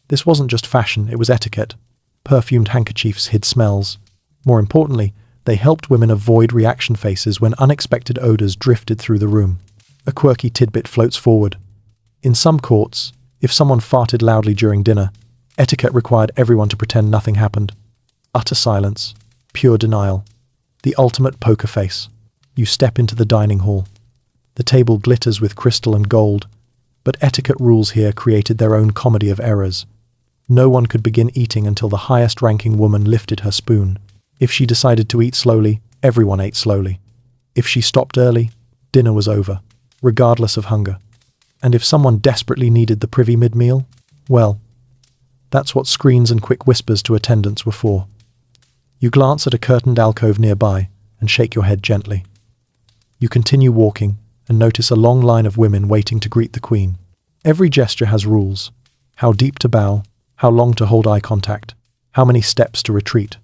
This wasn't just fashion, it was etiquette. Perfumed handkerchiefs hid smells. More importantly, they helped women avoid reaction faces when unexpected odors drifted through the room. A quirky tidbit floats forward. In some courts, if someone farted loudly during dinner, etiquette required everyone to pretend nothing happened. Utter silence, pure denial. The ultimate poker face. You step into the dining hall. The table glitters with crystal and gold, but etiquette rules here created their own comedy of errors. No one could begin eating until the highest-ranking woman lifted her spoon. If she decided to eat slowly, everyone ate slowly. If she stopped early, dinner was over, regardless of hunger. And if someone desperately needed the privy mid-meal, well, that's what screens and quick whispers to attendants were for. You glance at a curtained alcove nearby and shake your head gently. You continue walking and notice a long line of women waiting to greet the Queen. Every gesture has rules. How deep to bow, how long to hold eye contact, how many steps to retreat.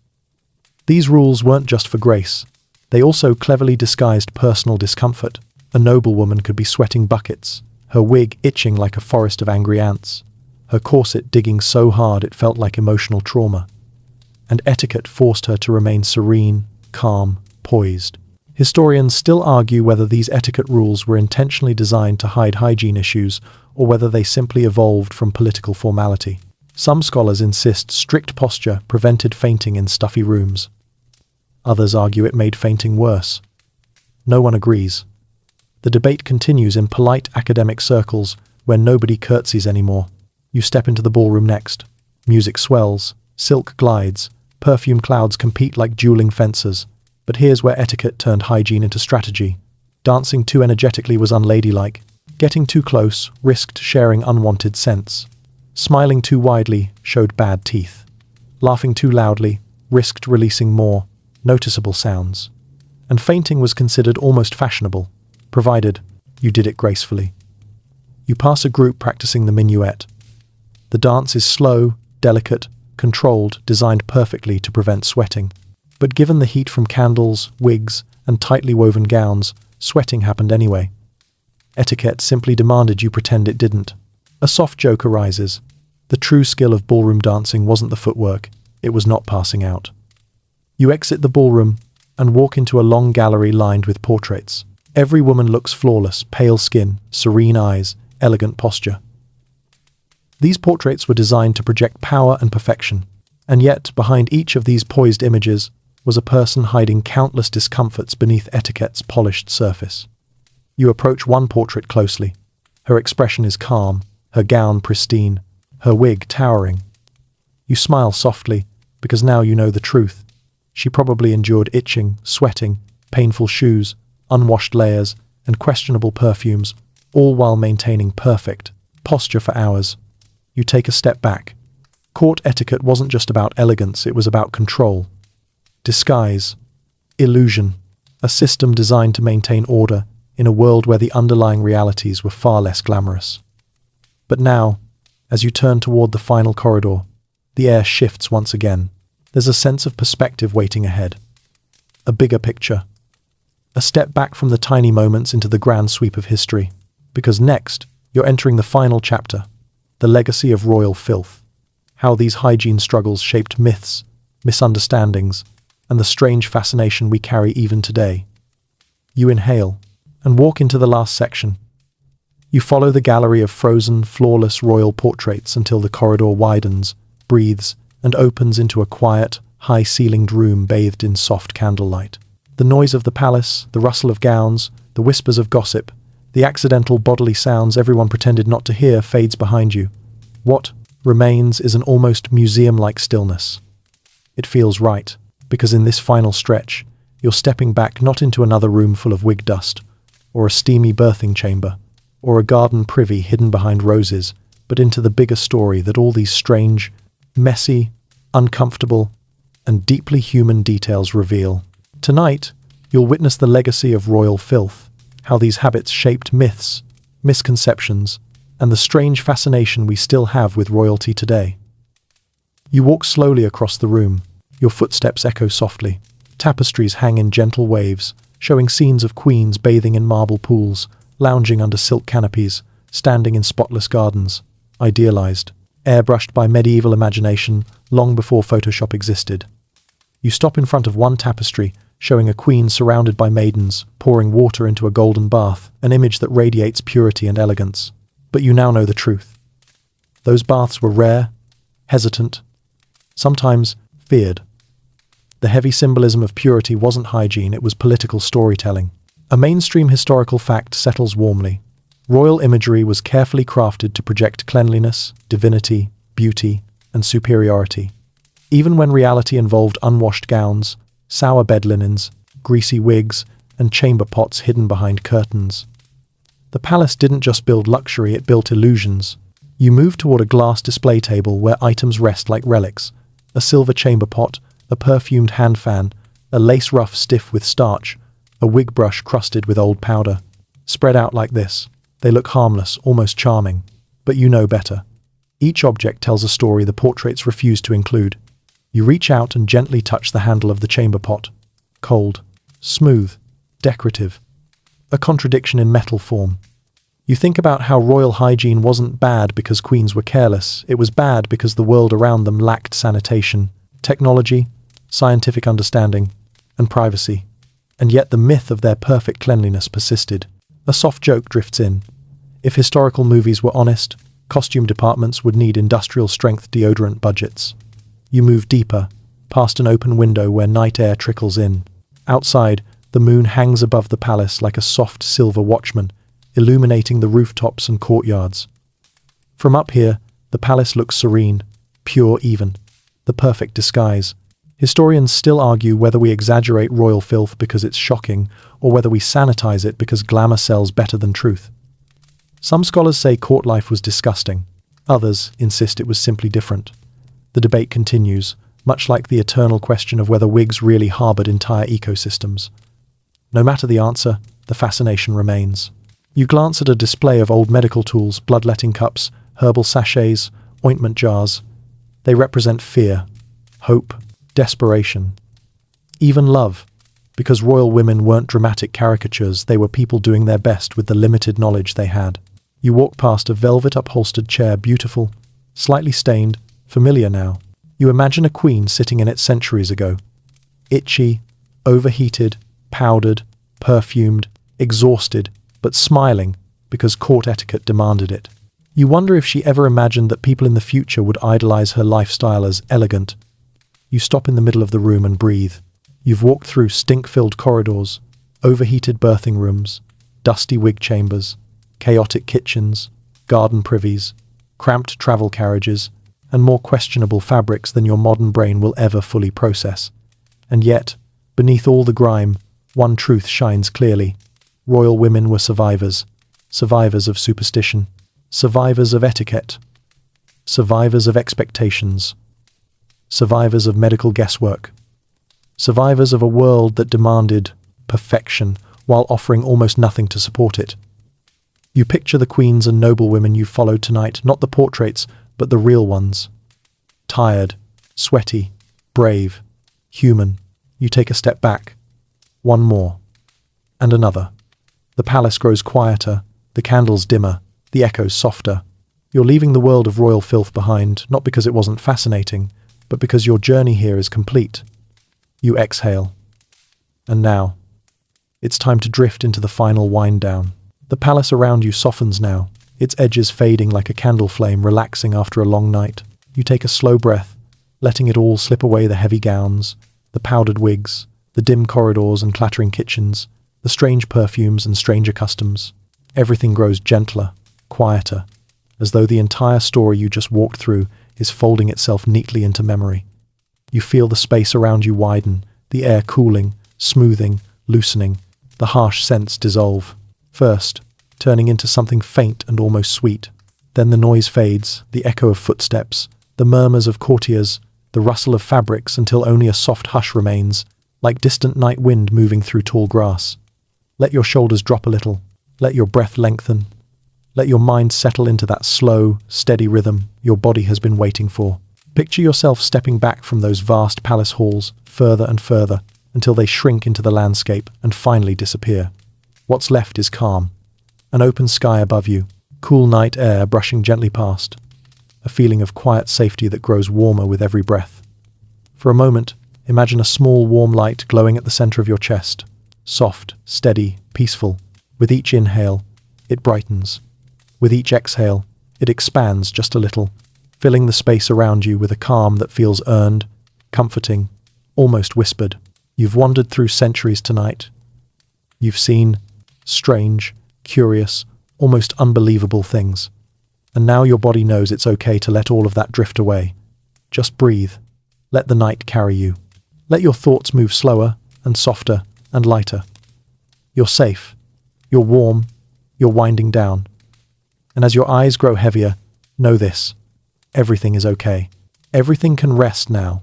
These rules weren't just for grace. They also cleverly disguised personal discomfort. A noblewoman could be sweating buckets, her wig itching like a forest of angry ants, her corset digging so hard it felt like emotional trauma. And etiquette forced her to remain serene, calm, poised. Historians still argue whether these etiquette rules were intentionally designed to hide hygiene issues or whether they simply evolved from political formality. Some scholars insist strict posture prevented fainting in stuffy rooms. Others argue it made fainting worse. No one agrees. The debate continues in polite academic circles where nobody curtsies anymore. You step into the ballroom next. Music swells, silk glides, perfume clouds compete like dueling fencers. But here's where etiquette turned hygiene into strategy. Dancing too energetically was unladylike. Getting too close risked sharing unwanted scents. Smiling too widely showed bad teeth. Laughing too loudly risked releasing more noticeable sounds. And fainting was considered almost fashionable, provided you did it gracefully. You pass a group practicing the minuet. The dance is slow, delicate, controlled, designed perfectly to prevent sweating. But given the heat from candles, wigs, and tightly woven gowns, sweating happened anyway. Etiquette simply demanded you pretend it didn't. A soft joke arises. The true skill of ballroom dancing wasn't the footwork, it was not passing out. You exit the ballroom, and walk into a long gallery lined with portraits. Every woman looks flawless, pale skin, serene eyes, elegant posture. These portraits were designed to project power and perfection, and yet behind each of these poised images was a person hiding countless discomforts beneath etiquette's polished surface. You approach one portrait closely. Her expression is calm, her gown pristine, her wig towering. You smile softly, because now you know the truth. She probably endured itching, sweating, painful shoes, unwashed layers, and questionable perfumes, all while maintaining perfect posture for hours. You take a step back. Court etiquette wasn't just about elegance, it was about control. Disguise. Illusion. A system designed to maintain order in a world where the underlying realities were far less glamorous. But now, as you turn toward the final corridor, the air shifts once again. There's a sense of perspective waiting ahead. A bigger picture. A step back from the tiny moments into the grand sweep of history. Because next, you're entering the final chapter, the legacy of royal filth. How these hygiene struggles shaped myths, misunderstandings, and the strange fascination we carry even today. You inhale and walk into the last section. You follow the gallery of frozen, flawless royal portraits until the corridor widens, breathes, and opens into a quiet, high-ceilinged room bathed in soft candlelight. The noise of the palace, the rustle of gowns, the whispers of gossip, the accidental bodily sounds everyone pretended not to hear fades behind you. What remains is an almost museum-like stillness. It feels right, because in this final stretch, you're stepping back not into another room full of wig dust, or a steamy birthing chamber, or a garden privy hidden behind roses, but into the bigger story that all these strange, messy, uncomfortable, and deeply human details reveal. Tonight, you'll witness the legacy of royal filth, how these habits shaped myths, misconceptions, and the strange fascination we still have with royalty today. You walk slowly across the room. Your footsteps echo softly. Tapestries hang in gentle waves, showing scenes of queens bathing in marble pools, lounging under silk canopies, standing in spotless gardens, idealized, airbrushed by medieval imagination long before Photoshop existed. You stop in front of one tapestry, showing a queen surrounded by maidens, pouring water into a golden bath, an image that radiates purity and elegance. But you now know the truth. Those baths were rare, hesitant, sometimes feared. The heavy symbolism of purity wasn't hygiene, it was political storytelling. A mainstream historical fact settles warmly. Royal imagery was carefully crafted to project cleanliness, divinity, beauty, and superiority. Even when reality involved unwashed gowns, sour bed linens, greasy wigs, and chamber pots hidden behind curtains. The palace didn't just build luxury, it built illusions. You move toward a glass display table where items rest like relics. A silver chamber pot, a perfumed hand fan, a lace ruff stiff with starch, a wig brush crusted with old powder. Spread out like this, they look harmless, almost charming. But you know better. Each object tells a story the portraits refuse to include. You reach out and gently touch the handle of the chamber pot. Cold, smooth, decorative. A contradiction in metal form. You think about how royal hygiene wasn't bad because queens were careless, it was bad because the world around them lacked sanitation, technology, scientific understanding, and privacy. And yet the myth of their perfect cleanliness persisted. A soft joke drifts in. If historical movies were honest, costume departments would need industrial-strength deodorant budgets. You move deeper, past an open window where night air trickles in. Outside, the moon hangs above the palace like a soft silver watchman, illuminating the rooftops and courtyards. From up here, the palace looks serene, pure even, the perfect disguise. Historians still argue whether we exaggerate royal filth because it's shocking, or whether we sanitize it because glamour sells better than truth. Some scholars say court life was disgusting. Others insist it was simply different. The debate continues, much like the eternal question of whether wigs really harbored entire ecosystems. No matter the answer, the fascination remains. You glance at a display of old medical tools, bloodletting cups, herbal sachets, ointment jars. They represent fear, hope, desperation, even love, because royal women weren't dramatic caricatures, they were people doing their best with the limited knowledge they had. You walk past a velvet-upholstered chair, beautiful, slightly stained, familiar now. You imagine a queen sitting in it centuries ago. Itchy, overheated, powdered, perfumed, exhausted, but smiling because court etiquette demanded it. You wonder if she ever imagined that people in the future would idolize her lifestyle as elegant. You stop in the middle of the room and breathe. You've walked through stink-filled corridors, overheated birthing rooms, dusty wig chambers, chaotic kitchens, garden privies, cramped travel carriages, and more questionable fabrics than your modern brain will ever fully process. And yet, beneath all the grime, one truth shines clearly. Royal women were survivors. Survivors of superstition. Survivors of etiquette. Survivors of expectations. Survivors of medical guesswork. Survivors of a world that demanded perfection while offering almost nothing to support it. You picture the queens and noblewomen you followed tonight, not the portraits, but the real ones. Tired, sweaty, brave, human. You take a step back. One more. And another. The palace grows quieter, the candles dimmer, the echoes softer. You're leaving the world of royal filth behind, not because it wasn't fascinating, but because your journey here is complete. You exhale. And now, it's time to drift into the final wind down. The palace around you softens now, its edges fading like a candle flame relaxing after a long night. You take a slow breath, letting it all slip away: the heavy gowns, the powdered wigs, the dim corridors and clattering kitchens, the strange perfumes and stranger customs. Everything grows gentler, quieter, as though the entire story you just walked through is folding itself neatly into memory. You feel the space around you widen, the air cooling, smoothing, loosening, the harsh scents dissolve. First, turning into something faint and almost sweet. Then the noise fades, the echo of footsteps, the murmurs of courtiers, the rustle of fabrics, until only a soft hush remains, like distant night wind moving through tall grass. Let your shoulders drop a little. Let your breath lengthen. Let your mind settle into that slow, steady rhythm your body has been waiting for. Picture yourself stepping back from those vast palace halls, further and further, until they shrink into the landscape and finally disappear. What's left is calm. An open sky above you, cool night air brushing gently past, a feeling of quiet safety that grows warmer with every breath. For a moment, imagine a small warm light glowing at the center of your chest. Soft, steady, peaceful. With each inhale, it brightens. With each exhale, it expands just a little, filling the space around you with a calm that feels earned, comforting, almost whispered. You've wandered through centuries tonight. You've seen strange, curious, almost unbelievable things. And now your body knows it's okay to let all of that drift away. Just breathe. Let the night carry you. Let your thoughts move slower and softer and lighter. You're safe. You're warm. You're winding down. And as your eyes grow heavier, know this. Everything is okay. Everything can rest now.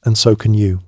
And so can you.